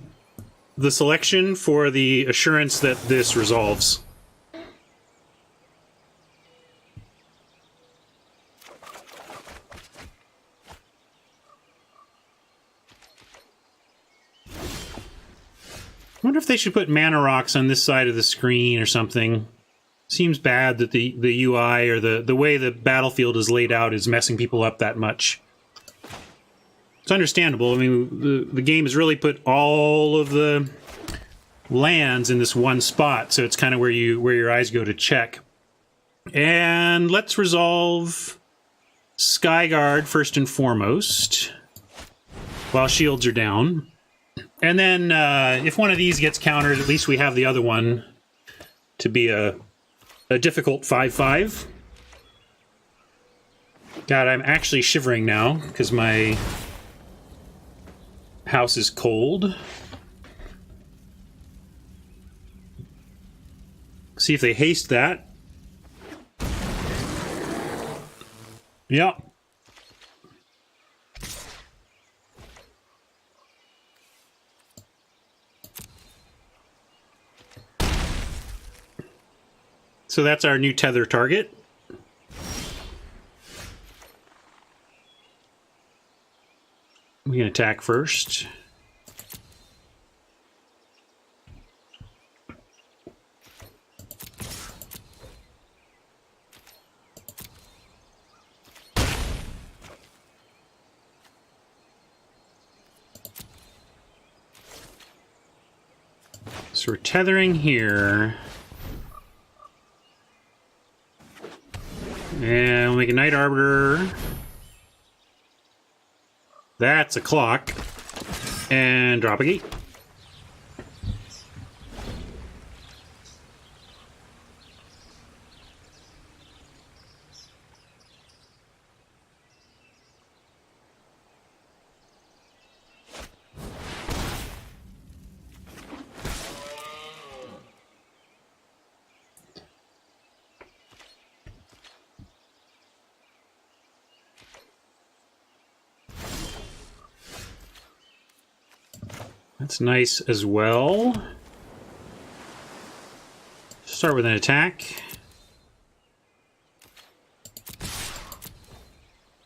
Speaker 1: the selection for the assurance that this resolves. wonder if they should put mana rocks on this side of the screen or something. Seems bad that the UI or the way the battlefield is laid out is messing people up that much. It's understandable. I mean, the game has really put all of the lands in this one spot, so it's kind of where your eyes go to check. And let's resolve Skyguard first and foremost, while shields are down. And then if one of these gets countered, at least we have the other one to be a difficult 5/5. God, I'm actually shivering now because my house is cold. See if they haste that. Yeah. So that's our new tether target. We can attack first. So we're tethering here. And we'll make a Night Arbiter. That's a clock. And drop a gate. That's nice as well. Start with an attack.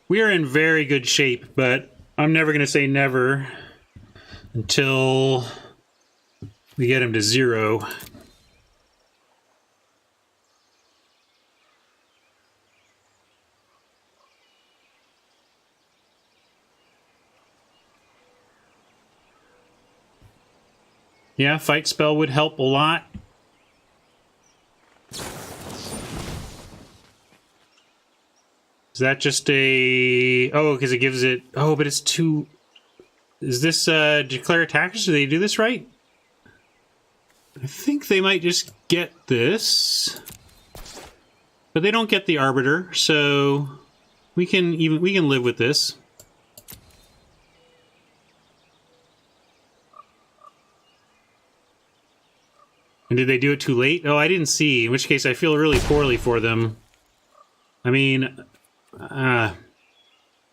Speaker 1: We are in very good shape, but I'm never going to say never until we get him to 0. Yeah, fight spell would help a lot. Is that just a... Oh, because it gives it... Oh, but it's too... Is this declare attackers? Do they do this right? I think they might just get this. But they don't get the Arbiter, so we can live with this. And did they do it too late? Oh, I didn't see. In which case, I feel really poorly for them. I mean, I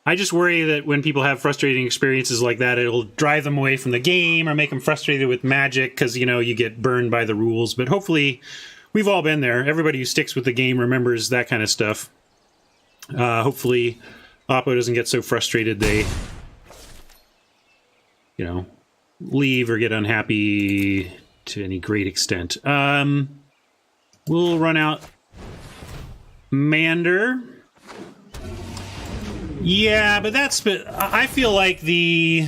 Speaker 1: just worry that when people have frustrating experiences like that, it'll drive them away from the game or make them frustrated with Magic because, you know, you get burned by the rules. But hopefully, we've all been there. Everybody who sticks with the game remembers that kind of stuff. Hopefully, Oppo doesn't get so frustrated they, you know, leave or get unhappy to any great extent. We'll run out Mander. Yeah, but I feel like the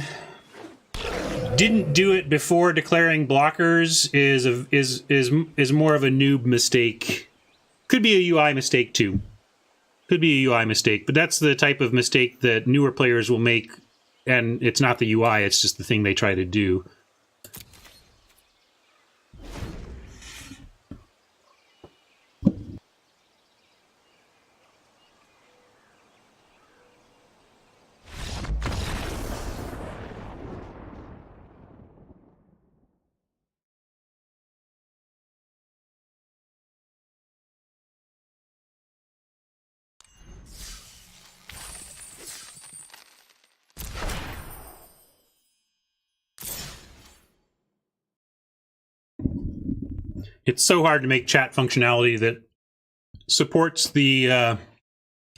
Speaker 1: didn't do it before declaring blockers is more of a noob mistake. Could be a UI mistake too. Could be a UI mistake, but that's the type of mistake that newer players will make, and it's not the UI, it's just the thing they try to do. It's so hard to make chat functionality that supports the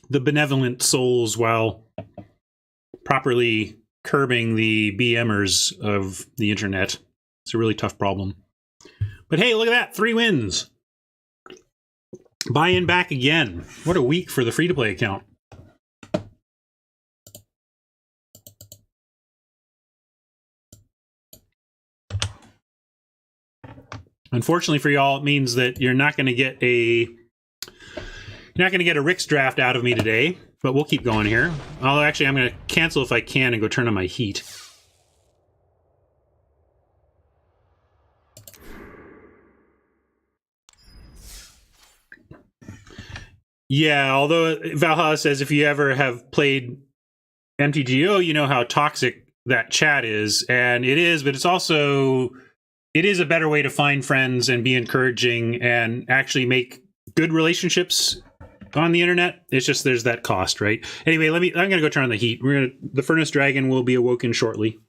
Speaker 1: benevolent souls while properly curbing the BMers of the internet. It's a really tough problem. But hey, look at that. 3 wins. Buy in back again. What a week for the free-to-play account. Unfortunately for y'all, it means that you're not going to get a Rick's draft out of me today, but we'll keep going here. Although actually I'm going to cancel if I can and go turn on my heat. Yeah, although Valhalla says if you ever have played MTGO, you know how toxic that chat is, and it is, but it's also, it is a better way to find friends and be encouraging and actually make good relationships on the internet. It's just there's that cost, right? Anyway, I'm going to go turn on the heat. The Furnace Dragon will be awoken shortly.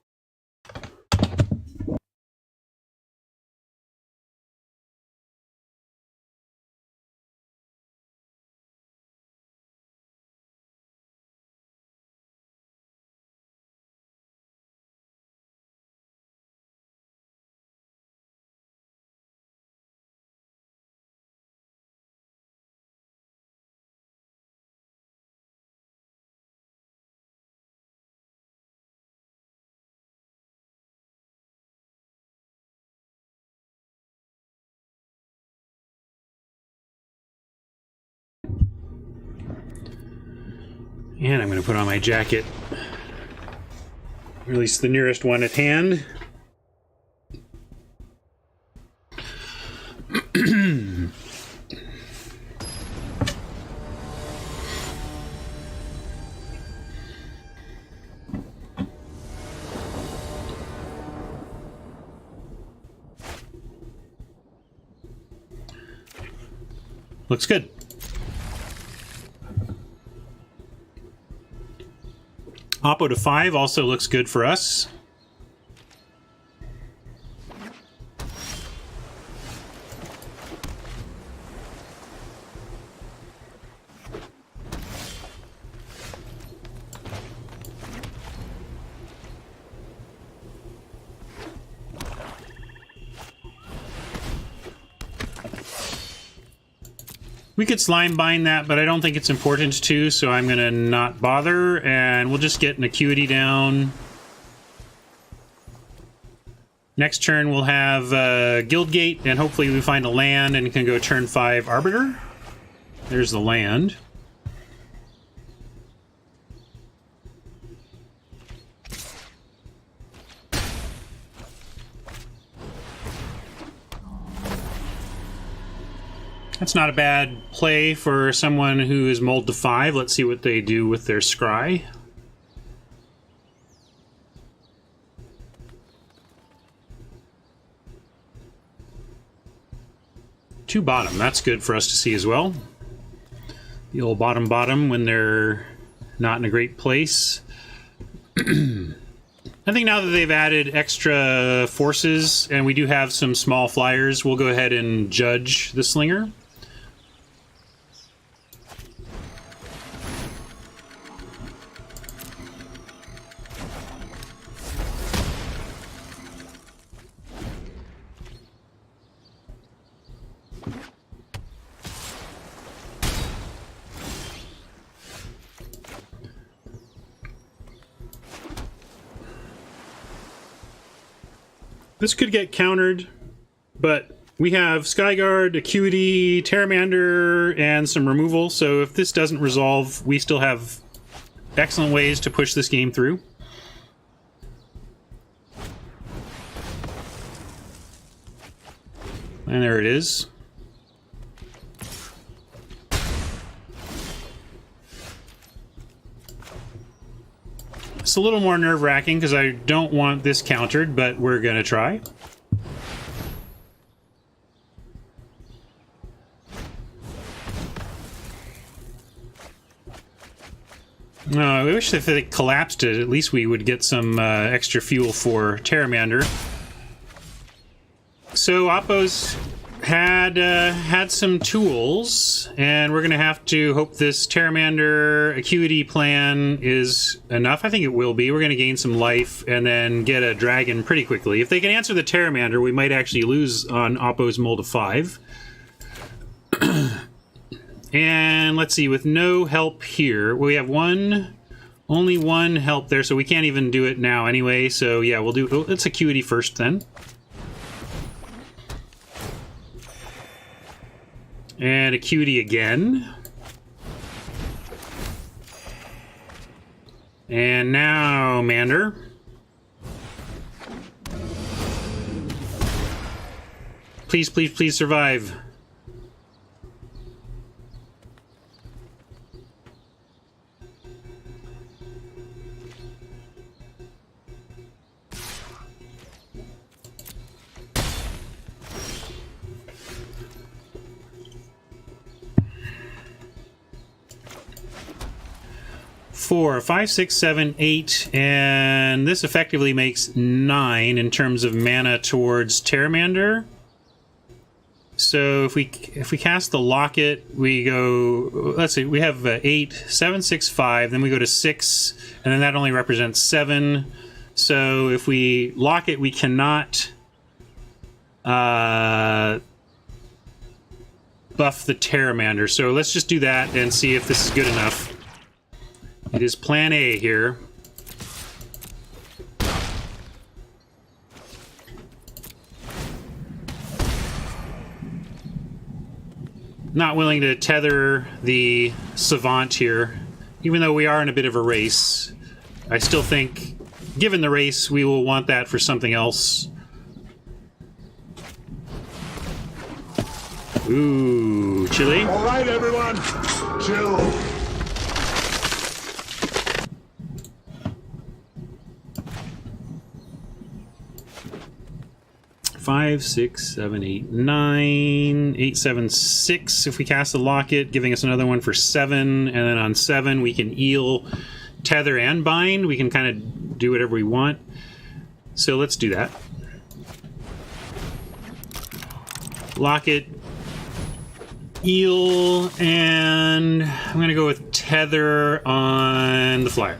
Speaker 1: And I'm going to put on my jacket. Or at least the nearest one at hand. Looks good. Oppo to 5 also looks good for us. We could slime bind that, but I don't think it's important to, so I'm going to not bother, and we'll just get an acuity down. Next turn we'll have Guildgate, and hopefully we find a land and can go turn 5 Arbiter. There's the land. That's not a bad play for someone who is mulled to 5. Let's see what they do with their scry. Two bottom, that's good for us to see as well. The old bottom when they're not in a great place. I think now that they've added extra forces and we do have some small flyers, we'll go ahead and judge the Slinger. This could get countered, but we have Skyguard, Acuity, Terramander, and some removal, so if this doesn't resolve, we still have excellent ways to push this game through. And there it is. It's a little more nerve-wracking because I don't want this countered, but we're going to try. I wish if it collapsed it, at least we would get some extra fuel for Terramander. So Oppo's had some tools, and we're gonna have to hope this Pteramander acuity plan is enough. I think it will be. We're gonna gain some life and then get a dragon pretty quickly. If they can answer the Pteramander, we might actually lose on Oppo's Mold of 5. And let's see, with no help here, we have only one help there, so we can't even do it now anyway. So yeah, let's acuity first then. And acuity again. And now Mander. Please, please, please survive. Four, 5, 6, 7, 8, and this effectively makes 9 in terms of mana towards Pteramander. So if we cast the Locket, we go. Let's see, we have 8, 7, 6, 5. Then we go to 6, and then that only represents 7. So if we lock it, we cannot buff the Pteramander. So let's just do that and see if this is good enough. It is plan A here. Not willing to tether the Savant here, even though we are in a bit of a race. I still think, given the race, we will want that for something else. Ooh, chilly.
Speaker 2: All right, everyone, chill.
Speaker 1: Five, 6, 7, 8, 9, 8, 7, 6. If we cast the Locket, giving us another one for 7, and then on 7 we can eel, tether, and bind. We can kind of do whatever we want. So let's do that. Locket, eel, and I'm going to go with tether on the flyer.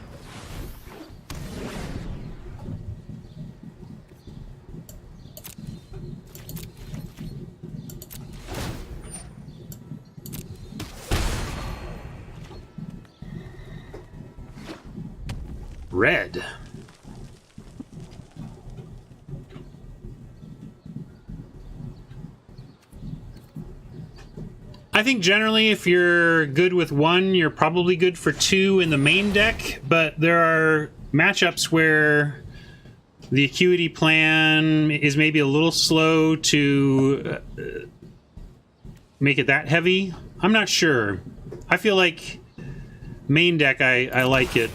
Speaker 1: Red. I think generally if you're good with 1, you're probably good for 2 in the main deck, but there are matchups where the acuity plan is maybe a little slow to make it that heavy. I'm not sure. I feel like main deck, I like it.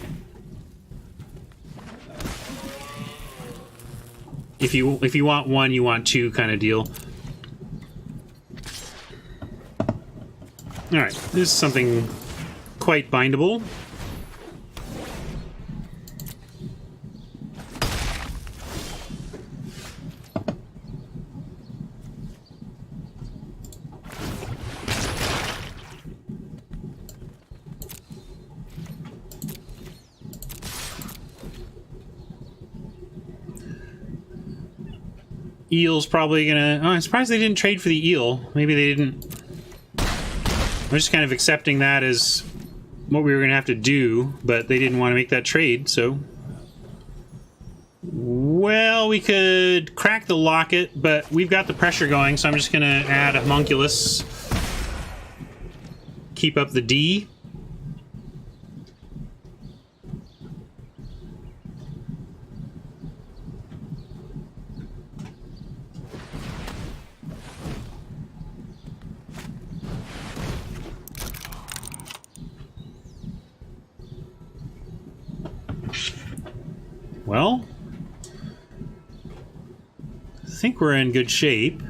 Speaker 1: If you want 1, you want 2 kind of deal. All right, this is something quite bindable. Eel's probably gonna... Oh, I'm surprised they didn't trade for the eel. Maybe they didn't... I'm just kind of accepting that as what we were gonna have to do, but they didn't want to make that trade, so... Well, we could crack the Locket, but we've got the pressure going, so I'm just gonna add a Homunculus. Keep up the D. Well, I think we're in good shape.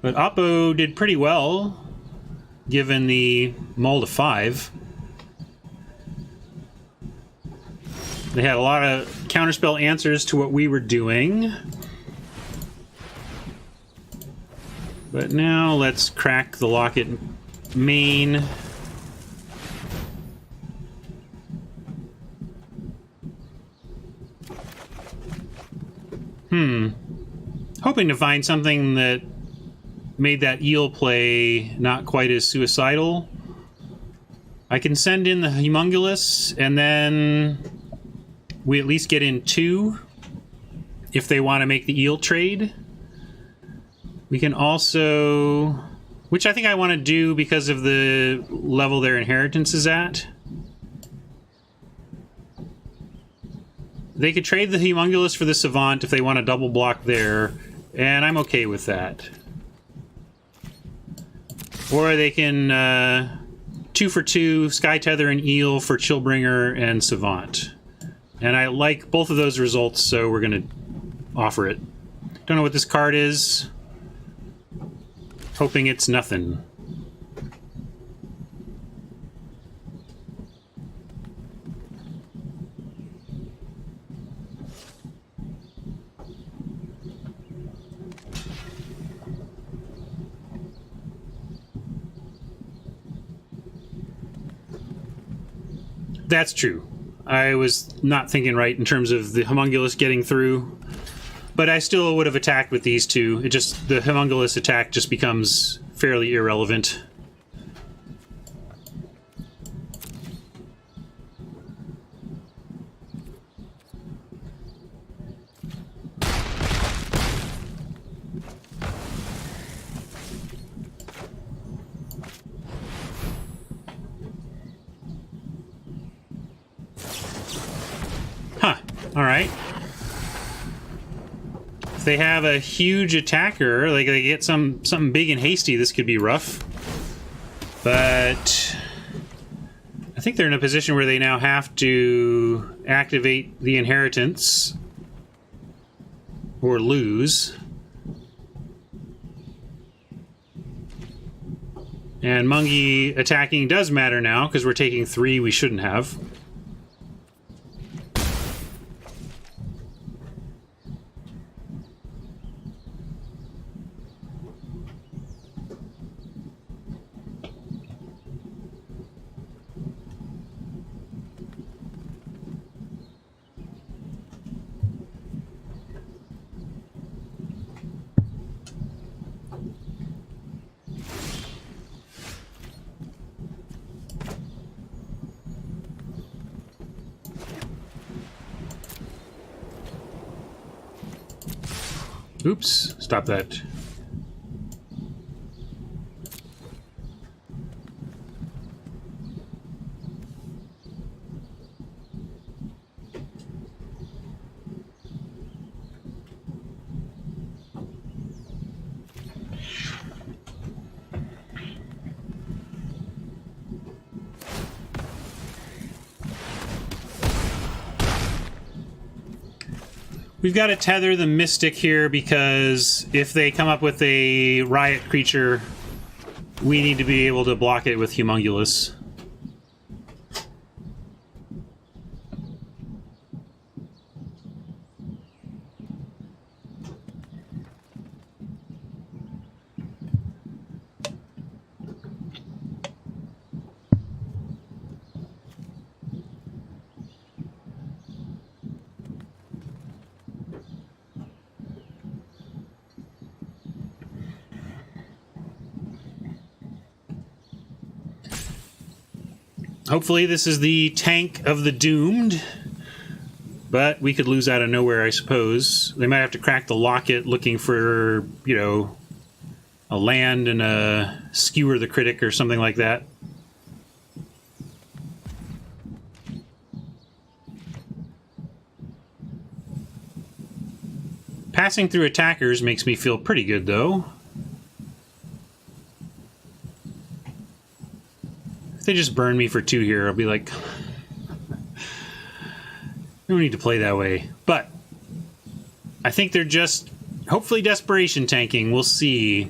Speaker 1: But Oppo did pretty well, given the mold of 5. They had a lot of counterspell answers to what we were doing. But now let's crack the locket main. Hoping to find something that made that eel play not quite as suicidal. I can send in the Humongulus, and then we at least get in 2 if they want to make the eel trade. We can also, which I think I want to do because of the level their inheritance is at. They could trade the Humongulus for the Savant if they want to double block there, and I'm okay with that. Or they can 2 for 2, Sky Tether and Eel for Chillbringer and Savant. And I like both of those results, so we're going to offer it. Don't know what this card is. Hoping it's nothing. That's true. I was not thinking right in terms of the Humongulus getting through. But I still would have attacked with these 2. It just, the Humongulus attack just becomes fairly irrelevant. Huh. All right. If they have a huge attacker, like they get something big and hasty, this could be rough. But I think they're in a position where they now have to activate the inheritance or lose. And Mungi attacking does matter now because we're taking 3 we shouldn't have. Oops, stop that. We've got to tether the Mystic here because if they come up with a riot creature, we need to be able to block it with Humongulus. Hopefully this is the tank of the doomed, but we could lose out of nowhere, I suppose. They might have to crack the locket looking for, you know, a land and a skewer the critic or something like that. Passing through attackers makes me feel pretty good, though. If they just burn me for 2 here, I'll be like, we don't need to play that way. But I think they're just hopefully desperation tanking. We'll see.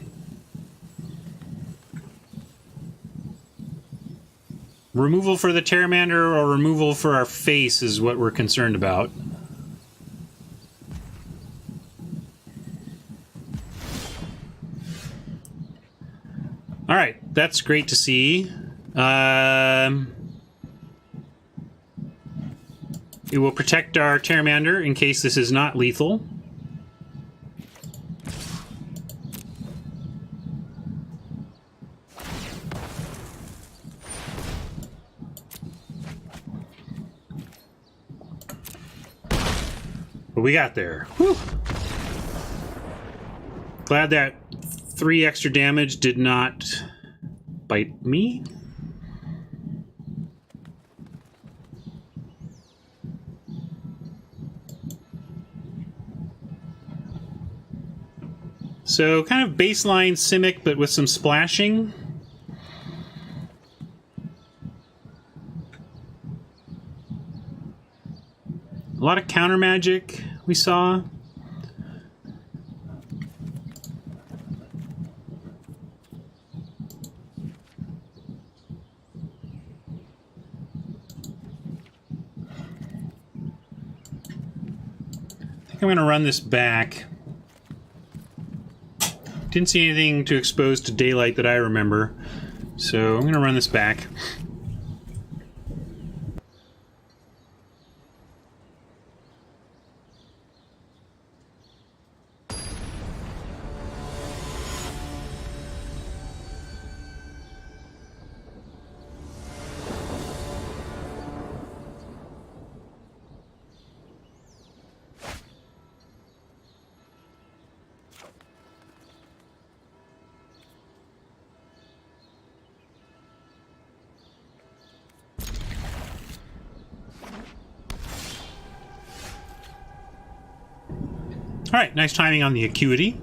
Speaker 1: Removal for the Pteramander or removal for our face is what we're concerned about. All right, that's great to see. It will protect our Pteramander in case this is not lethal. But we got there. Whew. Glad that 3 extra damage did not bite me. So kind of baseline Simic, but with some splashing. A lot of counter magic we saw. I think I'm going to run this back. Didn't see anything to expose to daylight that I remember, so I'm going to run this back. Alright, nice timing on the acuity.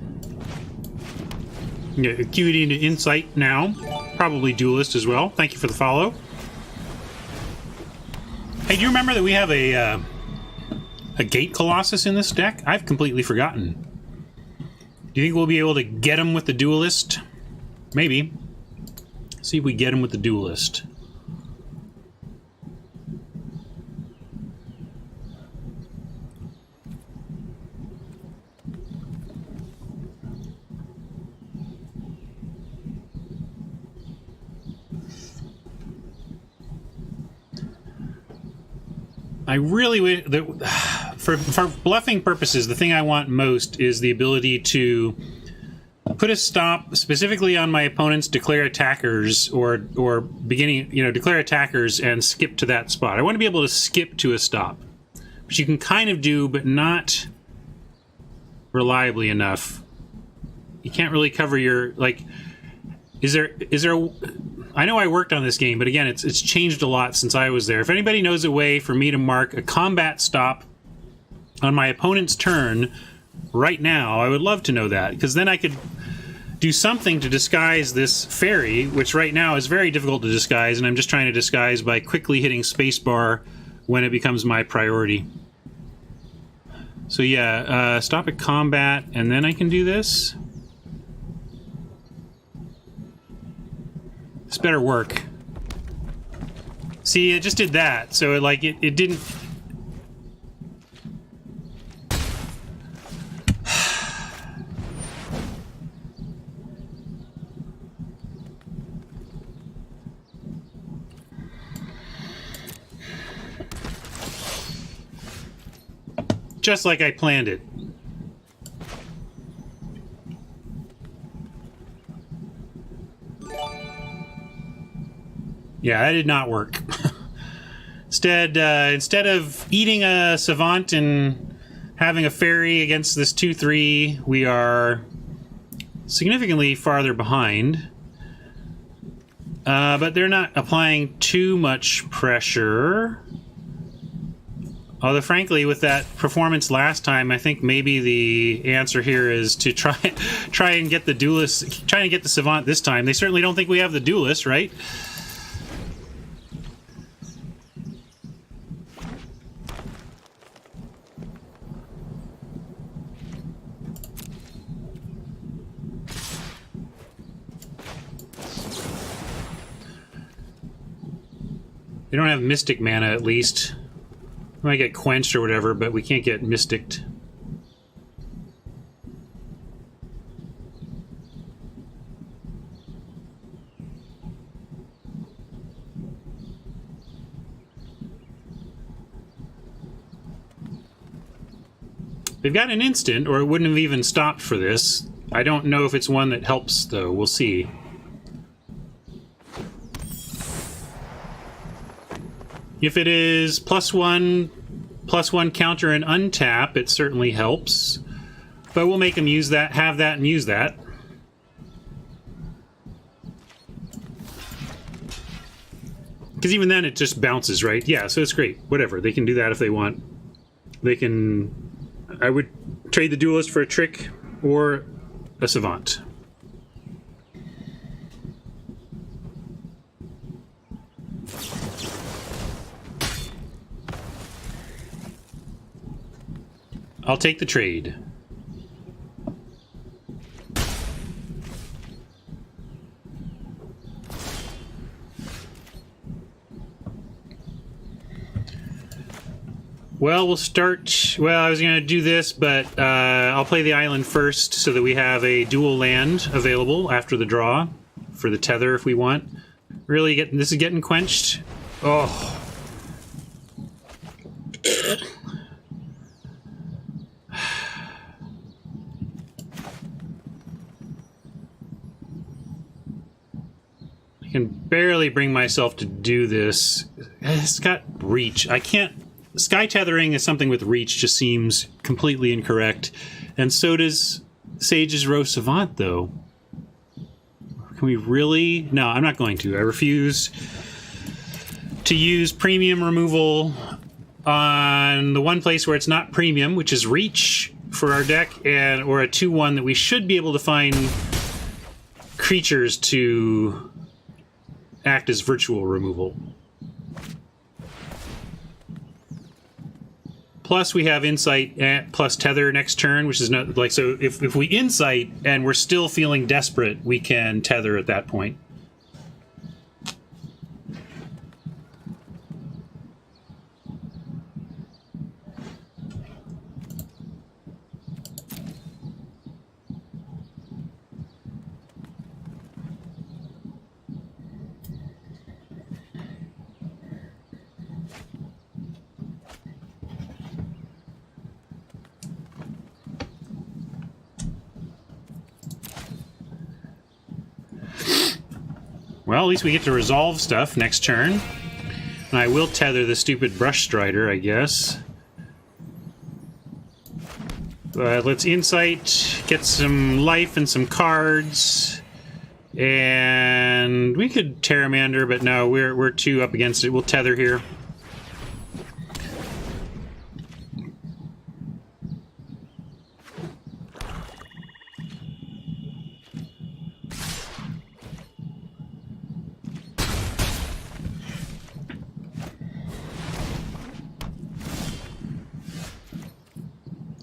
Speaker 1: Yeah, acuity into insight now. Probably duelist as well. Thank you for the follow. Hey, do you remember that we have a Gate Colossus in this deck? I've completely forgotten. Do you think we'll be able to get him with the duelist? Maybe. See if we get him with the duelist. I really wish that for bluffing purposes, the thing I want most is the ability to put a stop specifically on my opponent's declare attackers or beginning, declare attackers and skip to that spot. I want to be able to skip to a stop, which you can kind of do, but not reliably enough. You can't really cover your, like, is there I know I worked on this game, but again, it's changed a lot since I was there. If anybody knows a way for me to mark a combat stop on my opponent's turn right now, I would love to know that, because then I could do something to disguise this fairy, which right now is very difficult to disguise, and I'm just trying to disguise by quickly hitting spacebar when it becomes my priority. So yeah, stop at combat, and then I can do this. This better work. See, it just did that, so it didn't... Just like I planned it. Yeah, that did not work. Instead of eating a Savant and having a fairy against this 2/3, we are significantly farther behind. But they're not applying too much pressure. Although, frankly, with that performance last time, I think maybe the answer here is to try and get the duelist, try and get the Savant this time. They certainly don't think we have the duelist, right? They don't have Mystic mana, at least. We might get quenched or whatever, but we can't get Mysticked. They've got an instant, or it wouldn't have even stopped for this. I don't know if it's one that helps, though. We'll see. If it is +1 counter and untap, it certainly helps. But we'll make them use that, have that, and use that. Because even then it just bounces, right? Yeah, so it's great. Whatever. They can do that if they want. They can... I would trade the Duelist for a Trick or a Savant. I'll take the trade. Well, we'll start... Well, I was going to do this, but I'll play the island first so that we have a dual land available after the draw for the tether if we want. Really, this is getting quenched. Oh. I can barely bring myself to do this. It's got reach. I can't... Sky tethering is something with reach just seems completely incorrect. And so does Sage's Row Savant, though. Can we really? No, I'm not going to. I refuse to use premium removal on the one place where it's not premium, which is reach for our deck, and or a 2/1 that we should be able to find creatures to act as virtual removal. Plus, we have Insight plus Tether next turn, which is not like so. If we Insight and we're still feeling desperate, we can Tether at that point. Well, at least we get to resolve stuff next turn. And I will tether the stupid Brush Strider, I guess. But let's Insight, get some life and some cards. And we could Terramander, but no, we're too up against it. We'll tether here.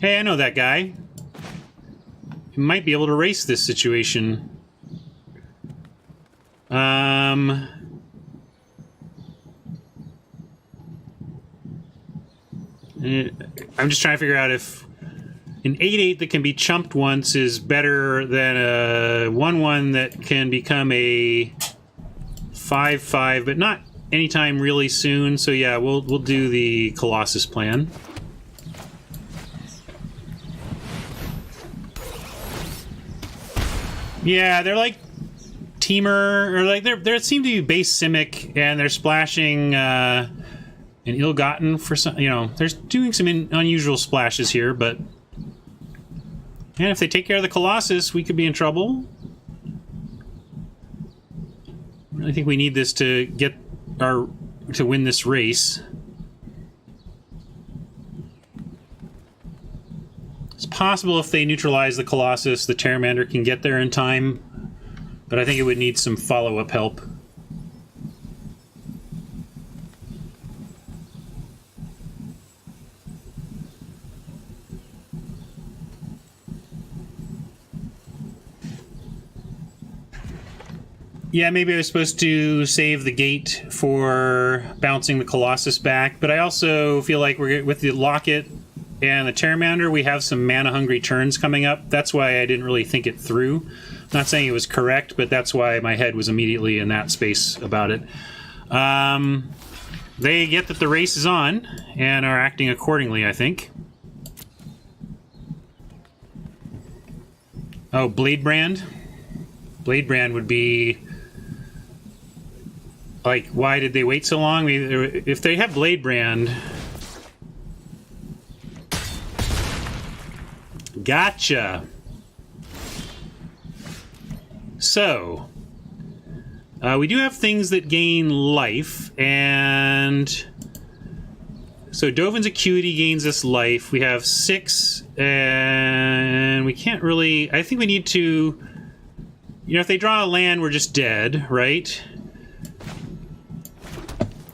Speaker 1: Hey, I know that guy. He might be able to race this situation. I'm just trying to figure out if an 8/8 that can be chumped once is better than a 1/1 that can become a 5/5, but not anytime really soon. So yeah, we'll do the Colossus plan. Yeah, they're like Teamer, or like they seem to be base Simic, and they're splashing an Ill-Gotten for some. You know, they're doing some unusual splashes here, but and if they take care of the Colossus, we could be in trouble. I really think we need this to get to win this race. It's possible if they neutralize the Colossus, the Terramander can get there in time, but I think it would need some follow-up help. Yeah, maybe I was supposed to save the gate for bouncing the Colossus back, but I also feel like we're with the Locket and the Terramander, we have some mana-hungry turns coming up. That's why I didn't really think it through. I'm not saying it was correct, but that's why my head was immediately in that space about it. They get that the race is on and are acting accordingly, I think. Oh, Blade Brand. Blade Brand would be like, why did they wait so long? I mean, if they have Blade Brand, gotcha. So, we do have things that gain life, and so Dovin's Acuity gains us life. We have 6, and we can't really... I think we need to... You know, if they draw a land, we're just dead, right?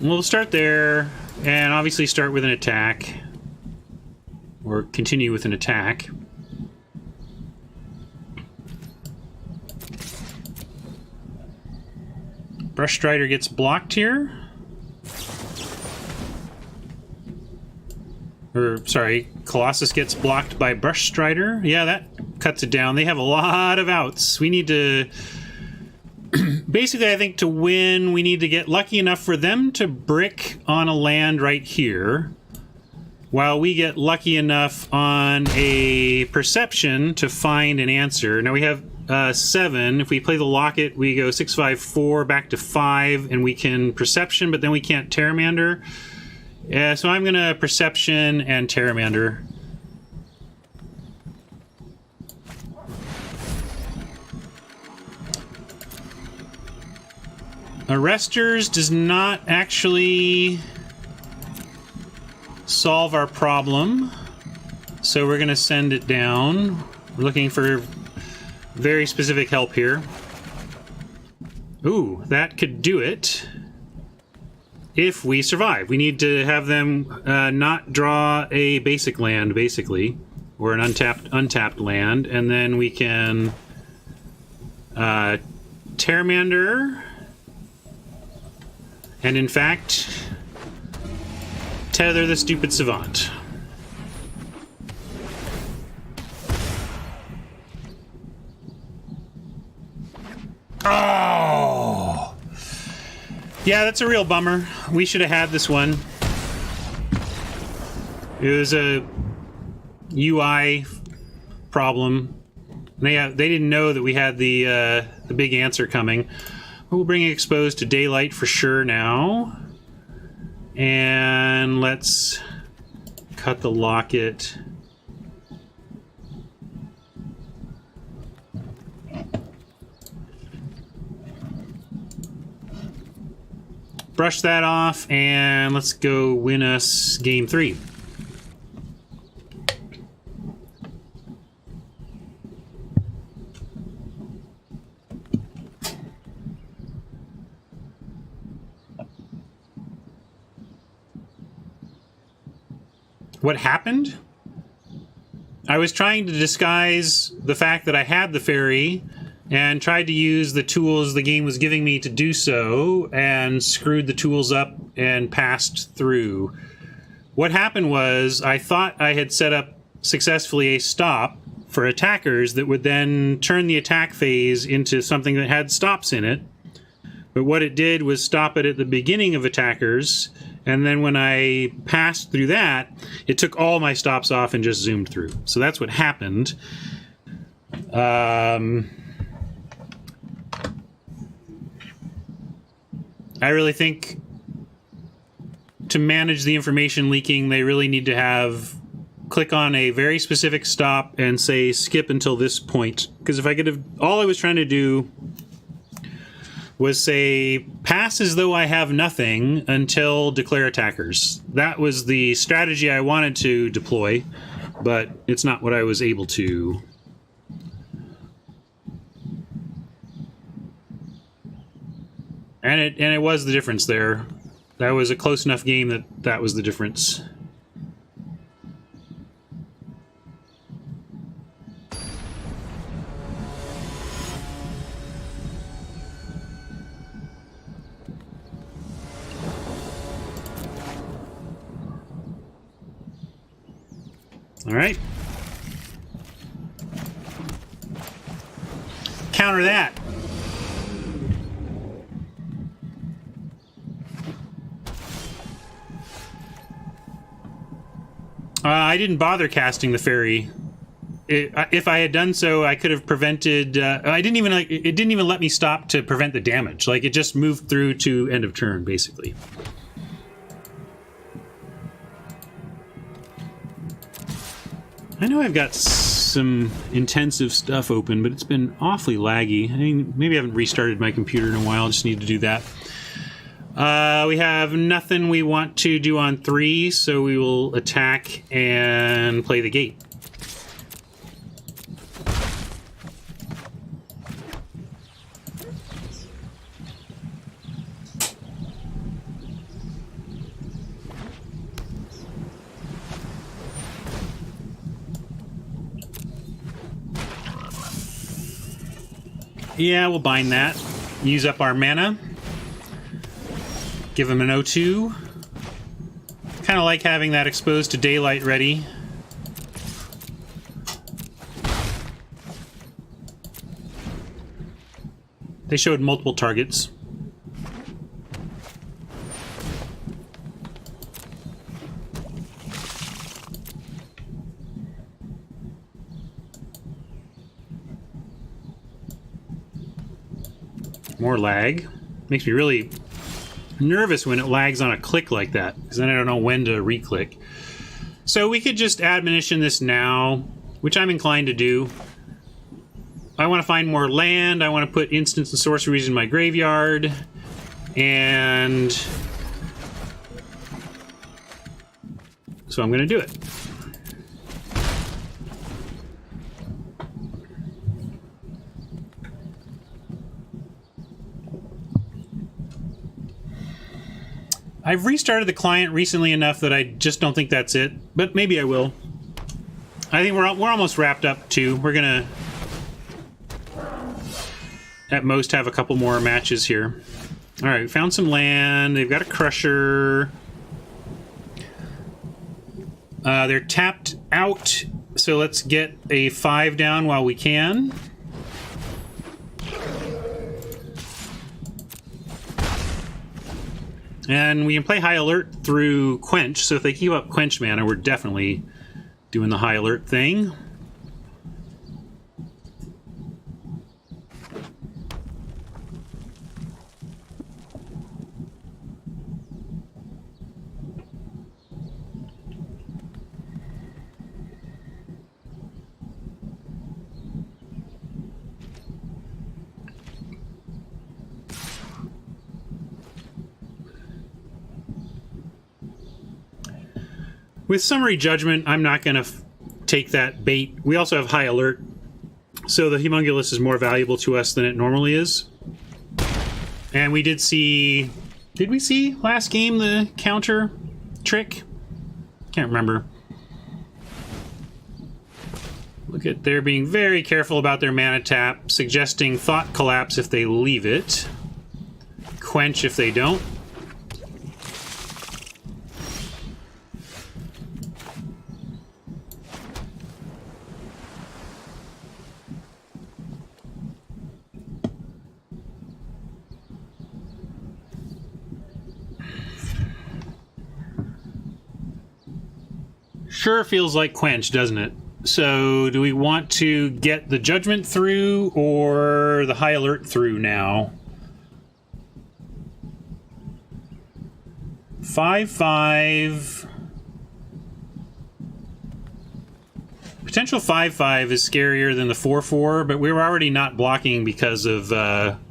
Speaker 1: We'll start there, and obviously start with an attack. Or continue with an attack. Brush Strider gets blocked here. Or, sorry, Colossus gets blocked by Brush Strider. Yeah, that cuts it down. They have a lot of outs. We need to... Basically, I think to win, we need to get lucky enough for them to brick on a land right here, while we get lucky enough on a perception to find an answer. Now we have 7. If we play the Locket, we go 6, 5, 4 back to 5, and we can perception, but then we can't Terramander. Yeah, so I'm gonna perception and Terramander. Arresters does not actually solve our problem, so we're gonna send it down. We're looking for very specific help here. Ooh, that could do it. If we survive. We need to have them not draw a basic land, basically, or an untapped land, and then we can Terramander, and in fact, tether the stupid Savant. Oh! Yeah, that's a real bummer. We should have had this one. It was a UI problem. They didn't know that we had the big answer coming. We'll bring Exposed to Daylight for sure now. And let's cut the Locket. Brush that off, and let's go win us game 3. What happened? I was trying to disguise the fact that I had the fairy and tried to use the tools the game was giving me to do so, and screwed the tools up and passed through. What happened was, I thought I had set up successfully a stop for attackers that would then turn the attack phase into something that had stops in it. But what it did was stop it at the beginning of attackers, and then when I passed through that, it took all my stops off and just zoomed through. So that's what happened. I really think to manage the information leaking, they really need to have click on a very specific stop and say skip until this point. Because if I could have, all I was trying to do was say pass as though I have nothing until declare attackers. That was the strategy I wanted to deploy, but it's not what I was able to. And it was the difference there. That was a close enough game that was the difference. All right. Counter that. I didn't bother casting the fairy if I had done so, I could have prevented. I didn't even like. It didn't even let me stop to prevent the damage. Like it just moved through to end of turn, basically. I know I've got some intensive stuff open, but it's been awfully laggy. I mean, maybe I haven't restarted my computer in a while. I just need to do that. We have nothing we want to do on 3, so we will attack and play the gate. Yeah, we'll bind that. Use up our mana. Give him an O2. Kind of like having that exposed to daylight ready. They showed multiple targets. More lag. Makes me really nervous when it lags on a click like that, because then I don't know when to re-click. So we could just admonition this now, which I'm inclined to do. I want to find more land. I want to put instants and sorceries in my graveyard. And so I'm going to do it. I've restarted the client recently enough that I just don't think that's it, but maybe I will. I think we're almost wrapped up too. We're gonna at most have a couple more matches here. All right, we found some land. They've got a crusher. They're tapped out, so let's get a 5 down while we can. And we can play High Alert through Quench, so if they keep up Quench mana, we're definitely doing the High Alert thing. With Summary Judgment, I'm not going to take that bait. We also have High Alert, so the Humongulus is more valuable to us than it normally is. And we did see... Did we see last game the counter trick? Can't remember. Look at they're being very careful about their mana tap, suggesting Thought Collapse if they leave it. Quench if they don't. Sure feels like Quench, doesn't it? So, do we want to get the Judgment through or the High Alert through now? 5/5. Potential 5/5 is scarier than the 4/4, but we were already not blocking because of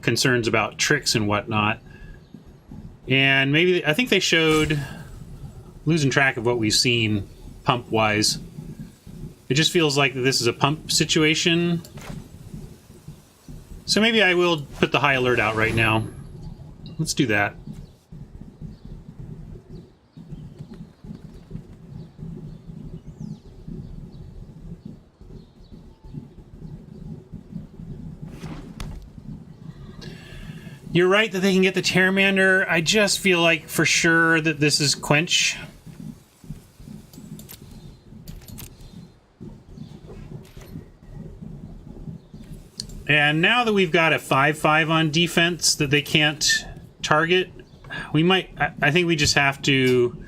Speaker 1: concerns about tricks and whatnot. And maybe, I think they showed, losing track of what we've seen pump-wise. It just feels like this is a pump situation. So maybe I will put the High Alert out right now. Let's do that. You're right that they can get the Pteramander. I just feel like for sure that this is Quench. And now that we've got a 5/5 on defense that they can't target, I think we just have to...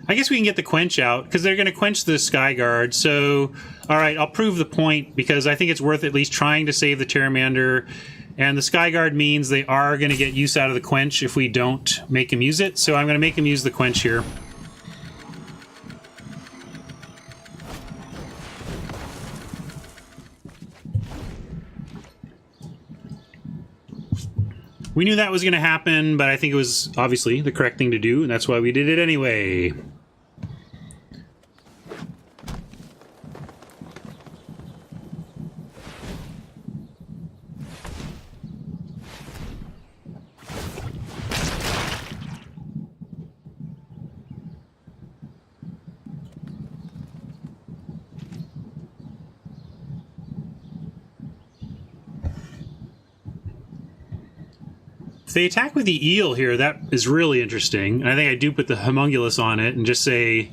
Speaker 1: I guess we can get the quench out, because they're going to quench the Skyguard. So, alright, I'll prove the point, because I think it's worth at least trying to save the Pteramander. And the Skyguard means they are going to get use out of the quench if we don't make him use it. So I'm going to make him use the quench here. We knew that was going to happen, but I think it was obviously the correct thing to do, and that's why we did it anyway. If they attack with the eel here, that is really interesting. And I think I do put the homunculus on it and just say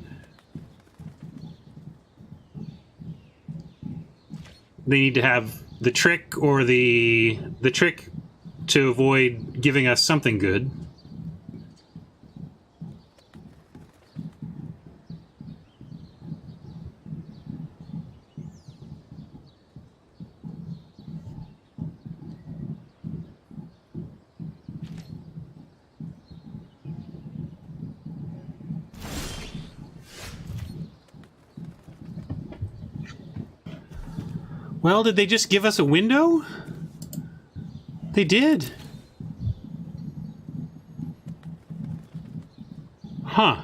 Speaker 1: they need to have the trick or the trick to avoid giving us something good. Well, did they just give us a window? They did. Huh.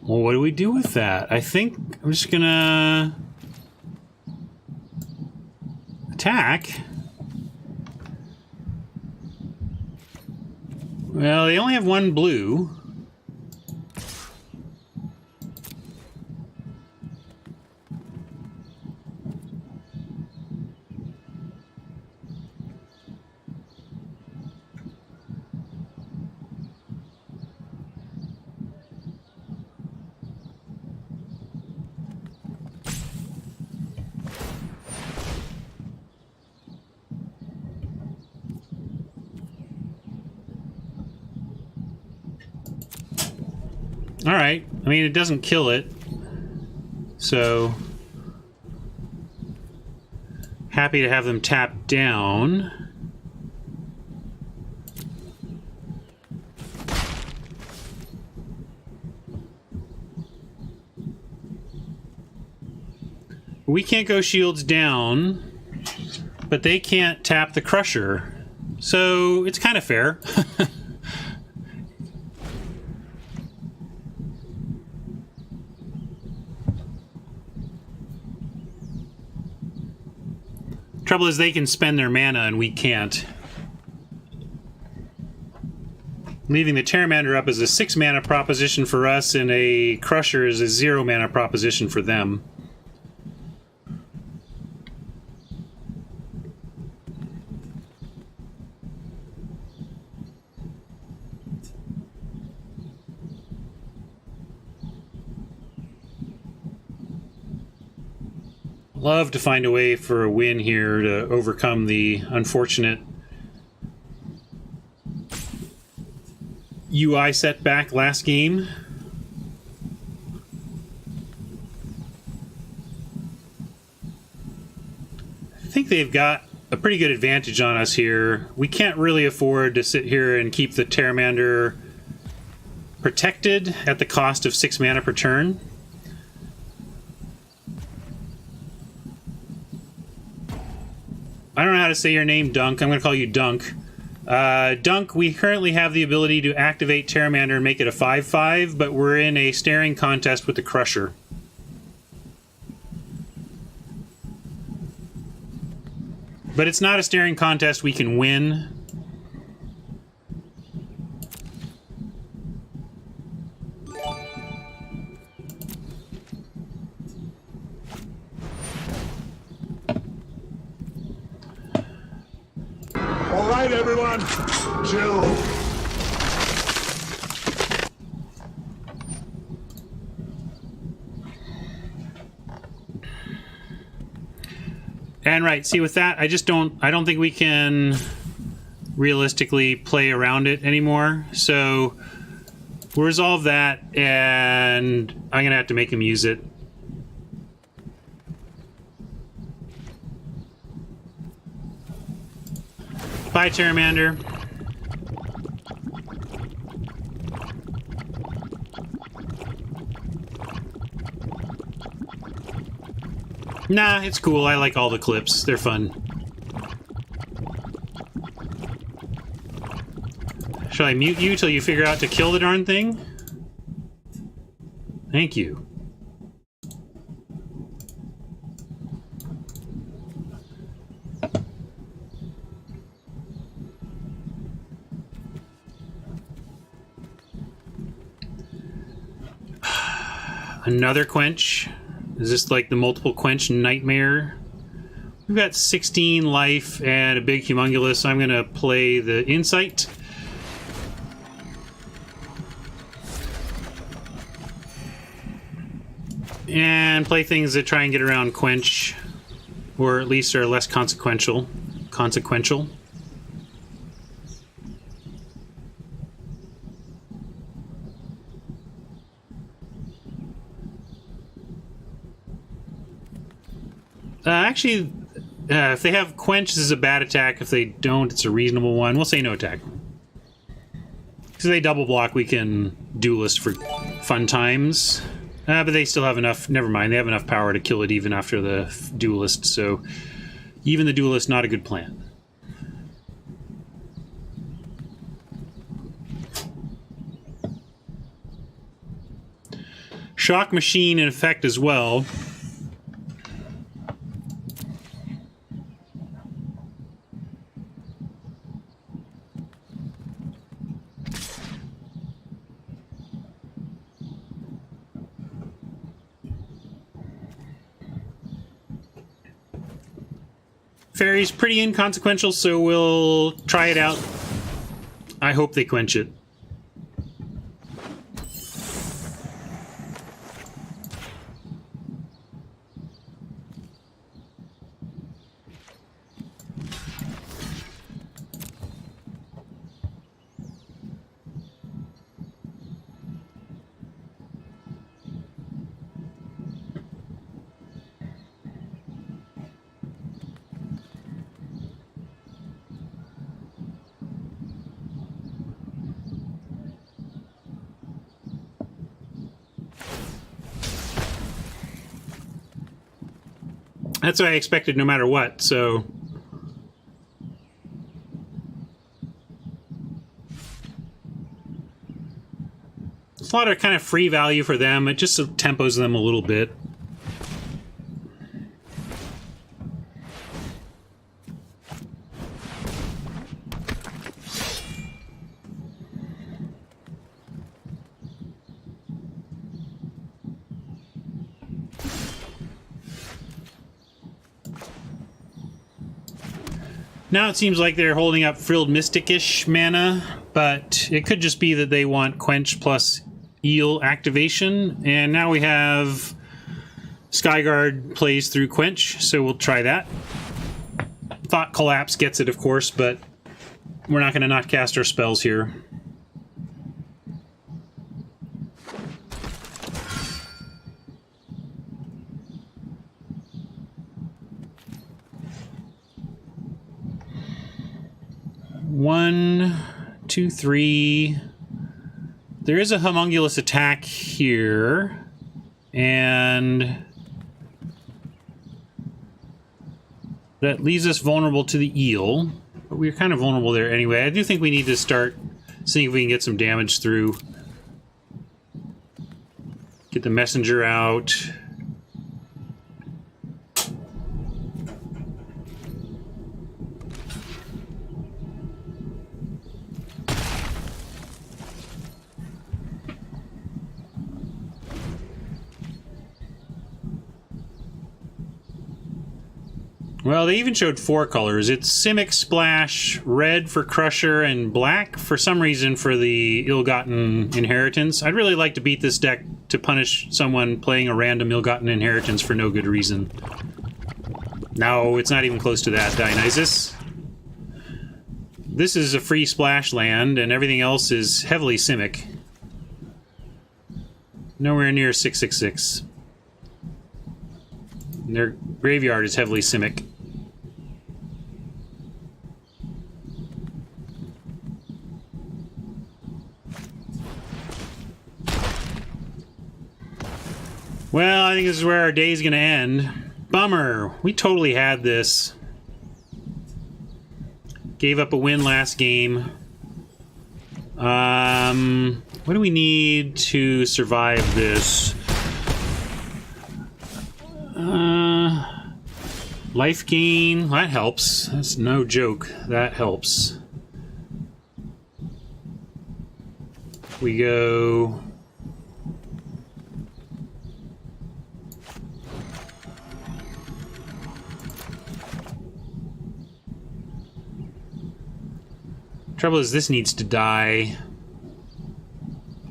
Speaker 1: Well, what do we do with that? I think I'm just gonna attack. Well, they only have one blue. Alright, I mean, it doesn't kill it, so happy to have them tap down. We can't go shields down, but they can't tap the Crusher, so it's kind of fair. Trouble is they can spend their mana and we can't. Leaving the Pteramander up is a 6 mana proposition for us, and a Crusher is a 0 mana proposition for them. Love to find a way for a win here to overcome the unfortunate UI setback last game. I think they've got a pretty good advantage on us here. We can't really afford to sit here and keep the Pteramander protected at the cost of 6 mana per turn. I don't know how to say your name, Dunk. I'm going to call you Dunk. Dunk, we currently have the ability to activate Pteramander and make it a 5/5, but we're in a staring contest with the Crusher. But it's not a staring contest we can win.
Speaker 2: All right, everyone, chill.
Speaker 1: And right, see with that, I don't think we can realistically play around it anymore. So we'll resolve that, and I'm gonna have to make him use it. Bye, Pteramander. Nah, it's cool. I like all the clips. They're fun. Shall I mute you till you figure out to kill the darn thing? Thank you. Another quench. Is this like the multiple quench nightmare? We've got 16 life and a big humongulous. I'm gonna play the insight. And play things that try and get around quench, or at least are less consequential. Actually, if they have quench, this is a bad attack. If they don't, it's a reasonable one. We'll say no attack. Because they double block, we can duelist for fun times. But they still have enough. Never mind, they have enough power to kill it even after the duelist. So even the duelist, not a good plan. Shock machine in effect as well. Fairy's pretty inconsequential, so we'll try it out. I hope they quench it. That's what I expected no matter what, so... It's a lot of kind of free value for them. It just tempos them a little bit. Now it seems like they're holding up Frilled Mystic-ish mana, but it could just be that they want Quench plus Eel activation, and now we have Skyguard plays through Quench, so we'll try that. Thought Collapse gets it, of course, but we're not going to not cast our spells here. One, two, three. There is a homunculus attack here, and that leaves us vulnerable to the eel, but we're kind of vulnerable there anyway. I do think we need to start seeing if we can get some damage through. Get the messenger out. Well, they even showed 4 colors. It's Simic Splash, red for Crusher, and black for some reason for the Ill-Gotten Inheritance. I'd really like to beat this deck to punish someone playing a random Ill-Gotten Inheritance for no good reason. No, it's not even close to that, Dionysus. this is a free splash land, and everything else is heavily Simic. Nowhere near 666. And their graveyard is heavily Simic. Well, I think this is where our day's gonna end. Bummer. We totally had this. Gave up a win last game. What do we need to survive this? Life gain. That helps. That's no joke. That helps. We go... Trouble is, this needs to die.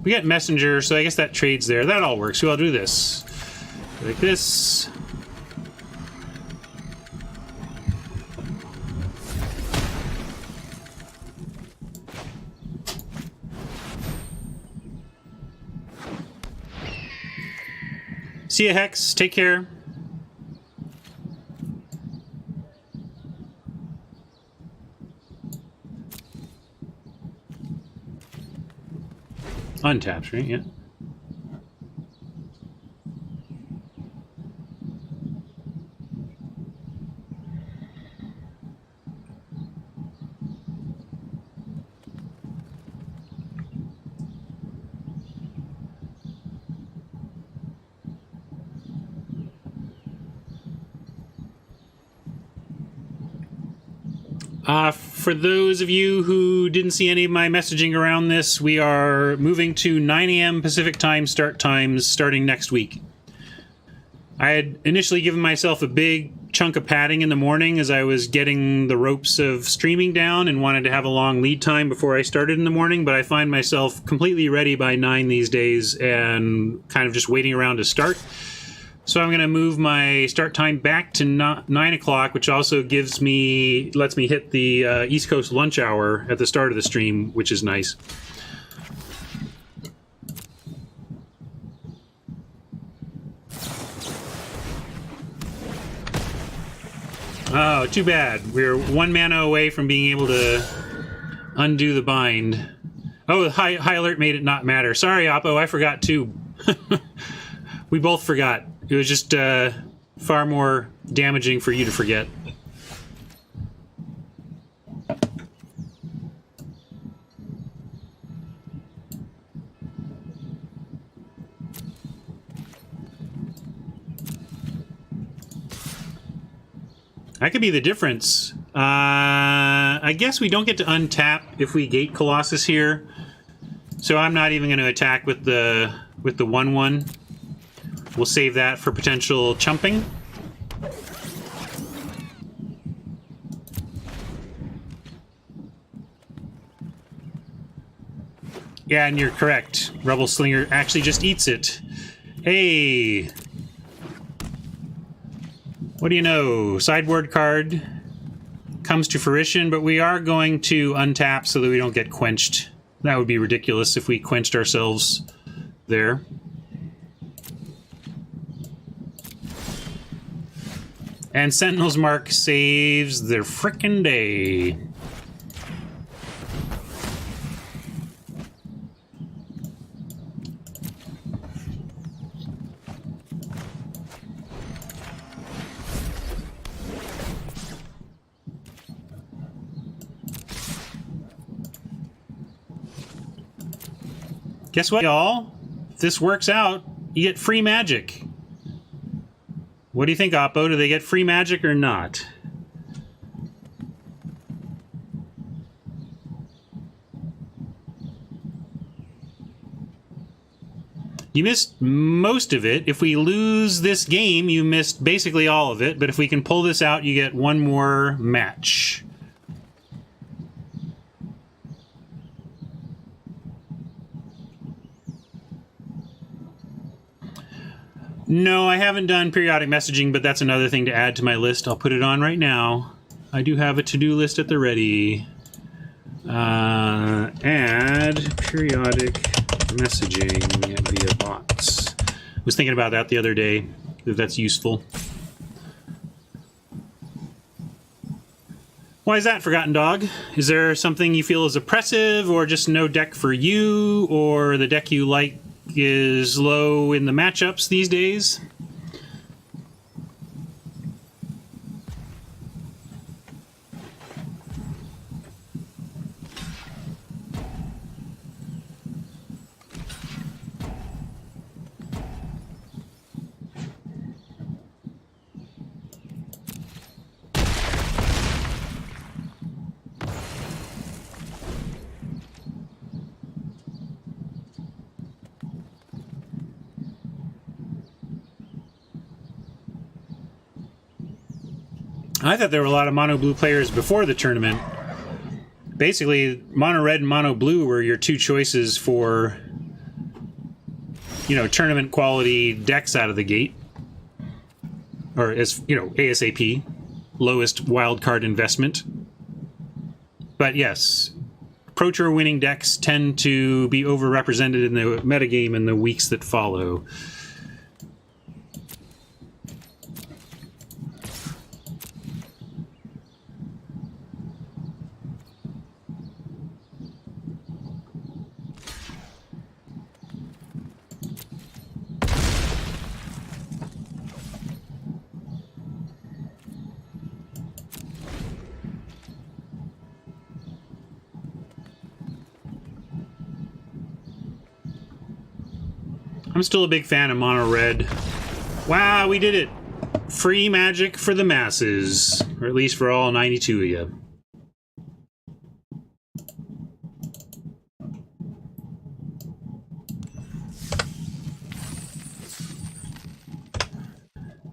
Speaker 1: We got Messenger, so I guess that trades there. That all works. So I'll do this. Like this. See ya, Hex. Take care. Untapped, right? Yeah. For those of you who didn't see any of my messaging around this, we are moving to 9 a.m. Pacific time start times starting next week. I had initially given myself a big chunk of padding in the morning as I was getting the ropes of streaming down and wanted to have a long lead time before I started in the morning, but I find myself completely ready by 9 these days and kind of just waiting around to start. So I'm going to move my start time back to 9 o'clock, which also lets me hit the East Coast lunch hour at the start of the stream, which is nice. Oh, too bad. We're 1 mana away from being able to undo the bind. Oh, high alert made it not matter. Sorry, Oppo, I forgot too. We both forgot. It was just far more damaging for you to forget. That could be the difference. I guess we don't get to untap if we gate Colossus here. So I'm not even going to attack with the 1/1. We'll save that for potential chumping. Yeah, and you're correct. Rebel Slinger actually just eats it. Hey! What do you know? Sideboard card comes to fruition, but we are going to untap so that we don't get quenched. That would be ridiculous if we quenched ourselves there. And Sentinel's Mark saves their frickin' day. Guess what, y'all? If this works out, you get free magic. What do you think, Oppo? Do they get free magic or not? You missed most of it. If we lose this game, you missed basically all of it. But if we can pull this out, you get one more match. No, I haven't done periodic messaging, but that's another thing to add to my list. I'll put it on right now. I do have a to-do list at the ready. Add periodic messaging via bots. I was thinking about that the other day, if that's useful. Why is that, Forgotten Dog? Is there something you feel is oppressive, or just no deck for you, or the deck you like is low in the matchups these days? I thought there were a lot of mono blue players before the tournament. Basically, mono red and mono blue were your two choices for, you know, tournament quality decks out of the gate. Or, as you know, ASAP, lowest wildcard investment. But yes, Pro Tour winning decks tend to be overrepresented in the metagame in the weeks that follow. I'm still a big fan of mono red. Wow, we did it! Free magic for the masses. Or at least for all 92 of you.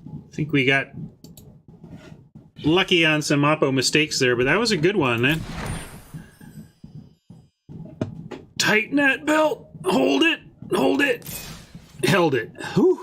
Speaker 1: I think we got lucky on some Oppo mistakes there, but that was a good one, eh? Tighten that belt! Hold it! Hold it! Held it. Whew.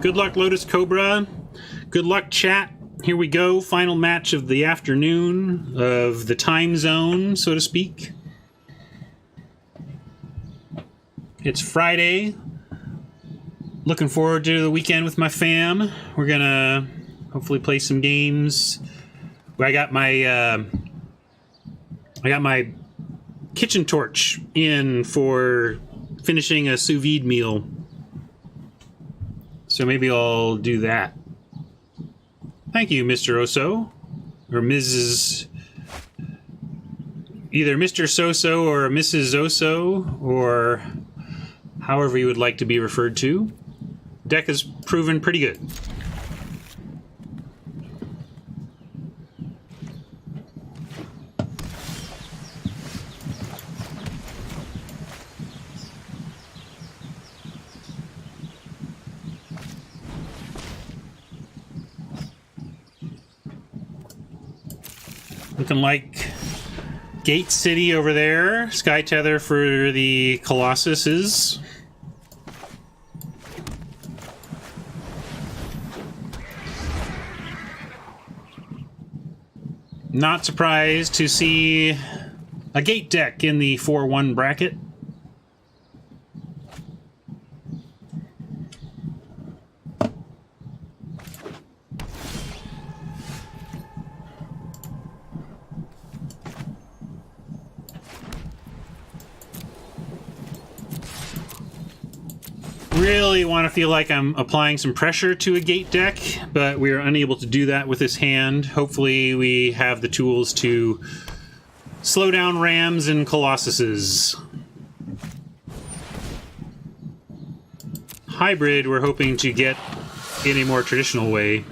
Speaker 1: Good luck, Lotus Cobra. Good luck, chat. Here we go. Final match of the afternoon, of the time zone, so to speak. It's Friday. Looking forward to the weekend with my fam. We're gonna hopefully play some games. I got my kitchen torch in for finishing a sous vide meal. So maybe I'll do that. Thank you, Mr. Oso. Or Mrs. Either Mr. Soso or Mrs. Oso, or however you would like to be referred to. Deck has proven pretty good. Looking like Gate City over there. Sky Tether for the Colossuses. Not surprised to see a Gate deck in the 4-1 bracket. Really want to feel like I'm applying some pressure to a Gate deck, but we are unable to do that with this hand. Hopefully we have the tools to slow down Rams and Colossuses. Hybrid, we're hoping to get in a more traditional way.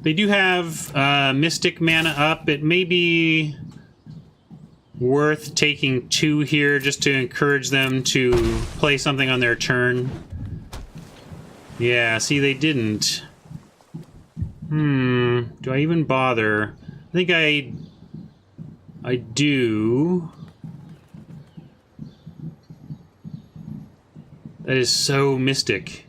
Speaker 1: They do have Mystic mana up. It may be worth taking 2 here just to encourage them to play something on their turn. Yeah, see, they didn't. Do I even bother? I think I do. That is so Mystic.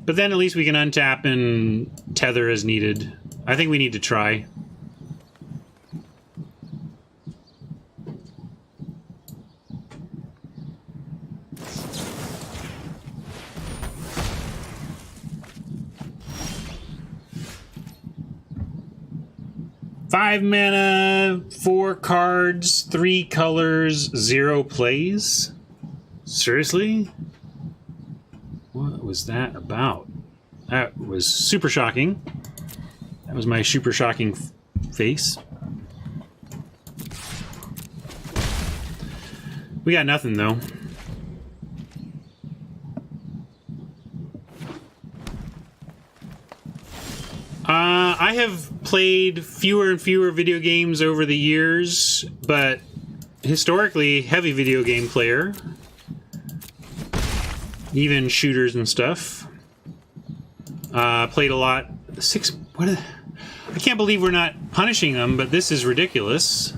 Speaker 1: But then at least we can untap and tether as needed. I think we need to try. Five mana, 4 cards, 3 colors, 0 plays? Seriously? What was that about? That was super shocking. That was my super shocking face. We got nothing, though. I have played fewer and fewer video games over the years, but historically heavy video game player. Even shooters and stuff. Played a lot. I can't believe we're not punishing them, but this is ridiculous.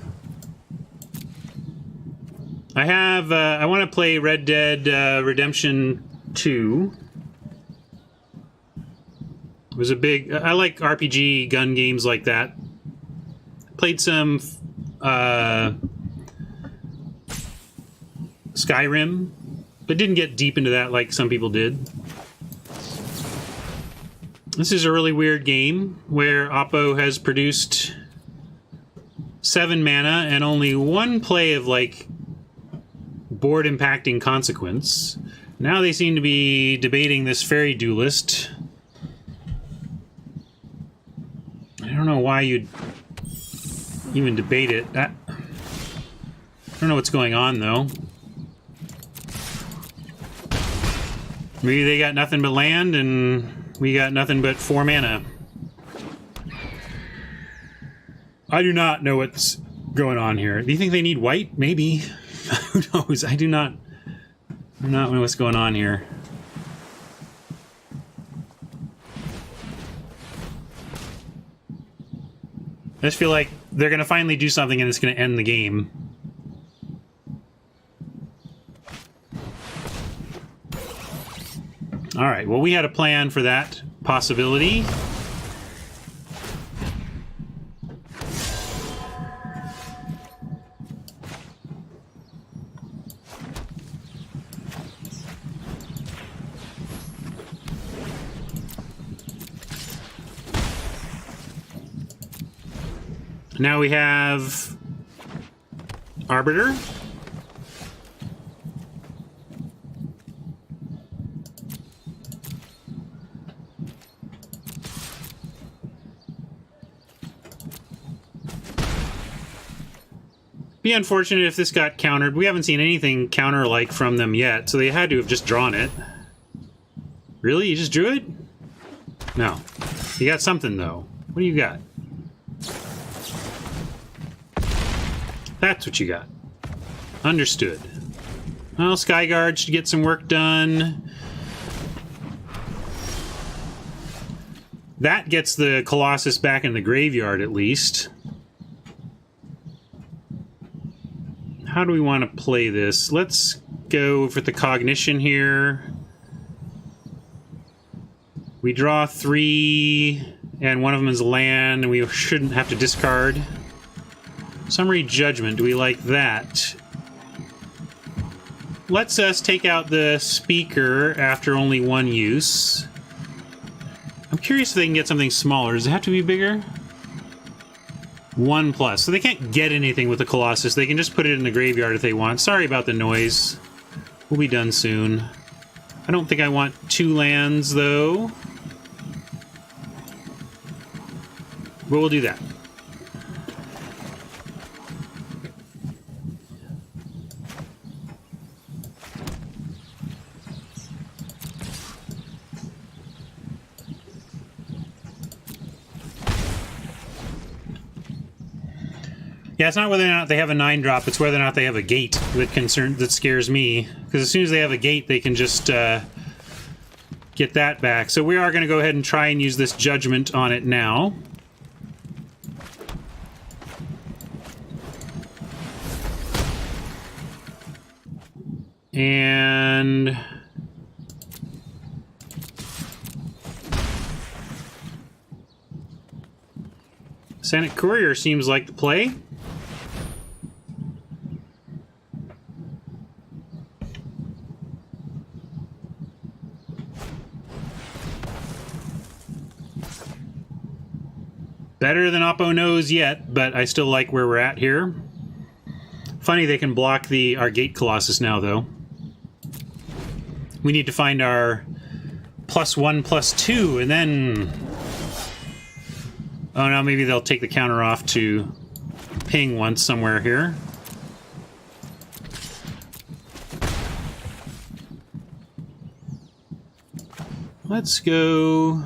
Speaker 1: I want to play Red Dead Redemption 2. It was a big... I like RPG gun games like that. Played some Skyrim, but didn't get deep into that like some people did. This is a really weird game where Oppo has produced 7 mana and only 1 play of like board impacting consequence. Now they seem to be debating this fairy duelist. I don't know why you'd even debate it. I don't know what's going on, though. Maybe they got nothing but land, and we got nothing but 4 mana. I do not know what's going on here. Do you think they need white? Maybe. Who knows? I do not know what's going on here. I just feel like they're going to finally do something and it's going to end the game. Alright, well, we had a plan for that possibility. Now we have Arbiter. Be unfortunate if this got countered. We haven't seen anything counter-like from them yet, so they had to have just drawn it. Really? You just drew it? No. You got something, though. What do you got? That's what you got. Understood. Well, Skyguard should get some work done. That gets the Colossus back in the graveyard, at least. How do we want to play this? Let's go for the Cognition here. We draw 3, and one of them is land, and we shouldn't have to discard. Summary Judgment, do we like that? Lets us take out the speaker after only 1 use. I'm curious if they can get something smaller. Does it have to be bigger? 1+. So they can't get anything with the Colossus. They can just put it in the graveyard if they want. Sorry about the noise. We'll be done soon. I don't think I want 2 lands, though. But we'll do that. Yeah, it's not whether or not they have a 9-drop, it's whether or not they have a gate that scares me. Because as soon as they have a gate, they can just get that back. So we are going to go ahead and try and use this judgment on it now. And Senate Courier seems like the play. Better than Oppo knows yet, but I still like where we're at here. Funny they can block our Gate Colossus now, though. We need to find our +1/+2, and then... Oh, no, maybe they'll take the counter off to ping once somewhere here. Let's go...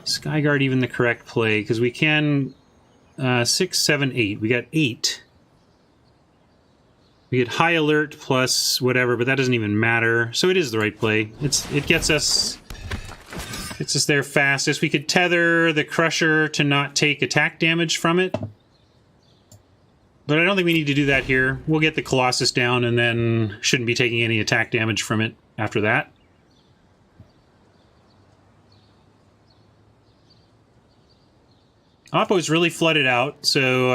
Speaker 1: Skyguard even the correct play, because we can... 6, 7, 8. We got 8. We get high alert plus whatever, but that doesn't even matter. So it is the right play. It gets us there fastest. We could tether the Crusher to not take attack damage from it. But I don't think we need to do that here. We'll get the Colossus down and then shouldn't be taking any attack damage from it after that. Oppo's really flooded out, so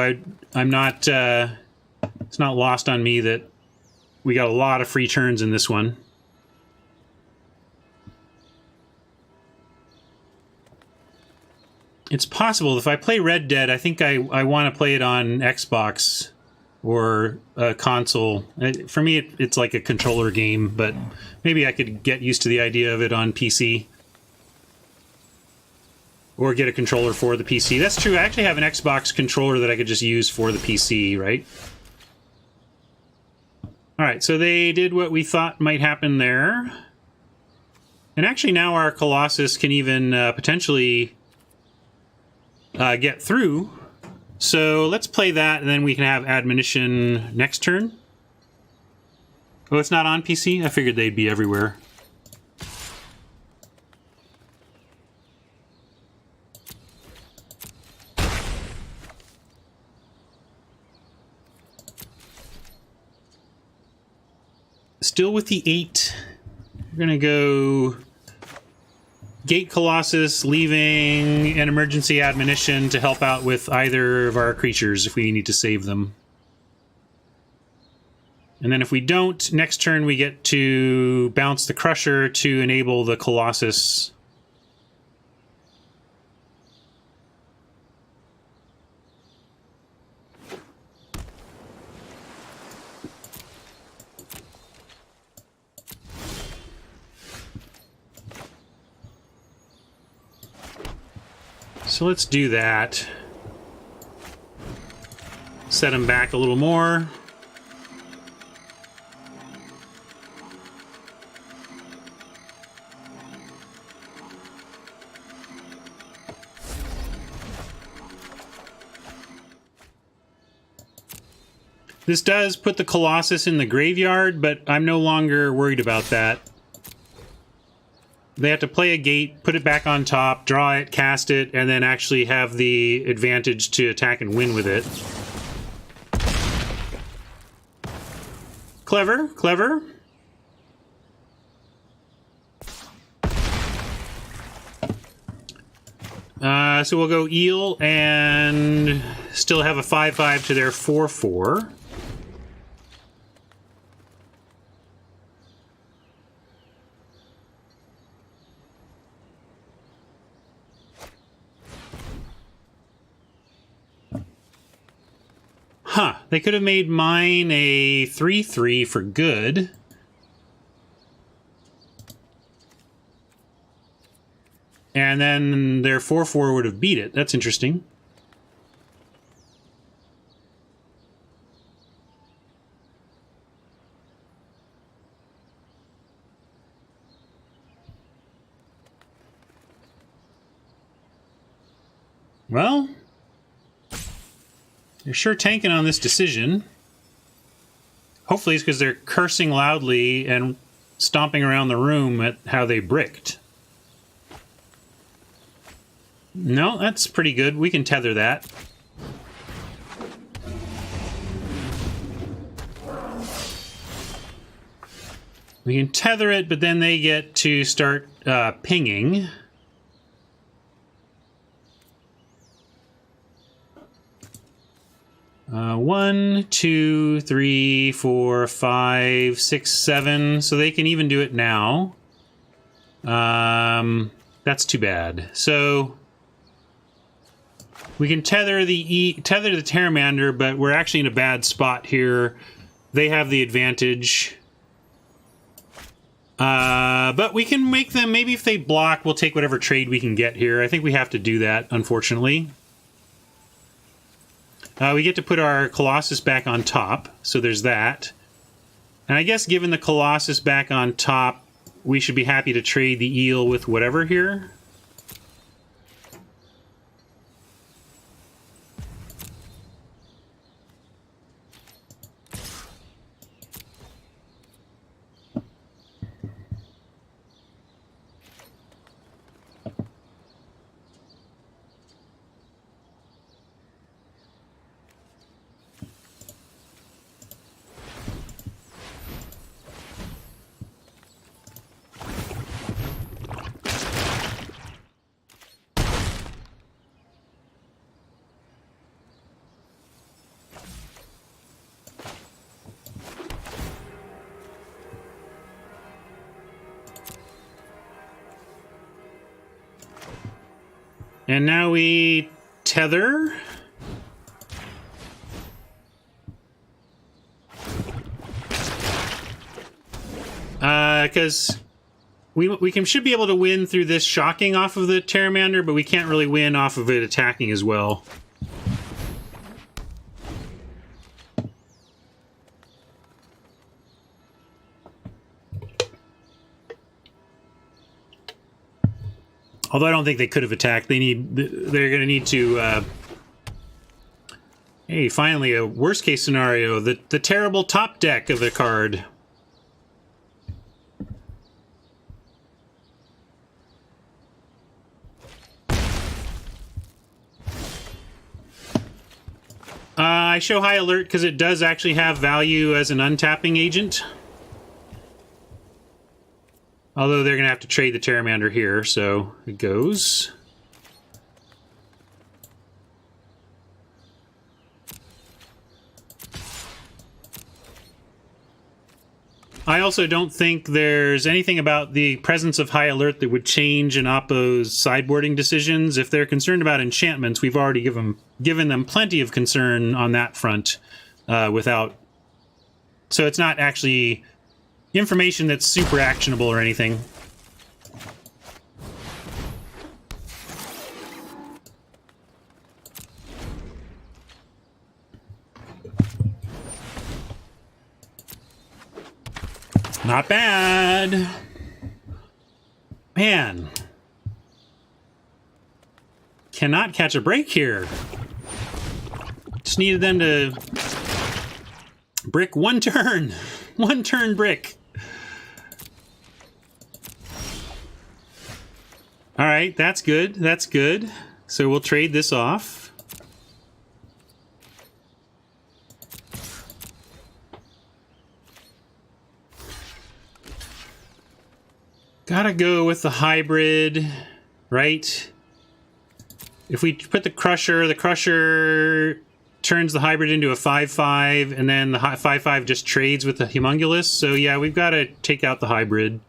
Speaker 1: I'm not... it's not lost on me that we got a lot of free turns in this one. It's possible. If I play Red Dead, I think I want to play it on Xbox or a console. For me, it's like a controller game, but maybe I could get used to the idea of it on PC. Or get a controller for the PC. That's true. I actually have an Xbox controller that I could just use for the PC, right? Alright, so they did what we thought might happen there. And actually now our Colossus can even potentially get through. So let's play that, and then we can have Admonition next turn. Oh, it's not on PC? I figured they'd be everywhere. Still with the 8. We're going to go Gate Colossus, leaving an emergency admonition to help out with either of our creatures if we need to save them. And then if we don't, next turn we get to bounce the Crusher to enable the Colossus. So let's do that. Set him back a little more. This does put the Colossus in the graveyard, but I'm no longer worried about that. They have to play a gate, put it back on top, draw it, cast it, and then actually have the advantage to attack and win with it. Clever, clever. So we'll go Eel and still have a 5/5 to their 4/4. Huh, they could have made mine a 3/3 for good. And then their 4/4 would have beat it. That's interesting. Well... They're sure tanking on this decision. Hopefully it's because they're cursing loudly and stomping around the room at how they bricked. No, that's pretty good. We can tether that. We can tether it, but then they get to start pinging. One, two, three, four, five, six, seven. So they can even do it now. That's too bad. So we can tether the Pteramander, but we're actually in a bad spot here. They have the advantage. But we can make them, maybe if they block, we'll take whatever trade we can get here. I think we have to do that, unfortunately. We get to put our Colossus back on top, so there's that. And I guess given the Colossus back on top, we should be happy to trade the eel with whatever here. And now we tether. Because should be able to win through this shocking off of the Pteramander, but we can't really win off of it attacking as well. Although I don't think they could have attacked. They're going to need to... Hey, finally, a worst-case scenario. The terrible top deck of the card. I show high alert because it does actually have value as an untapping agent. Although they're going to have to trade the Pteramander here, so it goes. I also don't think there's anything about the presence of high alert that would change an Oppo's sideboarding decisions. If they're concerned about enchantments, we've already given them plenty of concern on that front without... So it's not actually... information that's super actionable or anything. Not bad. Man. Cannot catch a break here. Just needed them to brick one turn. One turn brick. All right, that's good. That's good. So we'll trade this off. Gotta go with the hybrid, right? If we put the Crusher turns the hybrid into a 5/5, and then the 5/5 just trades with the Humongulus. So yeah, we've got to take out the hybrid.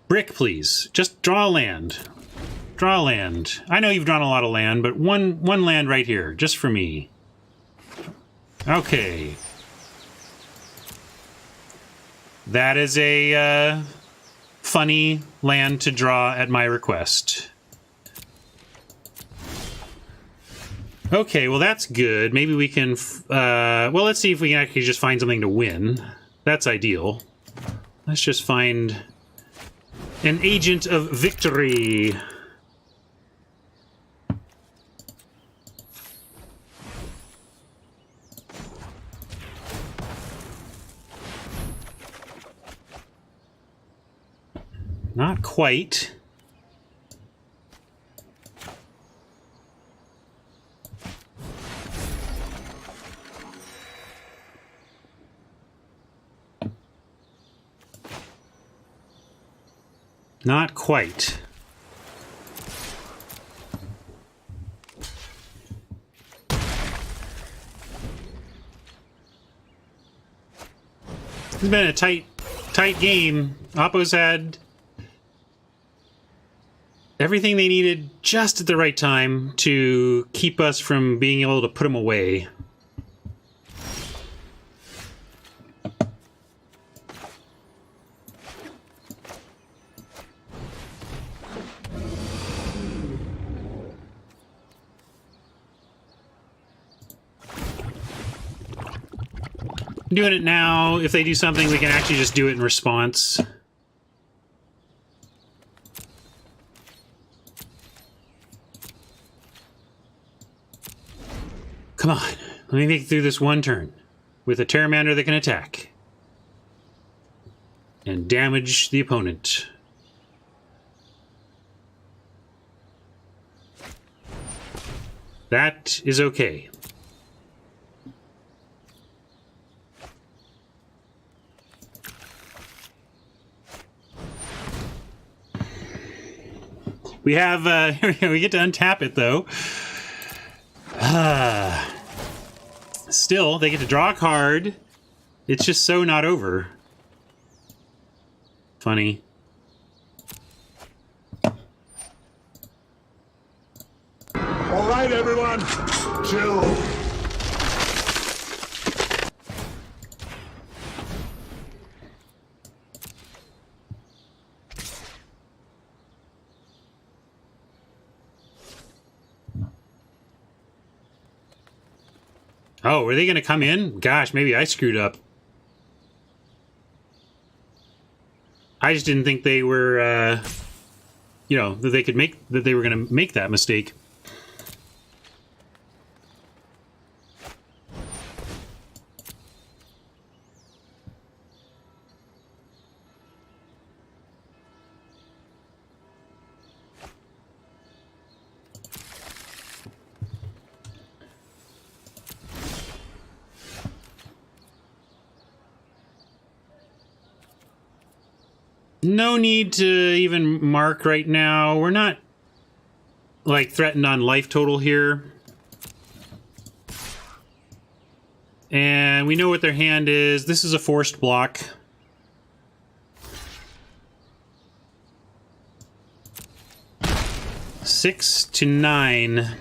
Speaker 1: Brick, please. Just draw a land. Draw a land. I know you've drawn a lot of land, but one land right here, just for me. Okay. That is a funny land to draw at my request. Okay, well that's good. Maybe we can... well, let's see if we can actually just find something to win. That's ideal. Let's just find an agent of victory. Not quite. Not quite. It's been a tight game. Oppo's had everything they needed just at the right time to keep us from being able to put them away. Doing it now. If they do something, we can actually just do it in response. Come on. Let me make it through this one turn with a Pteramander that can attack and damage the opponent. That is okay. We have, we get to untap it, though. Still, they get to draw a card. It's just so not over. Funny.
Speaker 2: All right, everyone. Chill.
Speaker 1: Oh, are they going to come in? Gosh, maybe I screwed up. I just didn't think they were, you know, that they could make, that they were going to make that mistake. No need to even mark right now. We're not, like, threatened on life total here. And we know what their hand is. This is a forced block. Six to 9.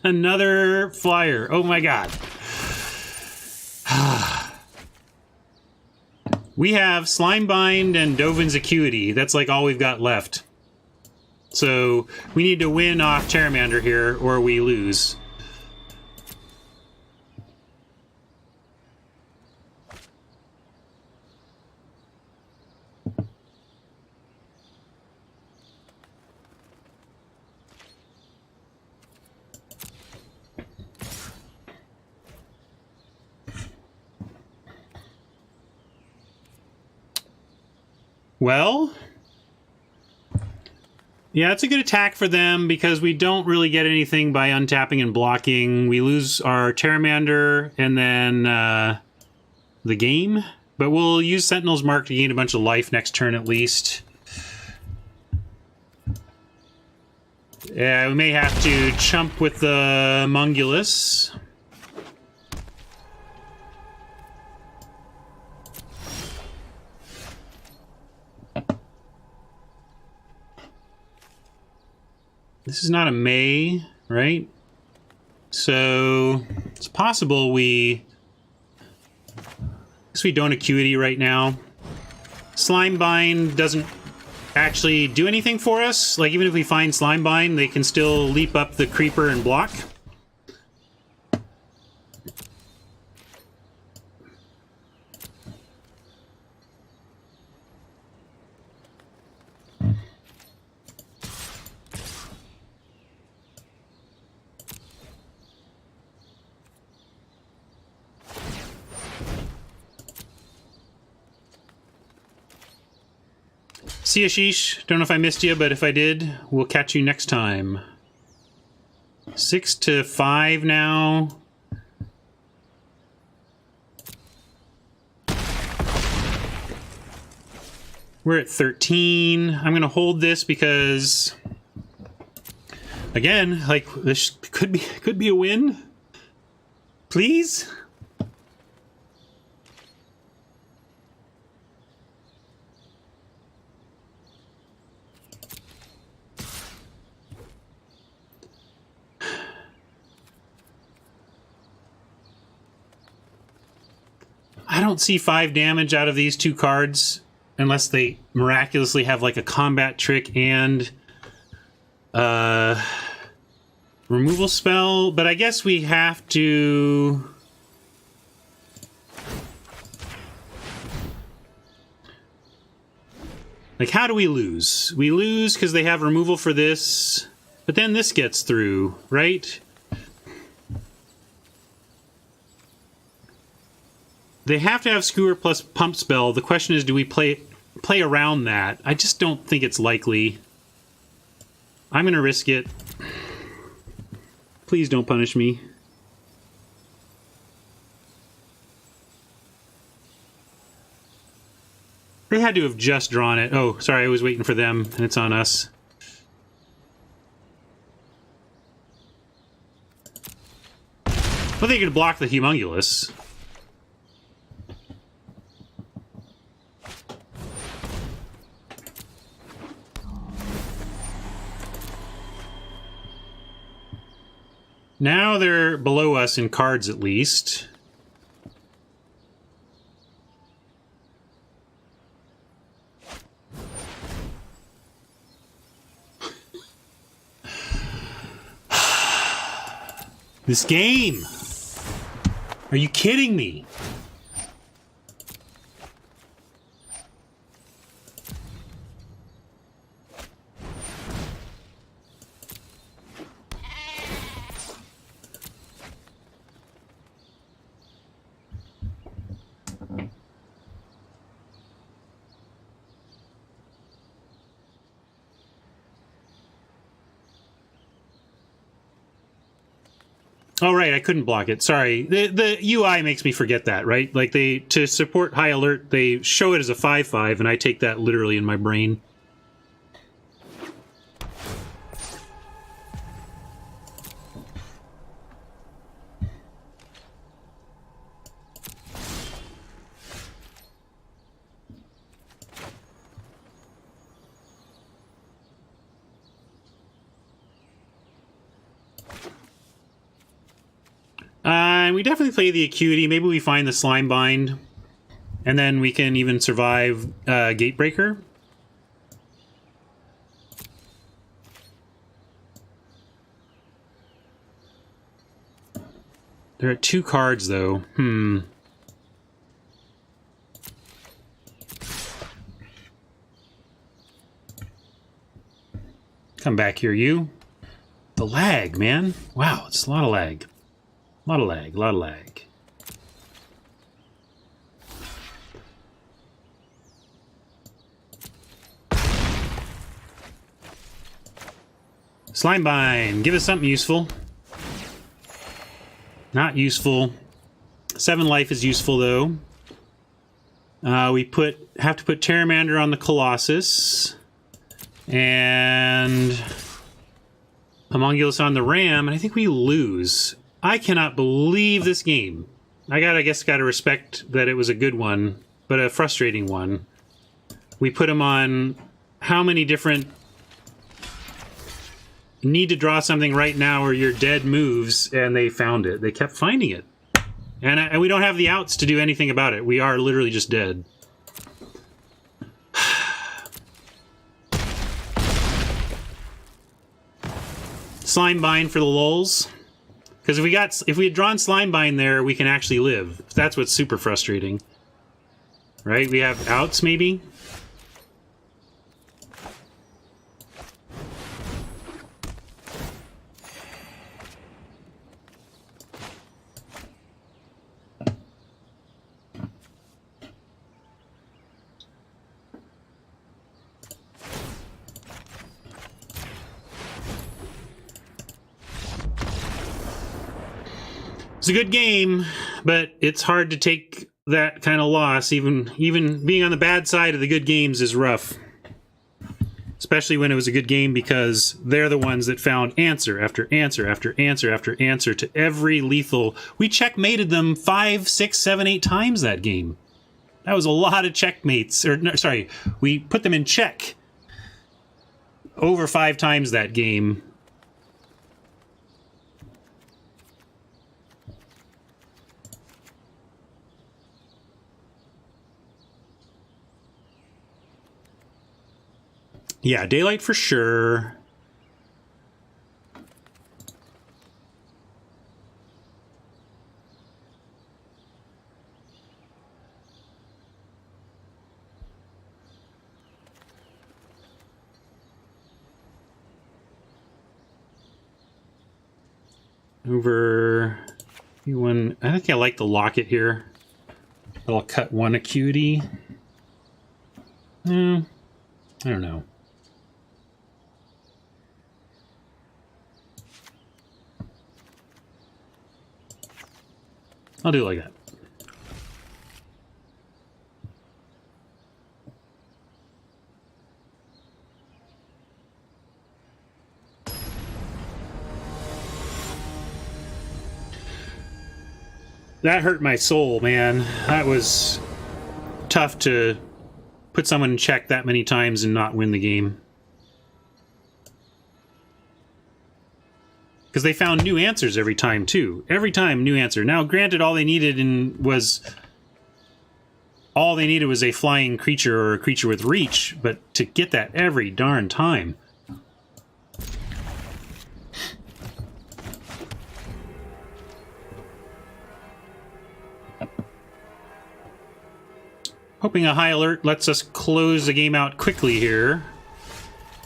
Speaker 1: Another flyer. Oh my god. We have Slimebind and Dovin's Acuity. That's like all we've got left. So we need to win off Pteramander here or we lose. Well, yeah, it's a good attack for them because we don't really get anything by untapping and blocking. We lose our Pteramander and then the game, but we'll use Sentinel's Mark to gain a bunch of life next turn at least. Yeah, we may have to chump with the Mungulus. This is not a May, right? So it's possible we don't Acuity right now. Slime Bind doesn't actually do anything for us. Like, even if we find Slime Bind, they can still leap up the Creeper and block. See ya, Sheesh. Don't know if I missed you, but if I did, we'll catch you next time. 6 to 5 now. We're at 13. I'm gonna hold this because, again, like, this could be a win. Please. I don't see 5 damage out of these 2 cards unless they miraculously have like a combat trick and removal spell, but I guess we have to... Like, how do we lose? We lose because they have removal for this, but then this gets through, right? They have to have Skewer plus Pump Spell. The question is, do we play around that? I just don't think it's likely. I'm going to risk it. Please don't punish me. They had to have just drawn it. Oh, sorry, I was waiting for them, and it's on us. Well, they could block the Humongulous. Now they're below us in cards, at least. This game! Are you kidding me? Oh, right, I couldn't block it. Sorry. The UI makes me forget that, right? Like, to support High Alert, they show it as a 5/5, and I take that literally in my brain. We definitely play the Acuity. Maybe we find the Slime Bind, and then we can even survive Gatebreaker. They're at 2 cards, though. Come back here, you. The lag, man. Wow, it's a lot of lag. A lot of lag, a lot of lag. Slime Bind, give us something useful. Not useful. 7 life is useful, though. We have to put Terramander on the Colossus. And Homunculus on the Ram, and I think we lose. I cannot believe this game. I guess gotta respect that it was a good one, but a frustrating one. We put him on how many different need to draw something right now or you're dead moves, and they found it. They kept finding it. And we don't have the outs to do anything about it. We are literally just dead. Slimebind for the lulz. Because if we had drawn Slimebind there, we can actually live. That's what's super frustrating. Right? We have outs, maybe? It's a good game, but it's hard to take that kind of loss. Even being on the bad side of the good games is rough. Especially when it was a good game, because they're the ones that found answer after answer after answer after answer to every lethal. We checkmated them 5, 6, 7, 8 times that game. That was a lot of checkmates. Or no, sorry, we put them in check over 5 times that game. Yeah, daylight for sure. Over one, I think I like the locket here. I'll cut 1 acuity. I don't know. I'll do it like that. That hurt my soul, man. That was tough to put someone in check that many times and not win the game. Because they found new answers every time, too. Every time, new answer. Now, granted, all they needed was a flying creature or a creature with reach, but to get that every darn time. Hoping a high alert lets us close the game out quickly here.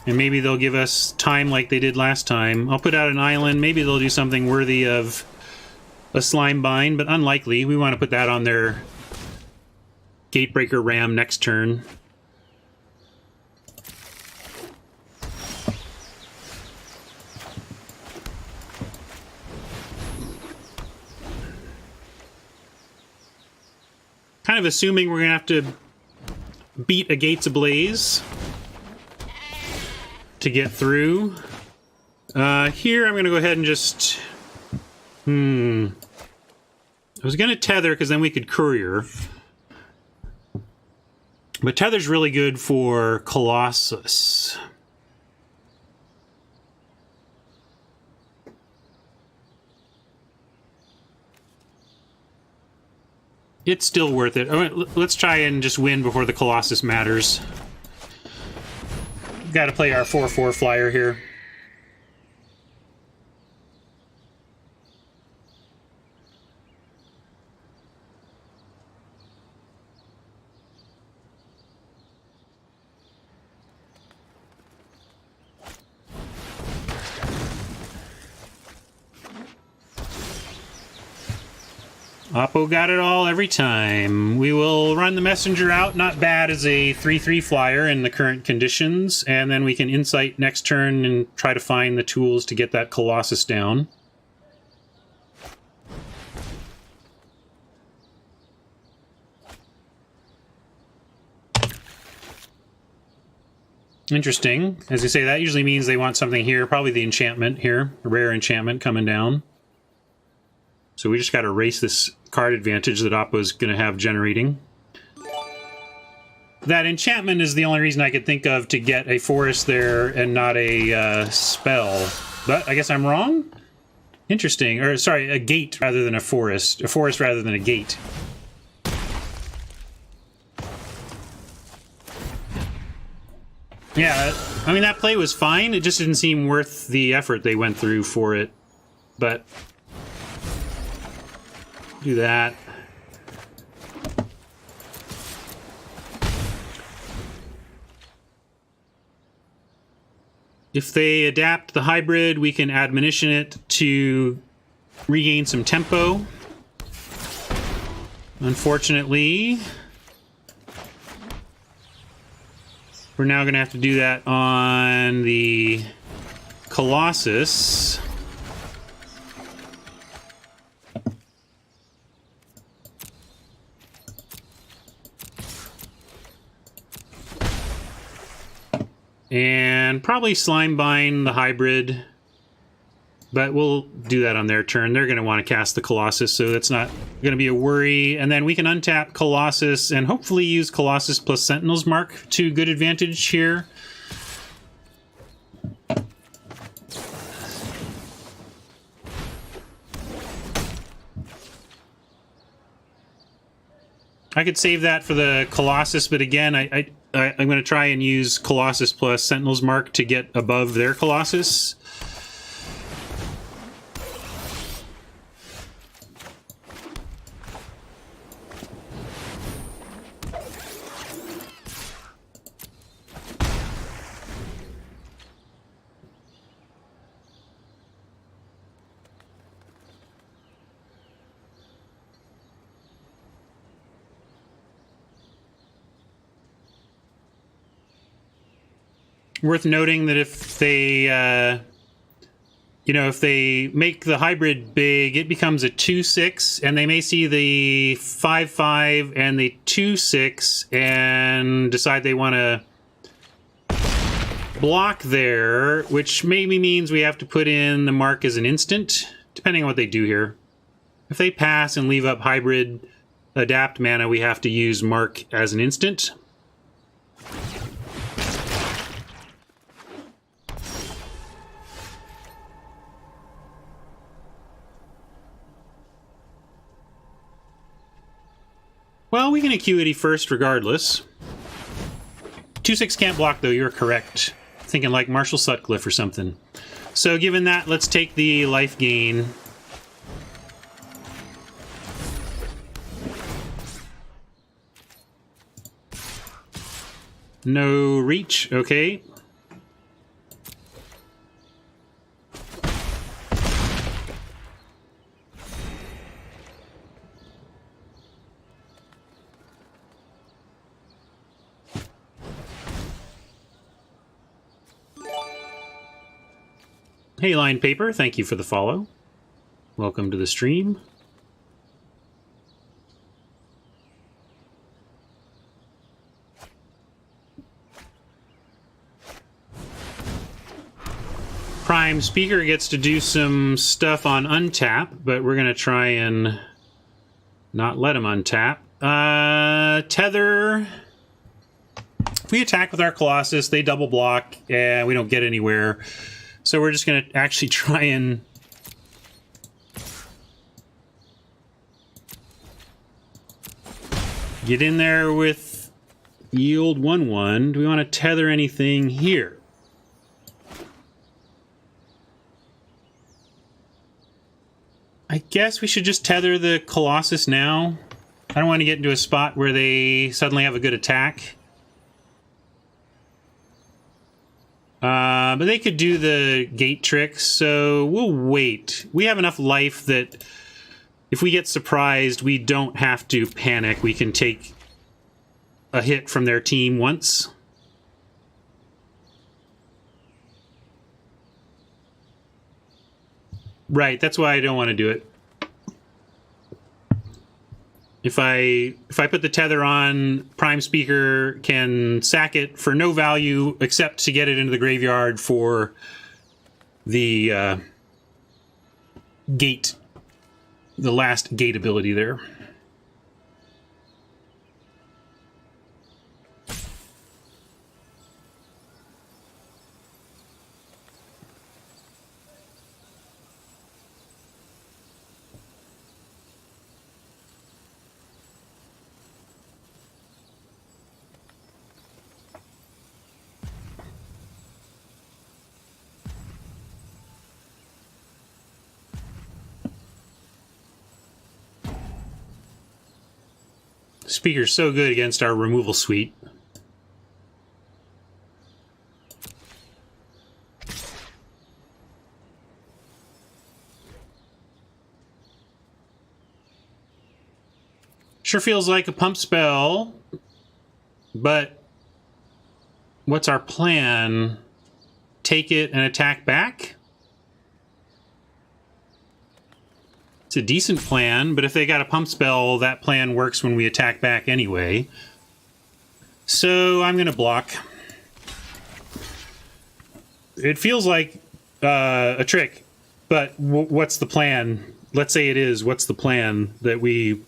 Speaker 1: And maybe they'll give us time like they did last time. I'll put out an island. Maybe they'll do something worthy of a Slimebind, but unlikely. We want to put that on their Gatebreaker Ram next turn. Kind of assuming we're going to have to beat a Gates Ablaze to get through. Here I'm going to go ahead and just... I was going to tether, because then we could courier. But tether's really good for Colossus. It's still worth it. Let's try and just win before the Colossus matters. Got to play our 4/4 flyer here. Oppo got it all every time. We will run the messenger out, not bad as a 3/3 flyer in the current conditions, and then we can insight next turn and try to find the tools to get that Colossus down. Interesting. As you say, that usually means they want something here, probably the enchantment here, a rare enchantment coming down. So we just got to erase this card advantage that Oppo's going to have generating. That enchantment is the only reason I could think of to get a forest there and not a spell. But I guess I'm wrong? Interesting. Or, sorry, a gate rather than a forest. A forest rather than a gate. Yeah, I mean, that play was fine. It just didn't seem worth the effort they went through for it. But... do that. If they adapt the hybrid, we can admonition it to regain some tempo. Unfortunately, we're now going to have to do that on the Colossus. And probably Slimebind the hybrid. But we'll do that on their turn. They're going to want to cast the Colossus, so that's not going to be a worry. And then we can untap Colossus and hopefully use Colossus plus Sentinel's Mark to good advantage here. I could save that for the Colossus, but again, I'm going to try and use Colossus plus Sentinel's Mark to get above their Colossus. Worth noting that if they, if they make the hybrid big, it becomes a 2/6, and they may see the 5/5 and the 2/6 and decide they want to block there, which maybe means we have to put in the mark as an instant, depending on what they do here. If they pass and leave up hybrid adapt mana, we have to use mark as an instant. Well, we can Acuity first regardless. 2/6 can't block, though. You're correct. Thinking like Marshall Sutcliffe or something. So given that, let's take the life gain. No reach. Okay. Hey, Line Paper, thank you for the follow. Welcome to the stream. Prime Speaker gets to do some stuff on untap, but we're going to try and not let him untap. Tether. If we attack with our Colossus, they double block, and we don't get anywhere. So we're just going to actually try and get in there with yield 1/1. Do we want to tether anything here? I guess we should just tether the Colossus now. I don't want to get into a spot where they suddenly have a good attack. But they could do the gate trick, so we'll wait. We have enough life that if we get surprised, we don't have to panic. We can take a hit from their team once. Right, that's why I don't want to do it. If I put the tether on, Prime Speaker can sack it for no value except to get it into the graveyard for the gate, the last gate ability there. Speaker's so good against our removal suite. Sure feels like a pump spell, but what's our plan? Take it and attack back? It's a decent plan, but if they got a pump spell, that plan works when we attack back anyway. So I'm going to block. It feels like a trick, but what's the plan? Let's say it is. What's the plan? That we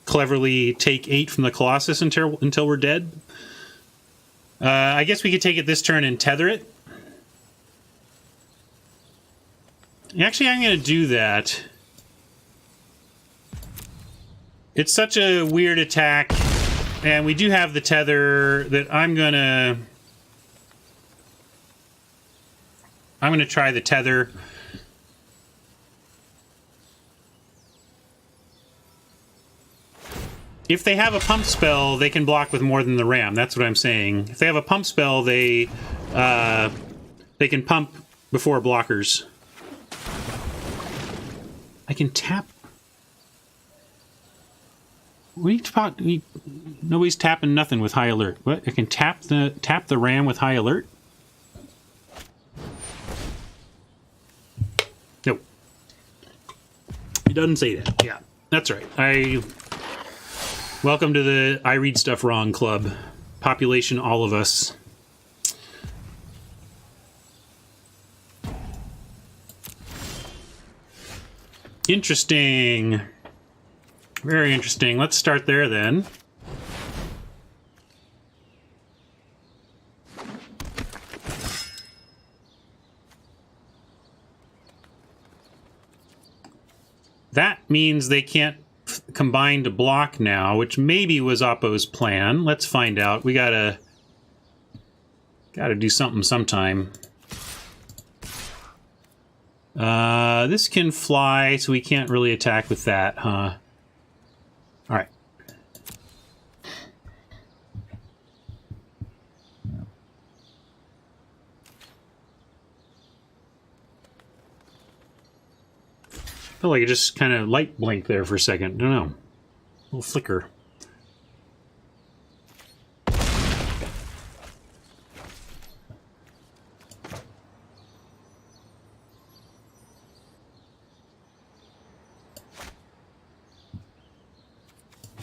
Speaker 1: cleverly take 8 from the Colossus until we're dead? I guess we could take it this turn and tether it. Actually, I'm going to do that. It's such a weird attack, and we do have the tether that I'm going to try the tether. If they have a pump spell, they can block with more than the ram. That's what I'm saying. If they have a pump spell, they can pump before blockers. I can tap. Nobody's tapping nothing with high alert. What? I can tap the ram with high alert? Nope. It doesn't say that. Yeah, that's right. Welcome to the I Read Stuff Wrong Club. Population, all of us. Interesting. Very interesting. Let's start there then. That means they can't combine to block now, which maybe was Oppo's plan. Let's find out. We gotta do something sometime. This can fly, so we can't really attack with that, huh? All right. I feel like it just kind of light blinked there for a second. Don't know. A little flicker.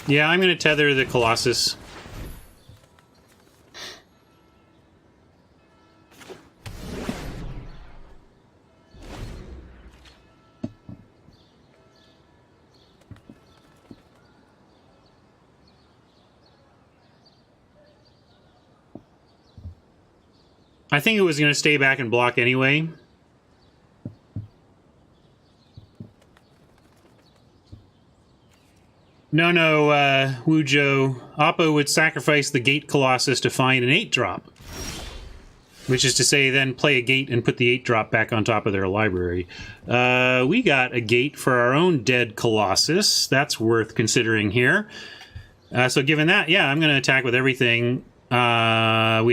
Speaker 1: Yeah, I'm going to tether the Colossus. I think it was going to stay back and block anyway. No, Wujo. Oppo would sacrifice the Gate Colossus to find an 8-drop. Which is to say, then play a Gate and put the 8-drop back on top of their library. We got a Gate for our own dead Colossus. That's worth considering here. So given that, yeah, I'm going to attack with everything. We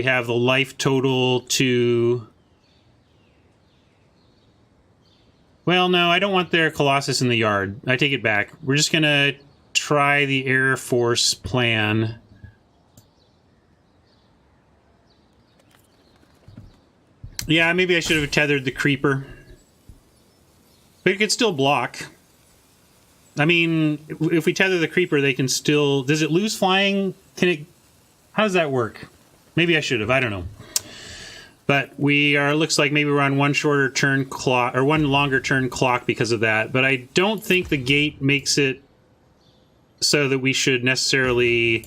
Speaker 1: have the life total to... Well, no, I don't want their Colossus in the yard. I take it back. We're just going to try the Air Force plan. Yeah, maybe I should have tethered the Creeper. But it could still block. I mean, if we tether the Creeper, they can still... Does it lose flying? Can it... How does that work? Maybe I should have. I don't know. But we are... Looks like maybe we're on one shorter turn clock... Or one longer turn clock because of that. But I don't think the Gate makes it so that we should necessarily...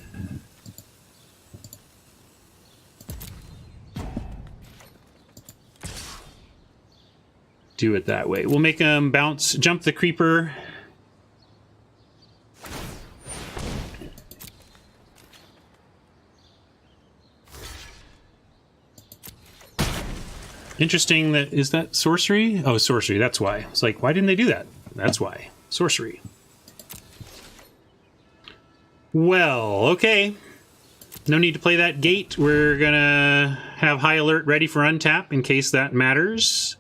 Speaker 1: do it that way. We'll make them bounce, jump the Creeper. Interesting that, is that sorcery? Oh, sorcery, that's why. It's like, why didn't they do that? That's why. Sorcery. Well, okay. No need to play that gate. We're gonna have high alert ready for untap in case that matters.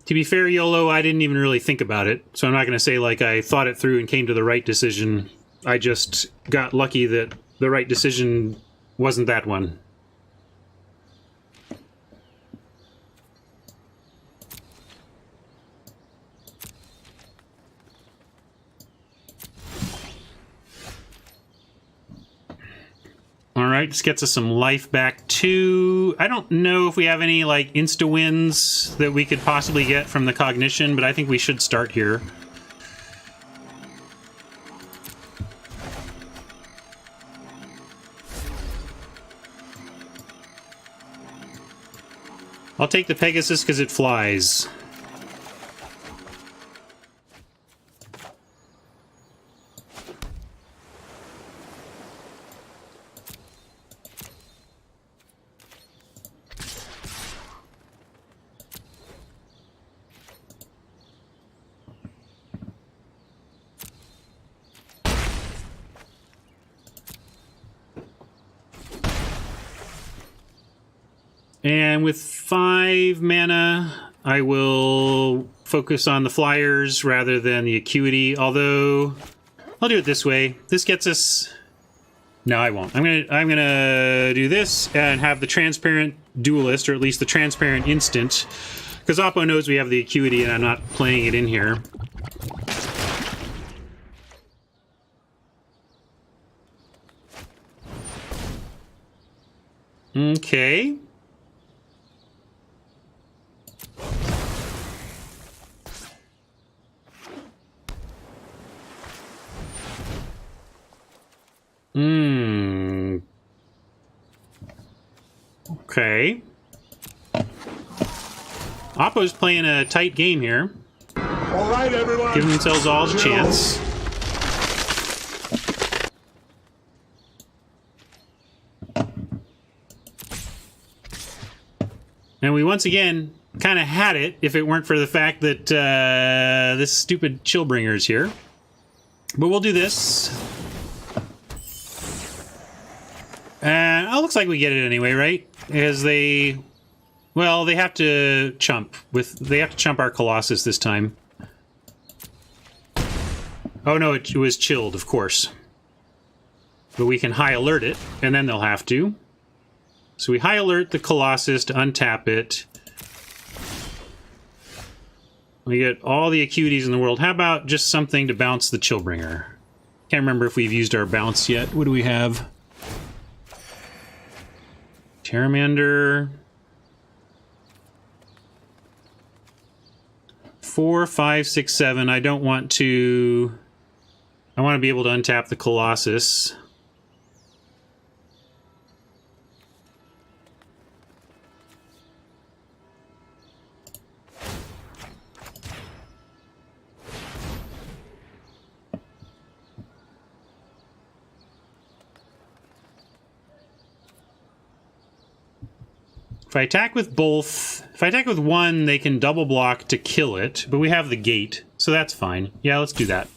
Speaker 1: To be fair, YOLO, I didn't even really think about it, so I'm not going to say like I thought it through and came to the right decision. I just got lucky that the right decision wasn't that one. Alright, this gets us some life back too. I don't know if we have any like insta-wins that we could possibly get from the cognition, but I think we should start here. I'll take the Pegasus because it flies. And with 5 mana, I will focus on the flyers rather than the acuity, although I'll do it this way. This gets us... No, I won't. I'm gonna do this and have the transparent duelist, or at least the transparent instant, because Oppo knows we have the acuity and I'm not playing it in here. Okay. Okay. Oppo's playing a tight game here.
Speaker 2: All right, everyone.
Speaker 1: Giving themselves all the
Speaker 2: Chill.
Speaker 1: chance. And we once again kind of had it if it weren't for the fact that this stupid Chillbringer's here. But we'll do this. And it looks like we get it anyway, right? Because they... Well, they have to chump. They have to chump our Colossus this time. Oh no, it was chilled, of course. But we can high alert it, and then they'll have to. So we high alert the Colossus to untap it. We get all the acuities in the world. How about just something to bounce the Chillbringer? Can't remember if we've used our bounce yet. What do we have? Terramander. 4, 5, 6, 7. I don't want to... I want to be able to untap the Colossus. If I attack with both... If I attack with one, they can double block to kill it, but we have the gate, so that's fine. Yeah, let's do that.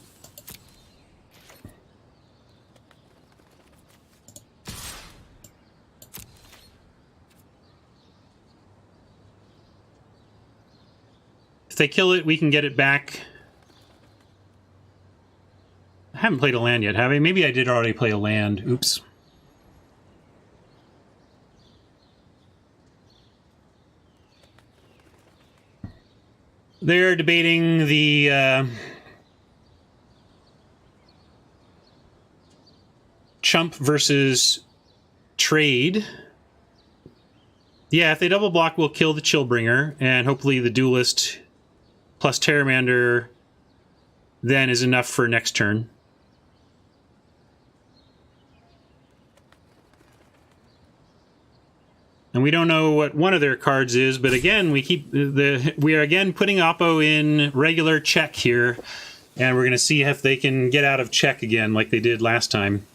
Speaker 1: If they kill it, we can get it back. I haven't played a land yet, have I? Maybe I did already play a land. Oops. They're debating the chump versus trade. Yeah, if they double block, we'll kill the Chillbringer, and hopefully the Duelist plus Terramander then is enough for next turn. And we don't know what one of their cards is, but again, we are again putting Oppo in regular check here, and we're going to see if they can get out of check again like they did last time.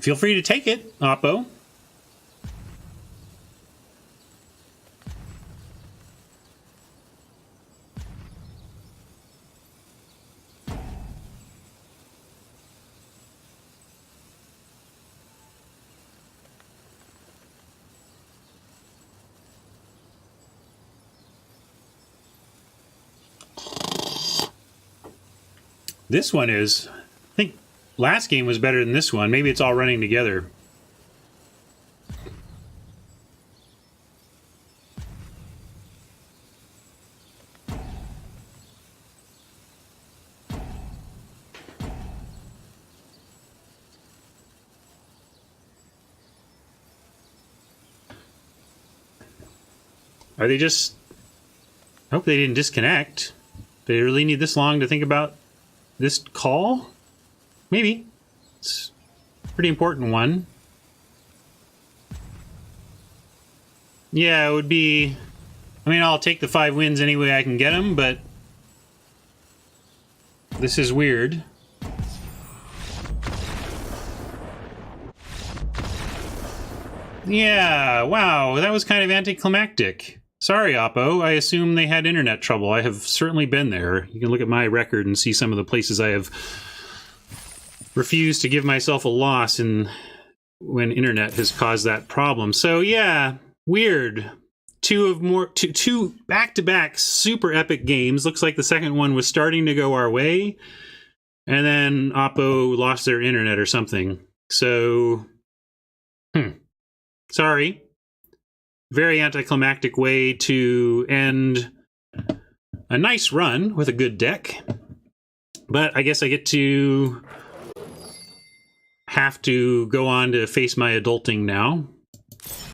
Speaker 1: Feel free to take it, Oppo. This one is, I think last game was better than this one. Maybe it's all running together. Are they just... I hope they didn't disconnect. Do they really need this long to think about this call? Maybe. It's a pretty important one. Yeah, it would be... I mean, I'll take the 5 wins any way I can get them, but... this is weird. Yeah, wow, that was kind of anticlimactic. Sorry, Oppo. I assume they had internet trouble. I have certainly been there. You can look at my record and see some of the places I have refused to give myself a loss in when internet has caused that problem. So yeah, weird. Two back-to-back super epic games. Looks like the second one was starting to go our way, and then Oppo lost their internet or something. So, sorry. Very anticlimactic way to end a nice run with a good deck. But I guess I get to have to go on to face my adulting now.